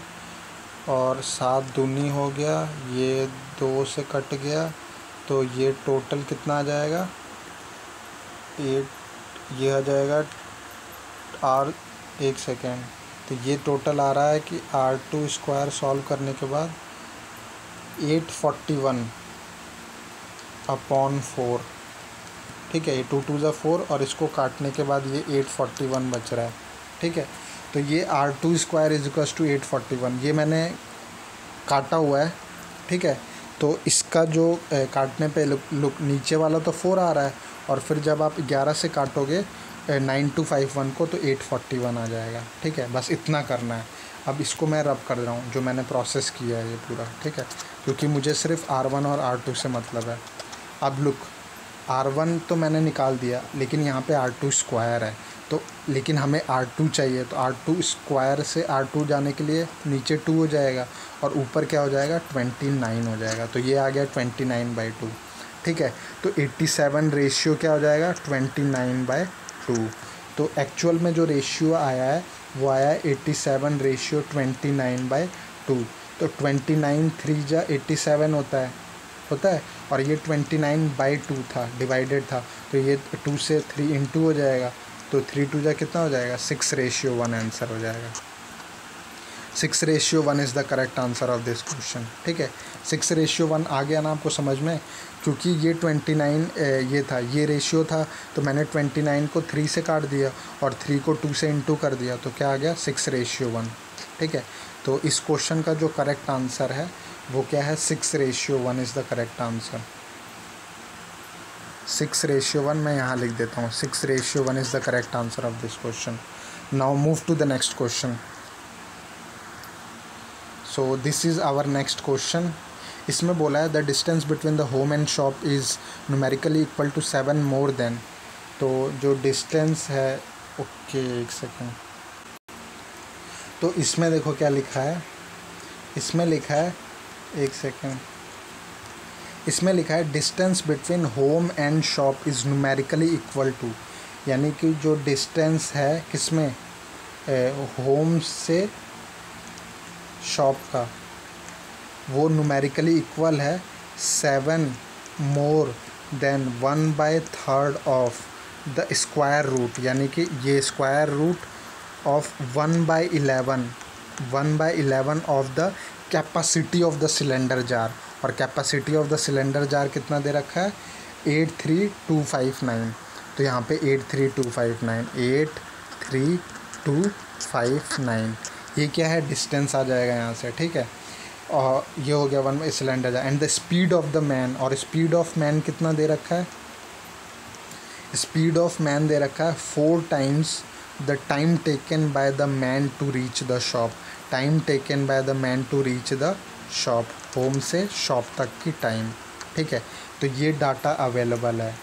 और 7 दूनी हो गया, ये 2 से कट गया, तो ये टोटल कितना आ जाएगा 8, ये आ जाएगा R, एक सेकेंड, तो ये टोटल आ रहा है कि R2 स्क्वायर सॉल्व करने के बाद 841 अपॉन 4, ठीक है। ये 2 2 ज़ा 4 और इसको काटने के बाद ये 841 बच रहा है, ठीक है। तो ये R2 square is equals to 841, ये मैंने काटा हुआ है, ठीक है। तो इसका जो काटने पे लुक नीचे वाला तो 4 आ रहा है, और फिर जब आप 11 से काटोगे 9251 को, तो 841 आ जाएगा, ठीक है। बस इतना करना है। अब इसको मैं रब कर रहा हूँ, जो मैंने प्रोसेस किया है ये पूरा, ठीक है, क्योंकि मुझे सिर्फ R1 और R2 से मतलब है। अब लुक, R1 तो मैंने निकाल दिया, लेकिन यहाँ पे R2 स्क्वायर है, तो लेकिन हमें R2 चाहिए, तो R2 स्क्वायर से R2 जाने के लिए नीचे 2 हो जाएगा, और ऊपर क्या हो जाएगा 29 हो जाएगा, तो ये आ गया 29/2, ठीक है। तो 87 रेशियो क्या हो जाएगा 29/2। तो एक्चुअल में जो रेशियो आया है वो आया है 87 रेशियो 29/2। तो 29 3 जा 87 होता है, और ये 29/2 था, डिवाइडेड था, तो ये 2 से 3 इंटू हो जाएगा, तो 3 2 जा कितना हो जाएगा 6:1 आंसर हो जाएगा। 6:1 is the correct answer of this question, ठीक है। 6:1 आ गया ना आपको समझ में, क्योंकि ये 29 ये था, ये रेशियो था, तो मैंने 29 को 3 से काट दिया और 3 को 2 से इंटू कर दिया, तो क्या आ गया 6:1, ठीक है। तो इस क्वेश्चन का जो करेक्ट आंसर है वो क्या है 6:1 इज़ द करेक्ट आंसर। 6:1 मैं यहाँ लिख देता हूँ, 6:1 is the correct answer of this question. Now move to the next question. So this is our next question. इसमें बोला है the distance between the home and shop is numerically equal to 7 more than. तो जो distance है, okay एक second, तो इसमें देखो क्या लिखा है, इसमें लिखा है, एक सेकेंड, इसमें लिखा है distance between home and shop is numerically equal to, यानी कि जो डिस्टेंस है किसमें होम से शॉप का, वो न्यूमेरिकली इक्वल है 7 more than 1/3 of the square root, यानी कि ये square root of 1/11 of the capacity of the cylinder jar. और capacity of the cylinder jar कितना दे रखा है 83259, तो यहाँ पे 83259, ये क्या है डिस्टेंस आ जाएगा यहाँ से, ठीक है। और ये हो गया 1 cylinder jar. And the speed of the man, और स्पीड ऑफ मैन कितना दे रखा है, स्पीड ऑफ मैन दे रखा है 4 times the time taken by the man to reach the shop. Time taken by the man to reach the shop, home से shop तक की टाइम, ठीक है। तो ये डाटा अवेलेबल है।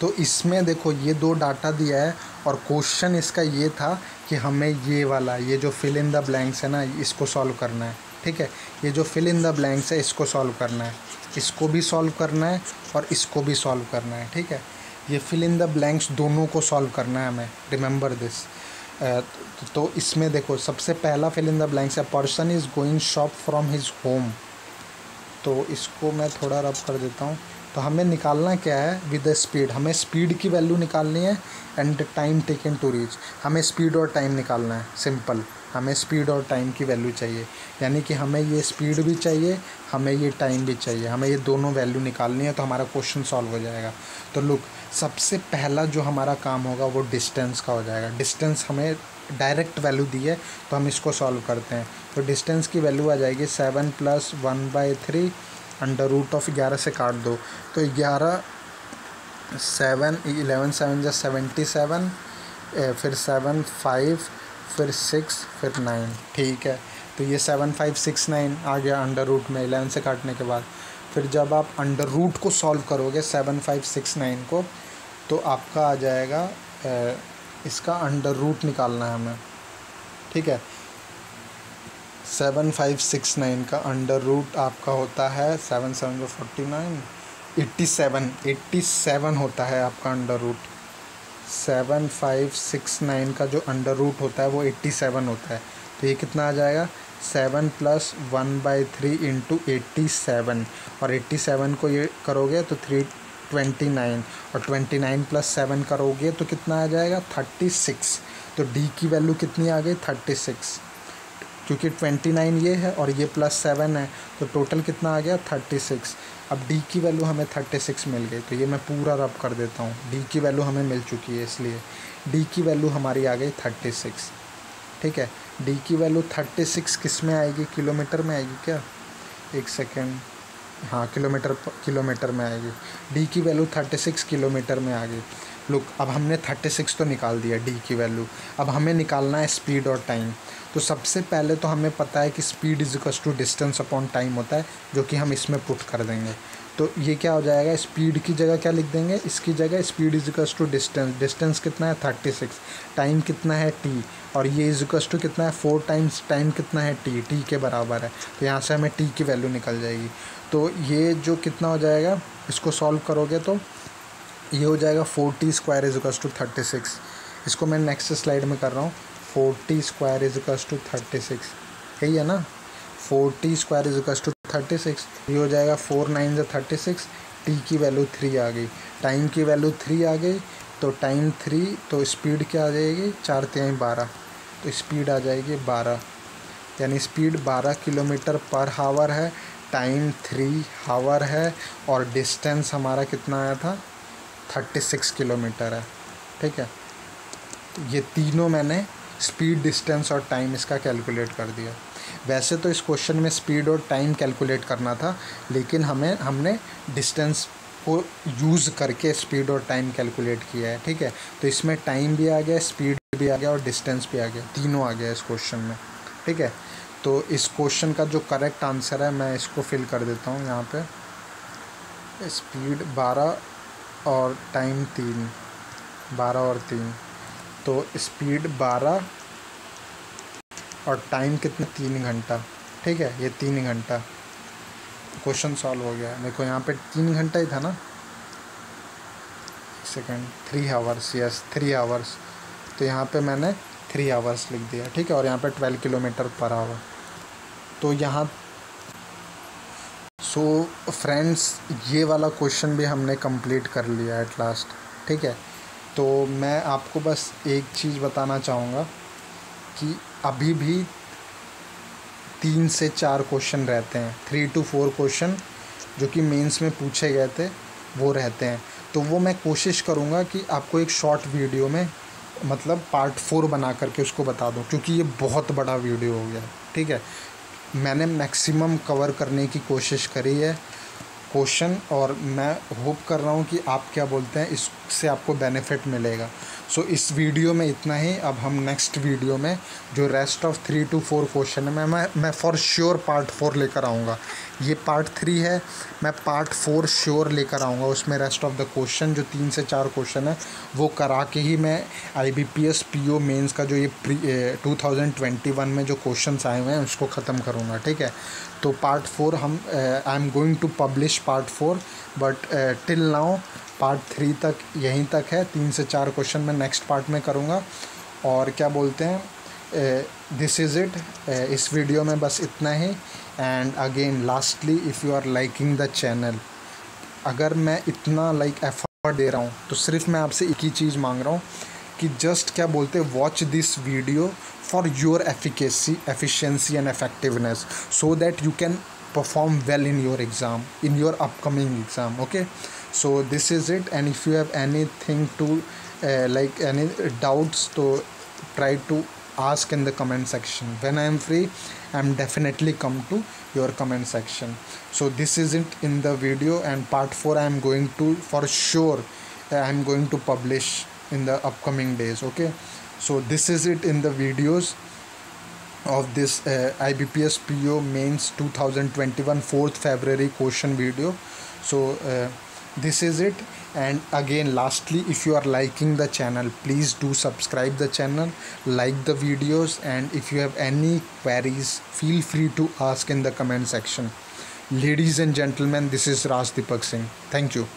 तो इसमें देखो ये 2 डाटा दिया है, और क्वेश्चन इसका ये था कि हमें ये वाला, ये जो फिल इन द ब्लैंक्स है ना, इसको सॉल्व करना है, ठीक है। ये जो फिल इन द ब्लैंक्स है इसको सॉल्व करना है, इसको भी सॉल्व करना है और इसको भी सॉल्व करना है, ठीक है। ये फिल इन द ब्लैंक्स दोनों को सॉल्व करना है हमें, रिमेंबर दिस। तो इसमें देखो सबसे पहला फिल इन द ब्लैंक्स है person is going shop from his home, तो इसको मैं थोड़ा रब कर देता हूँ। तो हमें निकालना क्या है विद द स्पीड, हमें स्पीड की वैल्यू निकालनी है and time taken to reach, हमें स्पीड और टाइम निकालना है, सिंपल। हमें स्पीड और टाइम की वैल्यू चाहिए, यानी कि हमें ये स्पीड भी चाहिए, हमें ये टाइम भी चाहिए, हमें ये दोनों वैल्यू निकालनी है, तो हमारा क्वेश्चन सॉल्व हो जाएगा। तो लुक, सबसे पहला जो हमारा काम होगा वो डिस्टेंस का हो जाएगा। डिस्टेंस हमें डायरेक्ट वैल्यू दी है, तो हम इसको सॉल्व करते हैं। तो डिस्टेंस की वैल्यू आ जाएगी 7 + 1/3 अंडर रूट ऑफ 11 से काट दो, तो 11 7 11 7 जा 77, फिर 7 5, फिर 6, फिर 9, ठीक है। तो ये 7569 आ गया अंडर रूट में 11 से काटने के बाद। फिर जब आप अंडर रूट को सॉल्व करोगे 7569 को, तो आपका आ जाएगा इसका अंडर रूट निकालना है हमें, ठीक है। 7569 का अंडर रूट आपका होता है 7 7 49, 87 होता है आपका अंडर रूट। 7569 का जो अंडर रूट होता है वो 87 होता है। तो ये कितना आ जाएगा, 7 + 1/3 इंटू 87, और 87 को ये करोगे तो 329, और 29 + 7 करोगे तो कितना आ जाएगा, 36। तो डी की वैल्यू कितनी आ गई, 36, क्योंकि 29 ये है और ये +7 है, तो टोटल कितना आ गया, 36। अब डी की वैल्यू हमें 36 मिल गई, तो ये मैं पूरा रब कर देता हूँ। डी की वैल्यू हमें मिल चुकी है, इसलिए डी की वैल्यू हमारी आ गई 36। ठीक है, डी की वैल्यू 36 किस में आएगी, किलोमीटर में आएगी क्या, एक सेकेंड, हाँ किलोमीटर में आएगी। डी की वैल्यू 36 किलोमीटर में आ गई। लुक, अब हमने 36 तो निकाल दिया डी की वैल्यू। अब हमें निकालना है स्पीड और टाइम। तो सबसे पहले तो हमें पता है कि स्पीड = डिस्टेंस अपॉन टाइम होता है, जो कि हम इसमें पुट कर देंगे। तो ये क्या हो जाएगा, स्पीड की जगह क्या लिख देंगे, इसकी जगह स्पीड = डिस्टेंस। डिस्टेंस कितना है, 36। टाइम कितना है, टी, और ये = कितना है, 4 टाइम्स टाइम कितना है, टी के बराबर है। तो यहाँ से हमें टी की वैल्यू निकल जाएगी। तो ये जो कितना हो जाएगा, इसको सॉल्व करोगे तो ये हो जाएगा 4t² = 36। इसको मैं नेक्स्ट स्लाइड में कर रहा हूँ। 4t² = 36, यही है ना, 4t² = 36। ये हो जाएगा 4 9 36, टी की वैल्यू 3 आ गई, टाइम की वैल्यू 3 आ गई, तो टाइम 3, तो स्पीड क्या आ जाएगी, 4 3 12, तो स्पीड आ जाएगी 12, यानी स्पीड 12 km/h है, टाइम 3 आवर है, और डिस्टेंस हमारा कितना आया था, 36 किलोमीटर है। ठीक है, तो ये तीनों मैंने स्पीड, डिस्टेंस और टाइम इसका कैलकुलेट कर दिया। वैसे तो इस क्वेश्चन में स्पीड और टाइम कैलकुलेट करना था, लेकिन हमने डिस्टेंस को यूज़ करके स्पीड और टाइम कैलकुलेट किया है। ठीक है, तो इसमें टाइम भी आ गया, स्पीड भी आ गया और डिस्टेंस भी आ गया, तीनों आ गया इस क्वेश्चन में। ठीक है, तो इस क्वेश्चन का जो करेक्ट आंसर है मैं इसको फिल कर देता हूँ यहाँ पे। स्पीड 12 और टाइम 3, 12 और 3, तो स्पीड 12 और टाइम कितना, 3 घंटा। ठीक है, ये 3 घंटा, क्वेश्चन सॉल्व हो गया। देखो यहाँ पे 3 घंटा ही था ना, सेकेंड, 3 आवर्स, यस 3 आवर्स, तो यहाँ पे मैंने 3 आवर्स लिख दिया। ठीक है, और यहाँ पे 12 km/h। तो यहाँ सो फ्रेंड्स, ये वाला क्वेश्चन भी हमने कंप्लीट कर लिया एट लास्ट। ठीक है, तो मैं आपको बस एक चीज़ बताना चाहूँगा कि अभी भी 3 से 4 क्वेश्चन रहते हैं, 3 to 4 क्वेश्चन जो कि मेंस में पूछे गए थे वो रहते हैं। तो वो मैं कोशिश करूँगा कि आपको एक शॉर्ट वीडियो में, मतलब पार्ट 4 बना करके उसको बता दूँ, क्योंकि ये बहुत बड़ा वीडियो हो गया। ठीक है, मैंने मैक्सिमम कवर करने की कोशिश करी है क्वेश्चन, और मैं होप कर रहा हूँ कि आप क्या बोलते हैं, इससे आपको बेनिफिट मिलेगा। सो इस वीडियो में इतना ही। अब हम नेक्स्ट वीडियो में जो रेस्ट ऑफ 3 to 4 क्वेश्चन है, मैं फॉर श्योर पार्ट 4 लेकर आऊँगा। ये पार्ट 3 है, मैं पार्ट 4 श्योर लेकर आऊँगा। उसमें रेस्ट ऑफ द क्वेश्चन जो 3 से 4 क्वेश्चन है वो करा के ही मैं IBPS PO मेंस का जो ये 2021 में जो क्वेश्चंस आए हुए हैं उसको ख़त्म करूँगा। ठीक है, तो पार्ट 4 हम I am going to publish part 4, but till now part 3 तक यहीं तक है। 3 से 4 क्वेश्चन मैं नेक्स्ट पार्ट में करूँगा। और क्या बोलते हैं, दिस इज़ इट, इस वीडियो में बस इतना ही। And again lastly, if you are liking the channel, अगर मैं इतना एफर्ट दे रहा हूँ तो सिर्फ मैं आपसे एक ही चीज़ मांग रहा हूँ कि जस्ट क्या बोलते हैं, watch this video for your efficiency and effectiveness, so that you can perform well in your exam, in your upcoming exam. Okay, so this is it, and if you have anything to any doubts, to try to ask in the comment section. When I am free, I am definitely come to your comment section. So this is it in the video, and part 4 I am going to, for sure I am going to publish in the upcoming days. Okay, so this is it in the videos of this IBPS PO Mains 2021 4th February question video. So This is it. And again, lastly, if you are liking the channel, please do subscribe the channel, like the videos, and if you have any queries, feel free to ask in the comment section. Ladies and gentlemen, this is Raj Deepak Singh. Thank you.